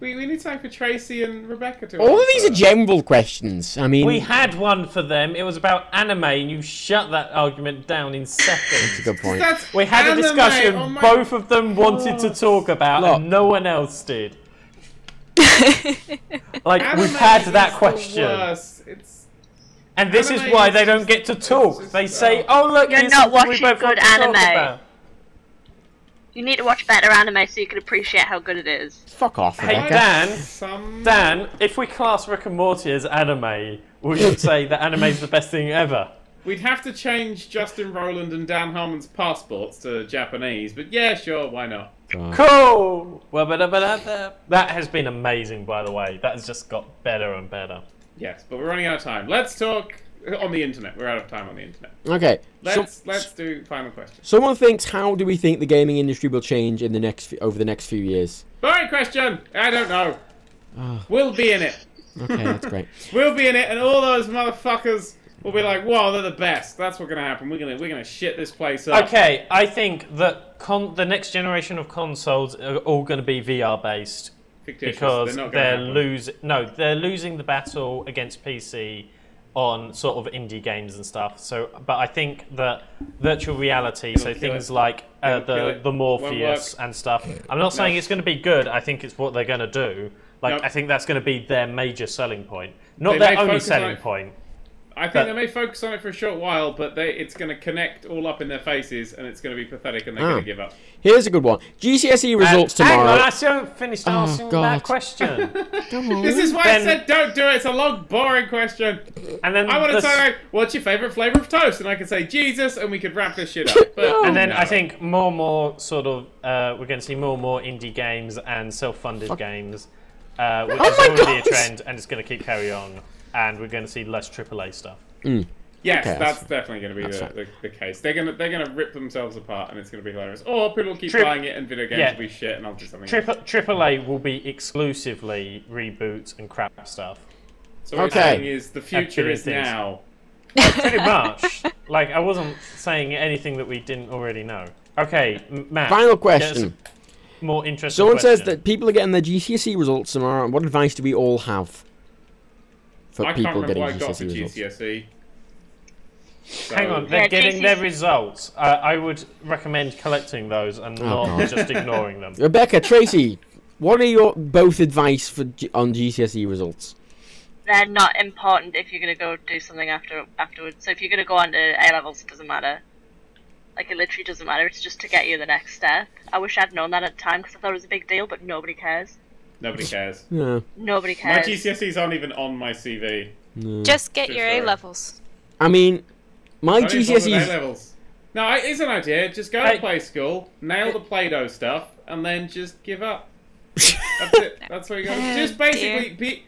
We need something for Tracy and Rebecca to All of these are general questions. I mean... We had one for them. It was about anime, and you shut that argument down in seconds. That's a good point. We had a discussion both of them wanted to talk about, and no one else did. Like, we've had that question. And this is why they don't get to talk. They say, oh, look, you're not watching good anime. You need to watch better anime so you can appreciate how good it is. Fuck off, Rebecca. Hey, Dan, if we class Rick and Morty as anime, would you say that anime is the best thing ever? We'd have to change Justin Roiland and Dan Harmon's passports to Japanese, but yeah, sure, why not? Cool! That has been amazing, by the way. That has just got better and better. Yes, but we're running out of time. Let's talk on the internet. We're out of time on the internet. Okay. Let's do final question. Someone thinks, how do we think the gaming industry will change in the over the next few years? Boring question. I don't know. We'll be in it. Okay, that's great. We'll be in it, and all those motherfuckers will be like, "Whoa, they're the best." That's what's gonna happen. We're gonna shit this place up. Okay, I think that the next generation of consoles are all going to be VR based because they're losing the battle against PC on sort of indie games and stuff. So, but I think that virtual reality, so things like the Morpheus and stuff. I'm not saying it's going to be good. I think it's what they're going to do. Like, I think that's going to be their major selling point, not their only selling point. I think they may focus on it for a short while, but it's going to connect all up in their faces, and it's going to be pathetic, and they're going to give up. Here's a good one. GCSE results tomorrow. Hang on, I still haven't finished answering that question. This is why I said don't do it. It's a long, boring question. And then I want to say, what's your favourite flavour of toast? And I can say Jesus, and we could wrap this shit up. But and then I think more and more sort of we're going to see more and more indie games and self-funded games. which is already a trend, and it's going to keep carry on, and we're going to see less AAA stuff. Yes, okay, that's definitely going to be the case. They're gonna rip themselves apart, and it's going to be hilarious. Or people will keep buying it, and video games will be shit, and I'll do something else. AAA will be exclusively reboots and crap stuff. So what you're saying is the future is now. Pretty much. Like, I wasn't saying anything that we didn't already know. Okay, Matt. Final question. More interesting. Someone says that people are getting their GCSE results tomorrow. What advice do we all have for people getting GCSE results? So, hang on, they're getting their results. I would recommend collecting those and not just ignoring them. Rebecca, Tracy, what are your both advice on GCSE results? They're not important if you're going to go do something afterwards. So if you're going to go on to A-levels, it doesn't matter. Like, it literally doesn't matter. It's just to get you the next step. I wish I'd known that at the time because I thought it was a big deal, but nobody cares. Nobody cares. No. Nobody cares. My GCSEs aren't even on my CV. No. Just get your A-levels. I mean, my GCSEs... A-levels. No, it's an idea. Just go to play school, nail the Play-Doh stuff, and then just give up. That's it. That's what you got to do. Just basically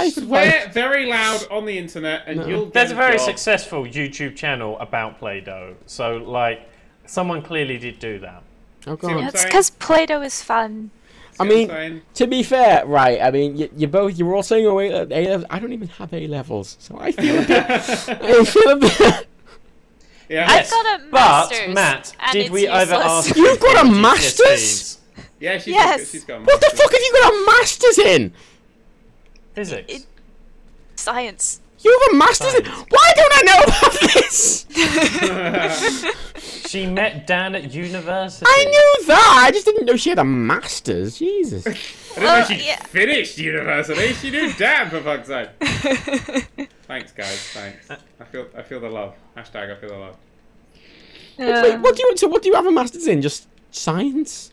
swear very loud on the internet and you'll get There's a very successful YouTube channel about Play-Doh. So, like, someone clearly did do that. Oh, God. It's because Play-Doh is fun. I mean, to be fair, right, I mean, you were all saying A-levels. I don't even have A-levels, so I feel a bit... I feel a bit... Yeah. I've got a master's. But, Matt, did we ever ask you? You've got a master's? Yeah, she's got a master's. What the fuck have you got a master's in? Physics. Science. You have a master's in? Why don't I know about this? She met Dan at university. I knew that. I just didn't know she had a master's. Jesus. I didn't know she finished university. She knew Dan, for fuck's sake. Thanks, guys. Thanks. I feel the love. Hashtag I feel the love. Wait, what do you have a master's in? Just science?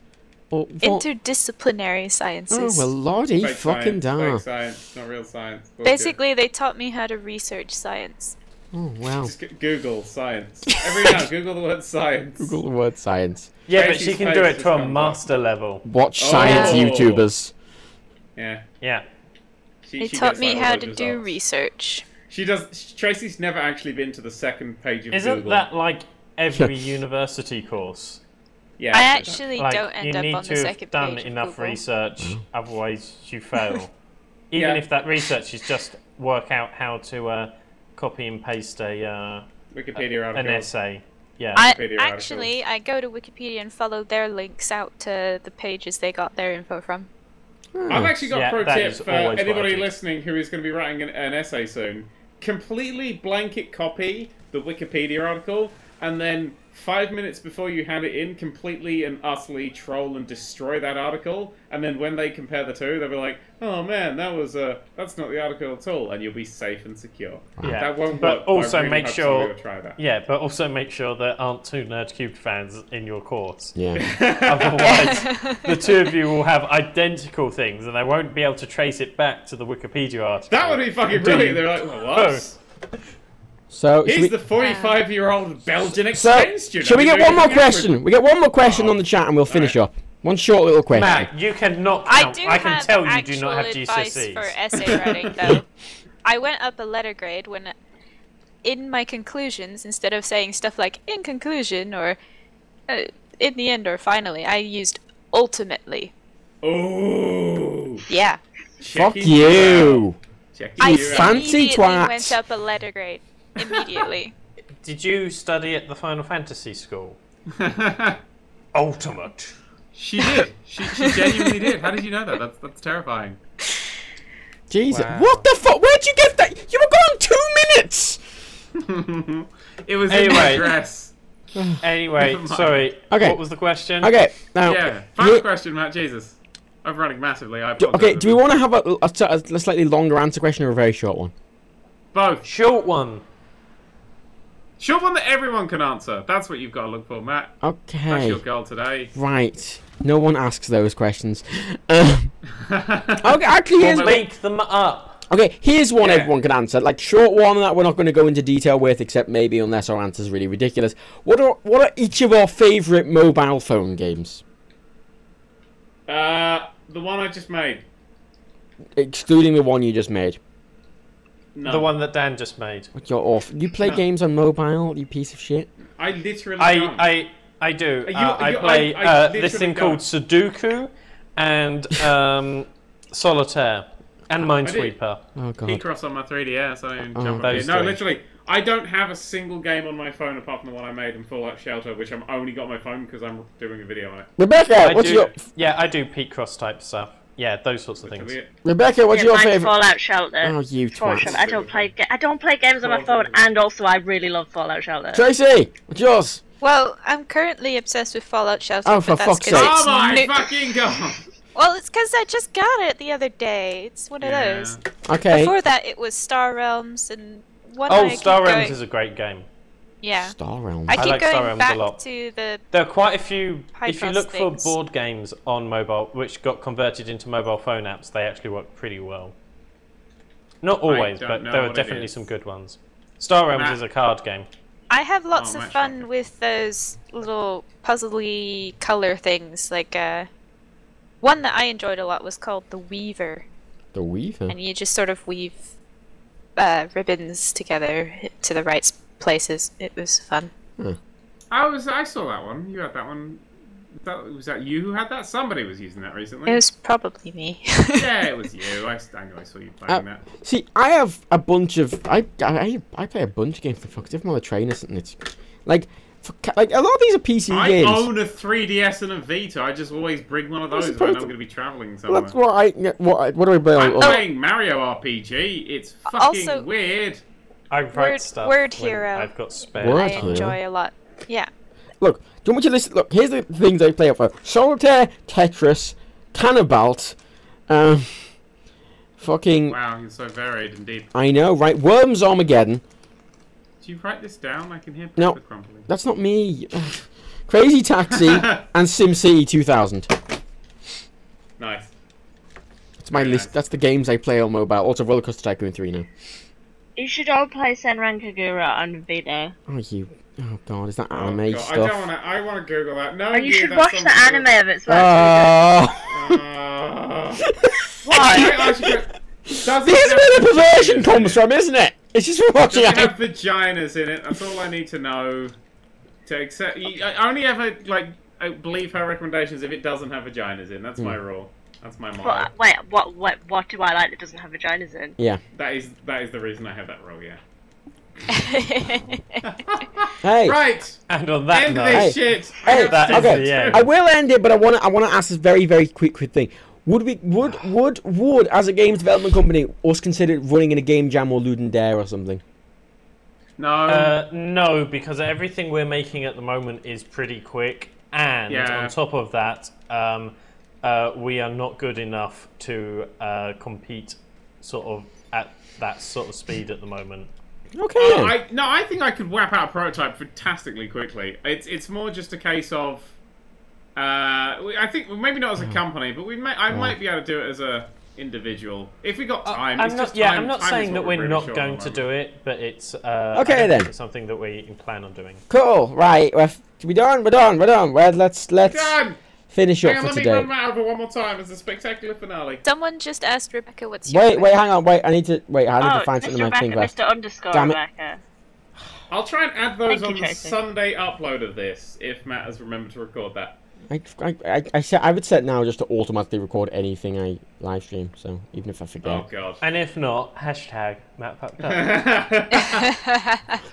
Or interdisciplinary sciences. Oh, well, lordy, fucking damn. Fake science, not real science. Basically, they taught me how to research science. Oh, wow. Just Google science. Every now, Google the word science. Google the word science. Yeah, but she can do it to a master level. Watch science YouTubers. Yeah. Yeah. They taught me how to do research. She does. Tracy's never actually been to the second page of Google. Isn't that like every university course? Yeah. I actually don't end up on the second page. You need to have done enough research, otherwise you fail. Even if that research is just work out how to copy and paste a Wikipedia article. an essay. Yeah. I go to Wikipedia and follow their links out to the pages they got their info from. I've actually got a pro tip for anybody listening who is going to be writing an essay soon. Completely blanket copy the Wikipedia article, and then 5 minutes before you hand it in, completely and utterly troll and destroy that article, and then when they compare the two, they'll be like, "Oh man, that's not the article at all," and you'll be safe and secure. Yeah, that won't but work. Also really make sure. Try that. Yeah, but also make sure there aren't two Nerd³ fans in your course. Yeah. Otherwise, the two of you will have identical things, and they won't be able to trace it back to the Wikipedia article. That would be fucking brilliant. They're like, well, "What?" So he's the 45-year-old Belgian exchange student. Should we get one more question? We get one more question on the chat, and we'll finish up. One short little question. Matt, you cannot count. I can tell you do not have GCSEs. For essay writing, though. I went up a letter grade when, in my conclusions, instead of saying stuff like "in conclusion" or "in the end" or "finally," I used "ultimately." Oh. Yeah. Fuck you. I fancy twat. Went up a letter grade immediately. Did you study at the Final Fantasy school? Ultimate. She did. She genuinely did. How did you know that? That's terrifying. Jesus. Wow. What the fuck? Where'd you get that? You were gone 2 minutes! It was in my dress. Anyway, sorry. Okay. What was the question? Okay. Now, final question, Matt. Jesus. I'm running massively. Okay, do we want to have a slightly longer answer question or a very short one? Both. Short one. Short one that everyone can answer. That's what you've got to look for, Matt. Okay. That's your goal today. Right. No one asks those questions. Okay, actually, here's link them up. Okay, here's one everyone can answer. Like, short one that we're not going to go into detail with, except maybe unless our answer's really ridiculous. What are each of our favourite mobile phone games? The one I just made. excluding the one you just made. No. The one that Dan just made. You're off. You play games on mobile, you piece of shit. I literally don't. I do. I play this thing called Sudoku and Solitaire and Minesweeper. Oh god. Picross on my 3DS. No, literally, I don't have a single game on my phone apart from the one I made in Fallout Shelter, which I'm only got on my phone because I'm doing a video on it. Rebecca, what's your... Yeah, I do Picross type stuff. Yeah, those sorts of things. Rebecca, what's your favourite? Fallout Shelter. Oh, you twat. I don't play games on my phone, and also I really love Fallout Shelter. Tracy, what's yours? Well, I'm currently obsessed with Fallout Shelter. Oh, for fuck's sake! Oh my fucking god! Well, it's because I just got it the other day. It's one of those. Okay. Before that, it was Star Realms and one. Oh, Star Realms is a great game. Yeah. Star Realms. I keep like Star going Realms back a lot. to the. There are quite a few. If you look things. for board games on mobile, which got converted into mobile phone apps, they actually work pretty well. Not always, but there are definitely some good ones. Star Realms is a card game. I have lots of fun with those little puzzly color things. Like one that I enjoyed a lot was called the Weaver. The Weaver. And you just sort of weave ribbons together to the right places. It was fun. I saw that one. You had that one. Was that you who had that? Somebody was using that recently. It was probably me. Yeah, it was you. I know I saw you playing that. See, I have a bunch of... I play a bunch of games for fuck. If I'm on a train or something, it's... Like a lot of these are PC games. I own a 3DS and a Vita. I just always bring one of those when I'm going to be travelling somewhere. That's what do I play? I'm playing Mario RPG. It's fucking also, weird. I write stuff Word Hero. I've got spare. I enjoy a lot. Yeah. Look, do you want me to listen? Look, here's the things I play for: Solitaire, Tetris, Cannabalt, fucking. Wow, you're so varied indeed. I know, right? Worms Armageddon. Do you write this down? I can hear no, paper crumbling. That's not me. Crazy Taxi and SimCity 2000. Nice. That's my list. Nice. That's the games I play on mobile. Also, Roller Coaster Tycoon 3 now. You should all play Senran Kagura on Vita. Oh god, is that anime stuff? I want to Google that. No, you should watch the anime of it. What? This is where the perversion comes from, isn't it? It's just from watching it. Does it have vaginas in it? That's all I need to know. To accept, I only ever believe her recommendations if it doesn't have vaginas in. That's my rule. That's my motto. Wait, what do I like that doesn't have vaginas in? Yeah. That is the reason I have that rule. Yeah. Hey. Right. And on that end this shit. Hey. Okay. I will end it, but I want to ask this very quick thing. Would as a games development company us consider running in a game jam or Luden Dare or something? No. No, because everything we're making at the moment is pretty quick, and on top of that, we are not good enough to compete sort of at that sort of speed at the moment. Okay. I think I could whap out a prototype fantastically quickly. It's more just a case of I think maybe not as a company, but I might be able to do it as a individual if we got time. I'm not saying that we're not going to do it, but it's okay then. It's something that we plan on doing. Cool. Right. We're done. Well, let's finish up for today. Let me run that over one more time as a spectacular finale. Someone just asked Rebecca what's your Wait, hang on. I need to find something in my thing first. Damn it. Rebecca. I'll try and add those on the Sunday upload of this if Matt has remembered to record that. I would set now just to automatically record anything I live stream, so even if I forget. Oh god. And if not, hashtag Matt fucked up.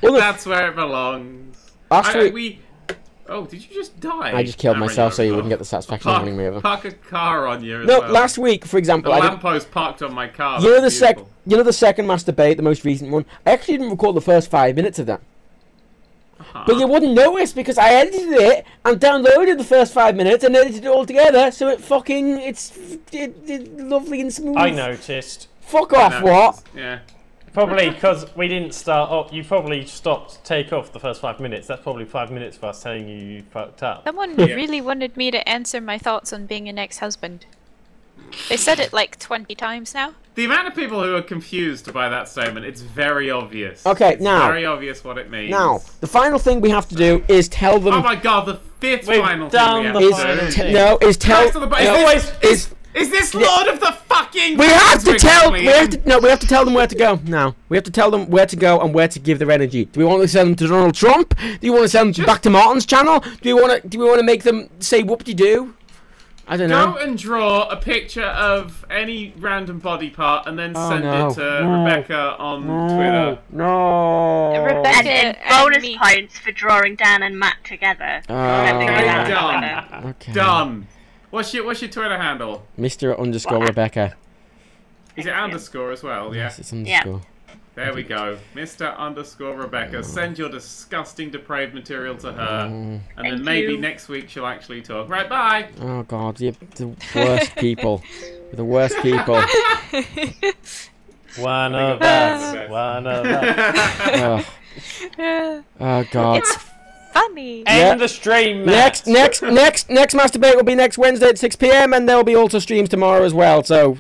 Well, that's where it belongs. Oh, did you just die? I just killed myself so you wouldn't get the satisfaction of running me over. Park a car on you as well. Last week, for example, the lamppost parked on my car. You know the second masturbate, the most recent one? I actually didn't record the first 5 minutes of that. But you wouldn't notice because I edited it and downloaded the first 5 minutes and edited it all together, so it's lovely and smooth. I noticed. Fuck off, what? Yeah. Probably because we didn't start off. You probably stopped take off the first 5 minutes. That's probably 5 minutes for us telling you fucked up. Someone really wanted me to answer my thoughts on being an ex-husband. They said it like 20 times now. The amount of people who are confused by that statement, it's very obvious. Okay, it's now. very obvious what it means. Now, the final thing we have to do is tell them... Oh my god, the fifth final thing we have to do. Is this Lord of the fucking? We have to tell. We have to tell them where to go now. We have to tell them where to go and where to give their energy. Do we want to send them to Donald Trump? Do you want to send them back to Martin's channel? Do we want to make them say whoop-de-doo? I don't know. Go and draw a picture of any random body part and then send it to Rebecca on Twitter. No. Rebecca and bonus points for drawing Dan and Matt together. Done. Okay. Done. What's your Twitter handle? Mr_Rebecca. Is it underscore as well? Yeah. Yes, it's underscore. There we go. Mr_Rebecca. Send your disgusting, depraved material to her. And then maybe next week she'll actually talk. Right, bye! Oh, God. You're the worst people. You're the worst people. One of us. One of us. Oh, God. It's funny. End the stream, Matt. Next Masturbate will be next Wednesday at 6 PM, and there will be also streams tomorrow as well, so...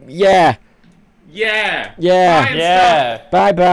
Yeah. Yeah. Yeah. Yeah. Bye-bye.